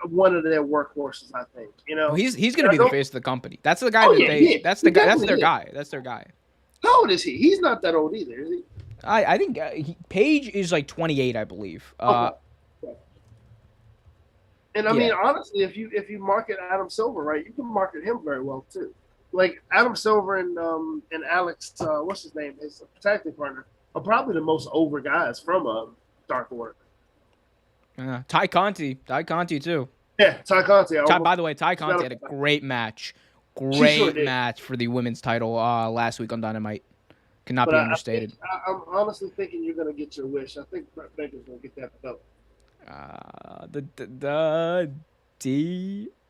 one of their workhorses. I think he's gonna be the face of the company. That's the guy That's their guy. That's their guy. How old is he? He's not that old either, is he? I think Page is like 28, I believe. Okay. And I mean, honestly, if you market Adam Silver right, you can market him very well too. Like Adam Silver and Alex, what's his name, his tag team partner, are probably the most over guys from Dark Order. Ty Conti too. Yeah, Ty Conti. By the way, Ty Conti had a great match. Great match for the women's title last week on Dynamite. Cannot be understated. I'm honestly thinking you're gonna get your wish. I think Brett Baker's gonna get that belt. The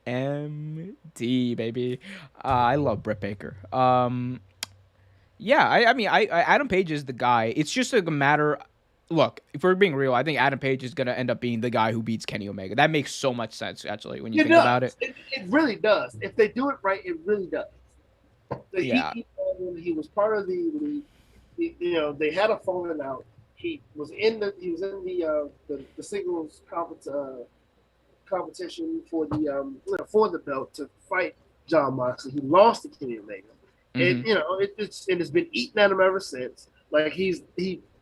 DMD, baby. I love Britt Baker. Yeah, I mean, Adam Page is the guy. It's just like a matter. Look, if we're being real, I think Adam Page is gonna end up being the guy who beats Kenny Omega. That makes so much sense, actually, when you think about it. It really does. If they do it right, it really does. He was part of the they had a falling out. He was in the singles competition for the belt to fight John Moxley. He lost to Kenny Omega, and it's been eating at him ever since. Like he's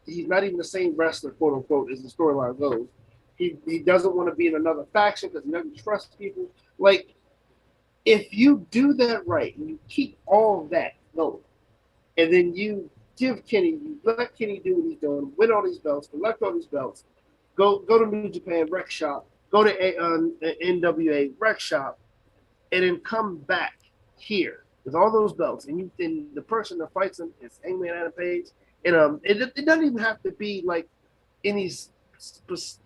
not even the same wrestler, quote unquote, as the storyline goes. He doesn't want to be in another faction because he doesn't trust people. Like if you do that right and you keep all of that going, and then you let Kenny do what he's doing, win all these belts, collect all these belts, go to New Japan Rec Shop, go to NWA Rec Shop, and then come back here with all those belts, and the person that fights him is Hangman Adam Page, and it doesn't even have to be like any specific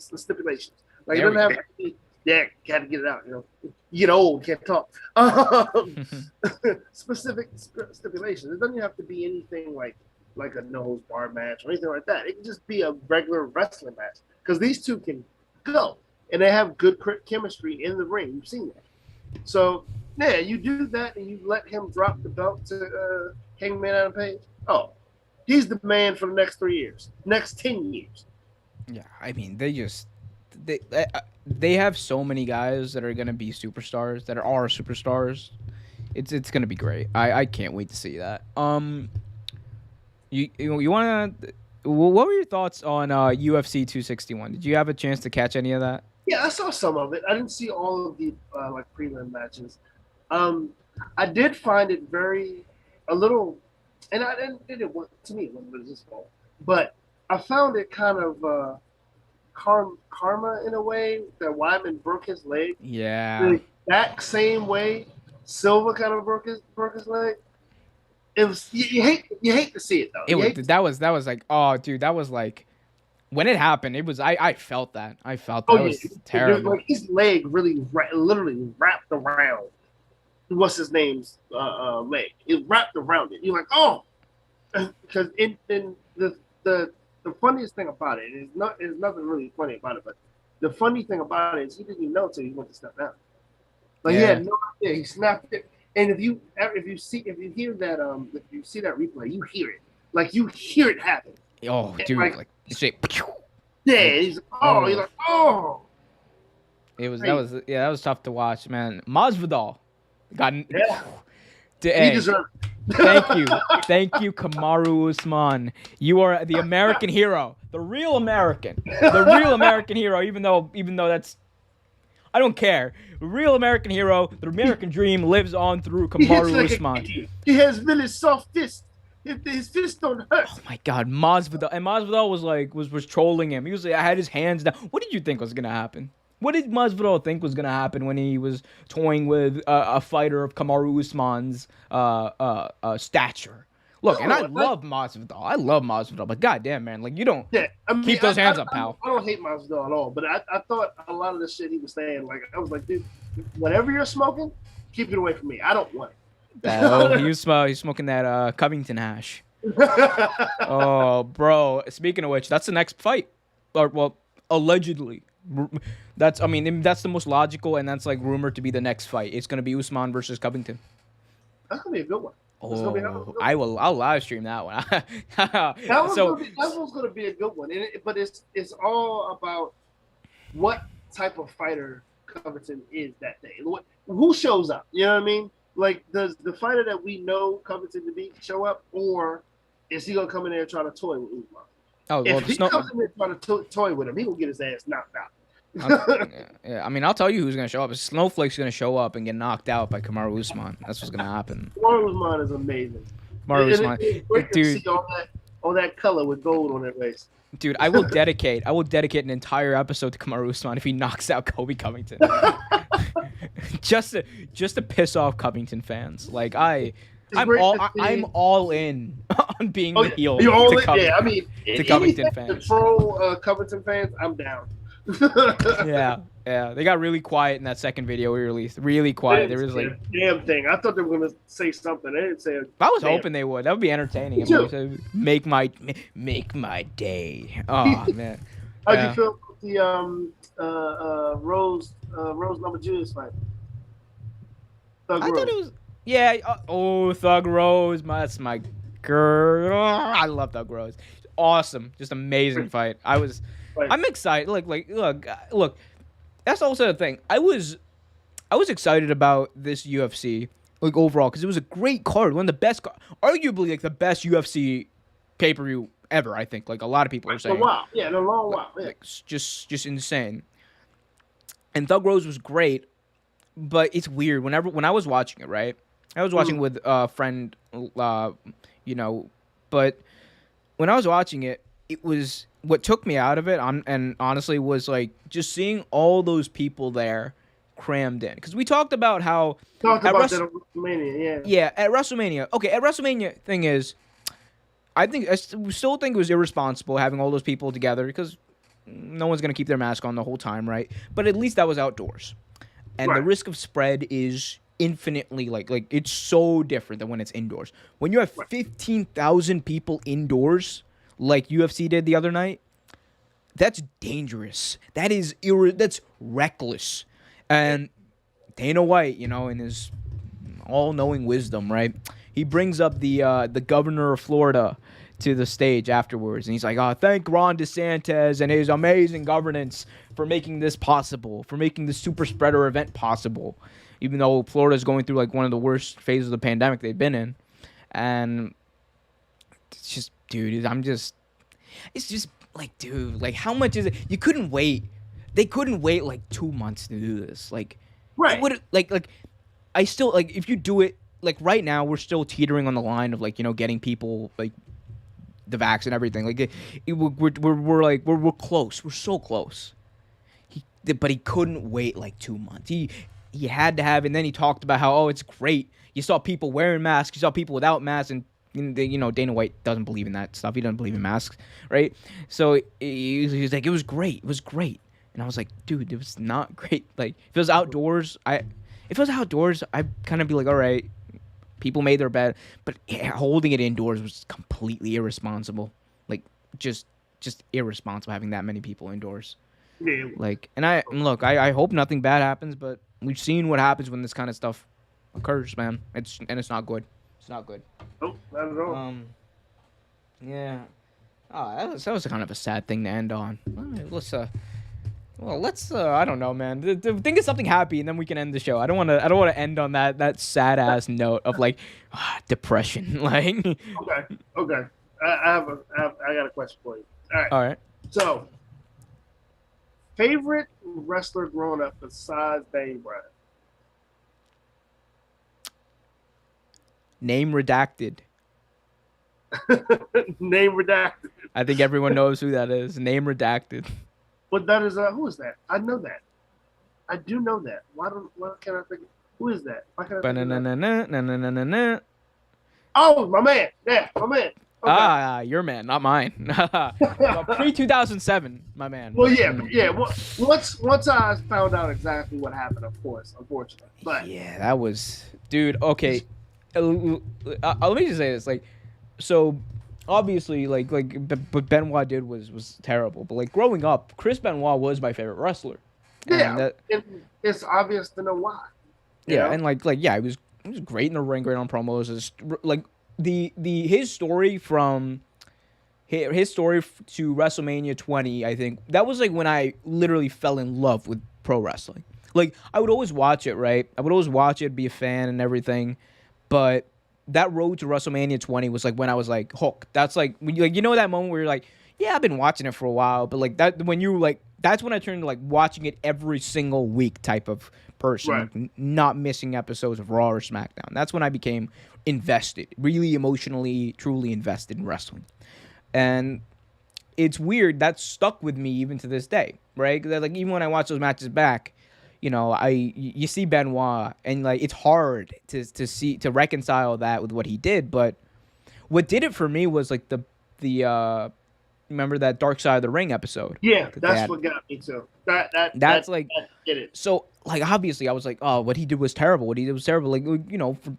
stipulations. Like it doesn't have to be. Yeah, gotta get it out. You get old, can't talk. Specific stipulations. It doesn't have to be anything like a no holds barred match or anything like that. It can just be a regular wrestling match because these two can go and they have good chemistry in the ring. You've seen that. So yeah, you do that and you let him drop the belt to Hangman Adam Page. Oh, he's the man for the next 3 years, next 10 years. Yeah, I mean they have so many guys that are gonna be superstars that are superstars. It's gonna be great. I can't wait to see that. You wanna? What were your thoughts on UFC 261? Did you have a chance to catch any of that? Yeah, I saw some of it. I didn't see all of the prelim matches. I did find it a little, and I didn't. It to me it wasn't his fault, but I found it kind of. Karma in a way that Wyman broke his leg. Yeah. The exact same way Silva kind of broke his leg. It was you hate to see it though. That was like, oh dude, that was like when it happened. It was I felt that. I felt that. Oh It yeah, was terrible. like his leg really literally wrapped around. What's his name's leg? It wrapped around it. You're like, oh, because in the funniest thing about it is nothing really funny about it, but the funny thing about it is he didn't even know until he went to step down. Like he had no idea. He snapped it. And if you see that replay, you hear it. Like you hear it happen. Oh, dude, like you say, yeah, he's like, oh. It was that was tough to watch, man. Masvidal got yeah. He deserved it. Thank you, Kamaru Usman. You are the American hero, the real American hero. Even though that's, I don't care. The real American hero, the American dream lives on through Kamaru Usman. He has really soft fists. His fists don't hurt. Oh my God, Masvidal was trolling him. He was had his hands down. What did you think was gonna happen? What did Masvidal think was gonna happen when he was toying with a fighter of Kamaru Usman's stature? Look, and I love Masvidal, but goddamn, man, like you don't keep those hands up, pal. I don't hate Masvidal at all, but I thought a lot of the shit he was saying, like I was like, dude, whatever you're smoking, keep it away from me. I don't want it. He's smoking that Covington hash. Oh, bro. Speaking of which, that's the next fight, or well, allegedly. That's the most logical, and that's like rumored to be the next fight. It's gonna be Usman versus Covington. That's gonna be a good one. Oh, I'll live stream that one. that one's gonna be a good one, but it's all about what type of fighter Covington is that day. Who shows up? You know what I mean? Like, does the fighter that we know Covington to be show up, or is he gonna come in there and try to toy with Usman? Oh, well, if he comes in there trying to toy with him, he will get his ass knocked out. Yeah, I mean, I'll tell you who's gonna show up. Snowflake's gonna show up and get knocked out by Kamaru Usman. That's what's gonna happen. Kamaru Usman is amazing. Kamaru Usman, dude, see all that color with gold on their face. Dude, I will dedicate an entire episode to Kamaru Usman if he knocks out Kobe Covington. just to piss off Covington fans. Like I'm all in on being the heel. Yeah, I mean, to Covington fans. To troll Covington fans, I'm down. Yeah. They got really quiet in that second video we released. Really quiet. There was like damn thing. I thought they were gonna say something. They didn't say. I was hoping they would. That would be entertaining. Make my day. Oh man. How'd you feel with the Rose Namajunas fight? I thought it was Thug Rose. That's my girl. I love Thug Rose. Awesome. Just amazing fight. I'm excited. Look. That's also the thing. I was excited about this UFC, like overall, because it was a great card, one of the best, arguably like the best UFC pay-per-view ever. I think, like a lot of people are saying. In a long while. Yeah. Like, just insane. And Thug Rose was great, but it's weird. When I was watching it, right? I was watching with a friend, but when I was watching it, it was. What took me out of it, and honestly, was like just seeing all those people there crammed in. Because we talked about how that at WrestleMania, yeah, at WrestleMania. Okay, at WrestleMania, thing is, I still think it was irresponsible having all those people together because no one's gonna keep their mask on the whole time, right? But at least that was outdoors, and the risk of spread is infinitely like it's so different than when it's indoors. When you have 15,000 people indoors. Like UFC did the other night, that's dangerous. That's reckless. And Dana White, in his all-knowing wisdom, right? He brings up the governor of Florida to the stage afterwards, and he's like, "Oh, thank Ron DeSantis and his amazing governance for making this possible, for making the super spreader event possible." Even though Florida's going through like one of the worst phases of the pandemic they've been in, and it's just. Dude, it's just like, dude, like how much is it? You couldn't wait. They couldn't wait like 2 months to do this. Like, right. I still like if you do it like right now, we're still teetering on the line of like, getting people like the vax and everything. Like we're close. We're so close. But he couldn't wait like 2 months. he had to have, and then he talked about how, oh, it's great. You saw people wearing masks, you saw people without masks, and Dana White doesn't believe in that stuff. He doesn't believe in masks, right? So he was like, it was great. And I was like, dude, it was not great. Like, if it was outdoors, I'd kind of be like, all right, people made their bed, but holding it indoors was completely irresponsible. Like, just irresponsible having that many people indoors. Yeah. Like, and I hope nothing bad happens, but we've seen what happens when this kind of stuff occurs, man. It's not good. It's not good. Nope, not at all. Yeah. Oh, that was kind of a sad thing to end on. Let's I don't know, man. Think of something happy, and then we can end the show. I don't want to end on that sad ass note of like depression. Like. Okay. I got a question for you. All right. So, favorite wrestler growing up besides Daniel Bryan? Name redacted. Name redacted. I think everyone knows who that is. Name redacted. But that is who is that? I know that. I do know that. Why can't I think? Who is that? Why can't I think? Oh, my man. Yeah, my man. Okay. Your man, not mine. Pre-2007, my man. Well, yeah. Once I found out exactly what happened, of course, unfortunately. But yeah, that was, dude. Okay, let me just say this. Like, so obviously, like what Benoit did was terrible. But like growing up, Chris Benoit was my favorite wrestler. Yeah, it's obvious to know why. Yeah, know? And he was great in the ring, great on promos. Like his story from his story to WrestleMania 20, I think that was like when I literally fell in love with pro wrestling. Like I would always watch it, right? I would always watch it, be a fan and everything, but that road to WrestleMania 20 was like when I was like hooked. That's like when that moment where you're like, yeah, I've been watching it for a while, but like that when you like that's when I turned to like watching it every single week type of person, right. Like, not missing episodes of Raw or SmackDown. That's when I became invested, really emotionally, truly invested in wrestling. And it's weird, that stuck with me even to this day, right? Like even when I watch those matches back, you see Benoit, and like it's hard to reconcile that with what he did. But what did it for me was like the remember that Dark Side of the Ring episode? Yeah, that's what got me too. That did it. So like obviously I was like, oh, what he did was terrible. What he did was terrible. Like for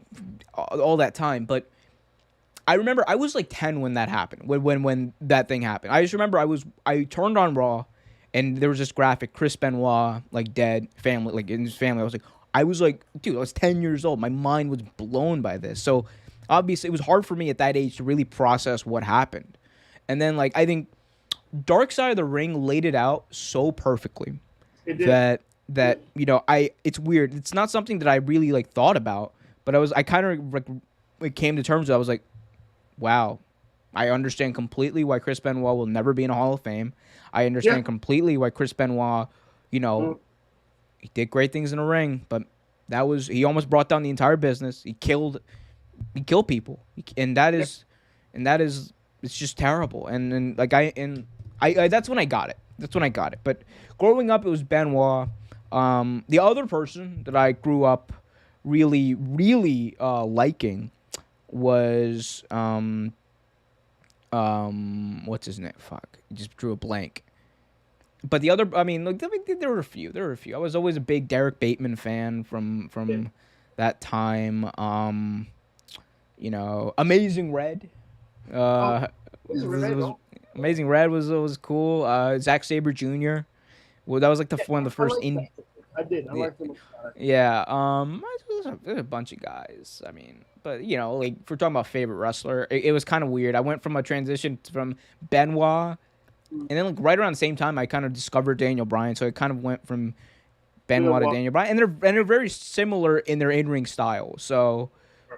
all that time, but I remember I was like 10 when that happened. When that thing happened, I just remember I turned on Raw. And there was this graphic, Chris Benoit, like dead, family, like in his family. I was like, dude, I was 10 years old. My mind was blown by this. So obviously it was hard for me at that age to really process what happened. And then like, I think Dark Side of the Ring laid it out so perfectly that it's weird. It's not something that I really like thought about, but I kind of like came to terms with it. I was like, wow, I understand completely why Chris Benoit will never be in a Hall of Fame. I understand completely why Chris Benoit, he did great things in the ring, but he almost brought down the entire business. He killed people, and that is it's just terrible. And I that's when I got it. But growing up, it was Benoit. The other person that I grew up really, really liking was what's his name? Fuck. I just drew a blank. But the other, I mean, there were a few. I was always a big Derek Bateman fan from that time. Amazing Red. Amazing Red was cool. Zack Sabre Jr. Well, that was like one of the first indie. I did. I liked him. Yeah. There's a bunch of guys. I mean, but like if we're talking about favorite wrestler, it was kind of weird. I went from a transition from Benoit, and then like right around the same time, I kind of discovered Daniel Bryan. So it kind of went from Benoit to Daniel Bryan, and they're very similar in their in-ring style. So,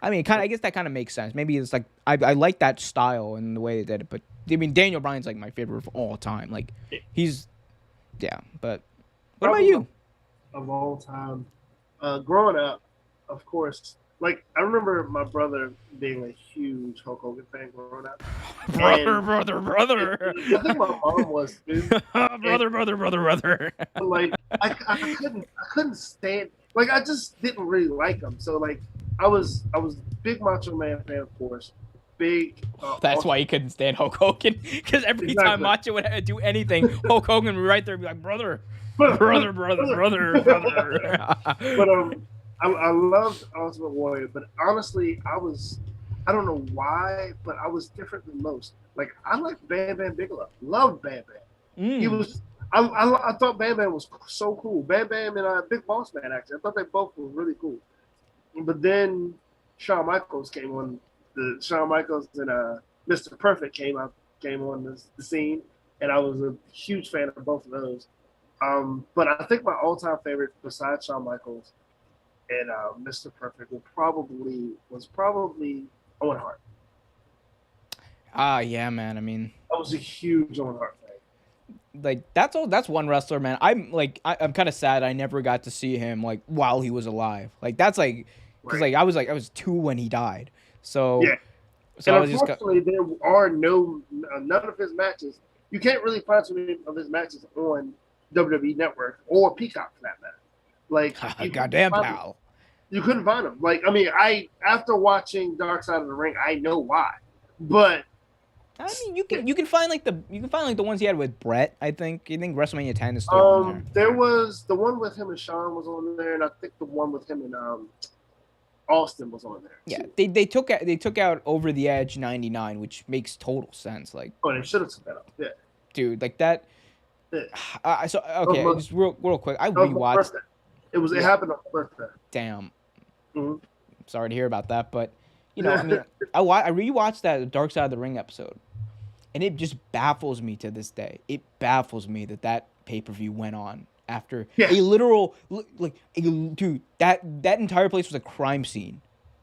I mean, I guess that kind of makes sense. Maybe it's like I like that style and the way they did it. But I mean, Daniel Bryan's like my favorite of all time. Like But what about you? Of all time, growing up, of course. Like I remember my brother being a huge Hulk Hogan fan growing up. Brother. I think my mom was too. brother. Like I couldn't stand it. Like I just didn't really like him. So like I was big Macho Man fan, of course. Big. That's why he couldn't stand Hulk Hogan, because every time Exactly. Macho would do anything, Hulk Hogan would be right there and be like, brother, But brother, brother, brother, brother. I loved Ultimate Warrior, but honestly, I don't know why, but I was different than most. Like I liked Bam Bam Bigelow, loved Bam Bam. He was. I thought Bam Bam was so cool. Bam Bam and Big Boss Man, actually, I thought they both were really cool. But then Shawn Michaels came on. The Shawn Michaels and Mr. Perfect came on the scene, and I was a huge fan of both of those. But I think my all-time favorite, besides Shawn Michaels and Mr. Perfect, was probably Owen Hart. Yeah, man. I mean, I was a huge Owen Hart fan. like that's one wrestler, man. I'm kind of sad I never got to see him like while he was alive. Like that's like because Right. like I was 2 when he died. So Yeah. so And I was just unfortunately, there are none of his matches. You can't really find so many of his matches on WWE Network or Peacock for that matter. Like, goddamn pal. You couldn't find them. Like, I mean, after watching Dark Side of the Ring, I know why. But I mean, you can find like the ones he had with Brett. I think WrestleMania 10 is still on there. there was the one with him and Sean was on there, and I think the one with him and Austin was on there. Yeah, they took out Over the Edge 99, which makes total sense. Like, Oh, they should have took that up. Yeah. dude, like that. Yeah. So okay, just real quick. I That was my rewatched. birthday. It happened on my birthday. Damn, Mhm. sorry to hear about that, but I mean, I rewatched that Dark Side of the Ring episode, and it just baffles me to this day. It baffles me that pay-per-view went on after a literal dude. That entire place was a crime scene.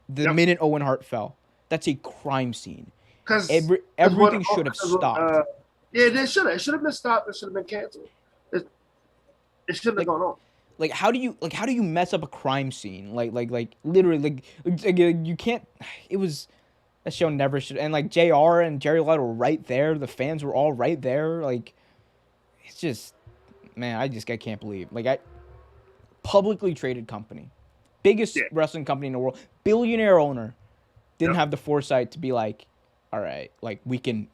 The minute Owen Hart fell, that's a crime scene. Because everything should have stopped. Yeah, they should have. It should have been stopped. It should have been canceled. It should have gone on. Like how do you mess up a crime scene? Like literally you can't. It was that show never should. And like JR and Jerry Lawler were right there. The fans were all right there. Like it's just, man, I can't believe publicly traded company, biggest wrestling company in the world, billionaire owner, didn't have the foresight to be like, all right, like we can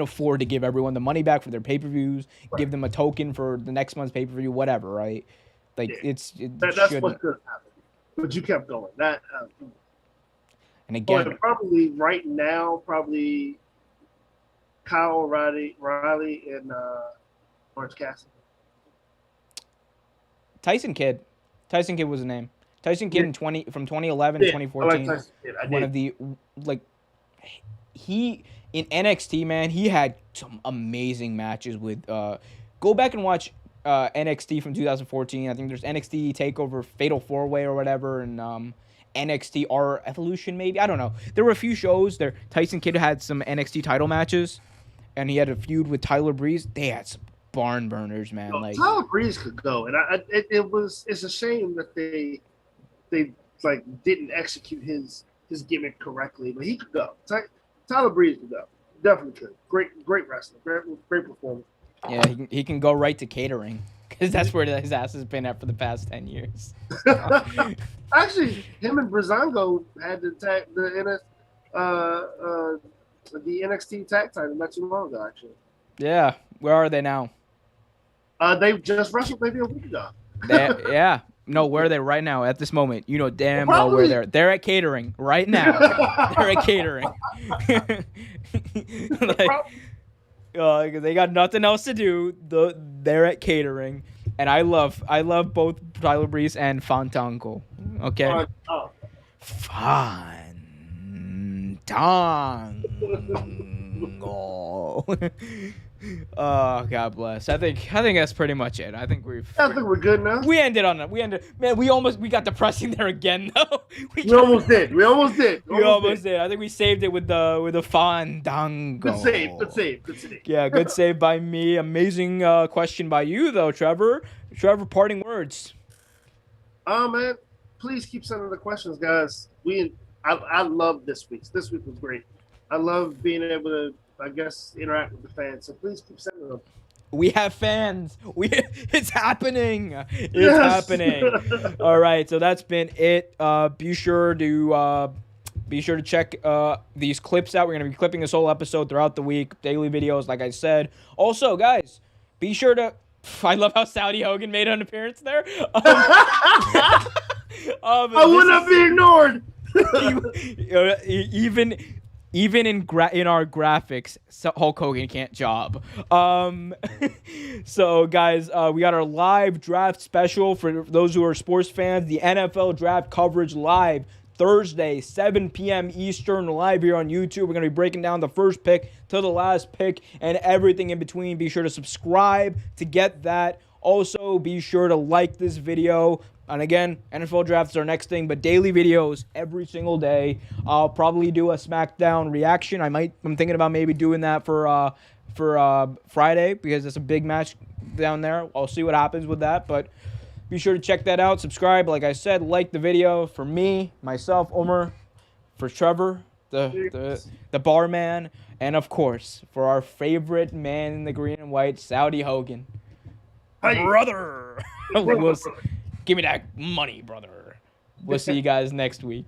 afford to give everyone the money back for their pay-per-views, give them a token for the next month's pay-per-view, whatever, right? Like that's what could happen, but you kept going. That and again, probably right now, Kyle Riley and Orange Cassidy. Tyson Kidd was the name. Tyson Kidd from 2011 to 2014. I like Tyson Kidd. One of the he in NXT, man, he had some amazing matches with. Go back and watch NXT from 2014. I think there's NXT Takeover Fatal 4-Way or whatever, and NXT R Evolution maybe. I don't know. There were a few shows there. Tyson Kidd had some NXT title matches, and he had a feud with Tyler Breeze. They had some barn burners, man. Tyler Breeze could go, and it's a shame that they like didn't execute his gimmick correctly, but he could go. Tyler Breeze could go. Definitely could. Great wrestler. Great performer. Yeah, he can go right to catering because that's where his ass has been at for the past 10 years. Actually, him and Breezango had the NXT tag title not too long ago. Actually. Yeah, where are they now? They just wrestled maybe a week ago. Yeah. No, where are they right now at this moment? You know damn well where they're. They're at catering right now. They're at catering. Because they got nothing else to do. They're at catering, and I love both Tyler Breeze and Fantango. Okay. Fantango. Oh, God bless. I think that's pretty much it. I think we're good now. We ended. Man, we got depressing there again though. We almost did. I think we saved it with the Fandango. Good save. Yeah, good save by me. Amazing question by you though, Trevor. Trevor, parting words. Oh man, please keep sending the questions, guys. I love this week. This week was great. I love being able to, I guess, interact with the fans. So please keep sending them. We have fans. It's happening. It's Yes. happening. All right, so that's been it. Be sure to check these clips out. We're gonna be clipping this whole episode throughout the week, daily videos, like I said. Also, guys, be sure to. I love how Saudi Hogan made an appearance there. I would not be ignored. Even in our graphics, Hulk Hogan can't job. So guys, we got our live draft special for those who are sports fans. The NFL draft coverage live Thursday, 7 p.m. Eastern, live here on YouTube. We're going to be breaking down the first pick to the last pick and everything in between. Be sure to subscribe to get that. Also, be sure to like this video. And again, NFL draft is our next thing, but daily videos every single day. I'll probably do a SmackDown reaction. I'm thinking about maybe doing that for Friday because it's a big match down there. I'll see what happens with that, but be sure to check that out. Subscribe, like I said, like the video. For me, myself, Omer, for Trevor, the barman, and of course, for our favorite man in the green and white, Saudi Hogan. Hey. Brother! Give me that money, brother. We'll see you guys next week.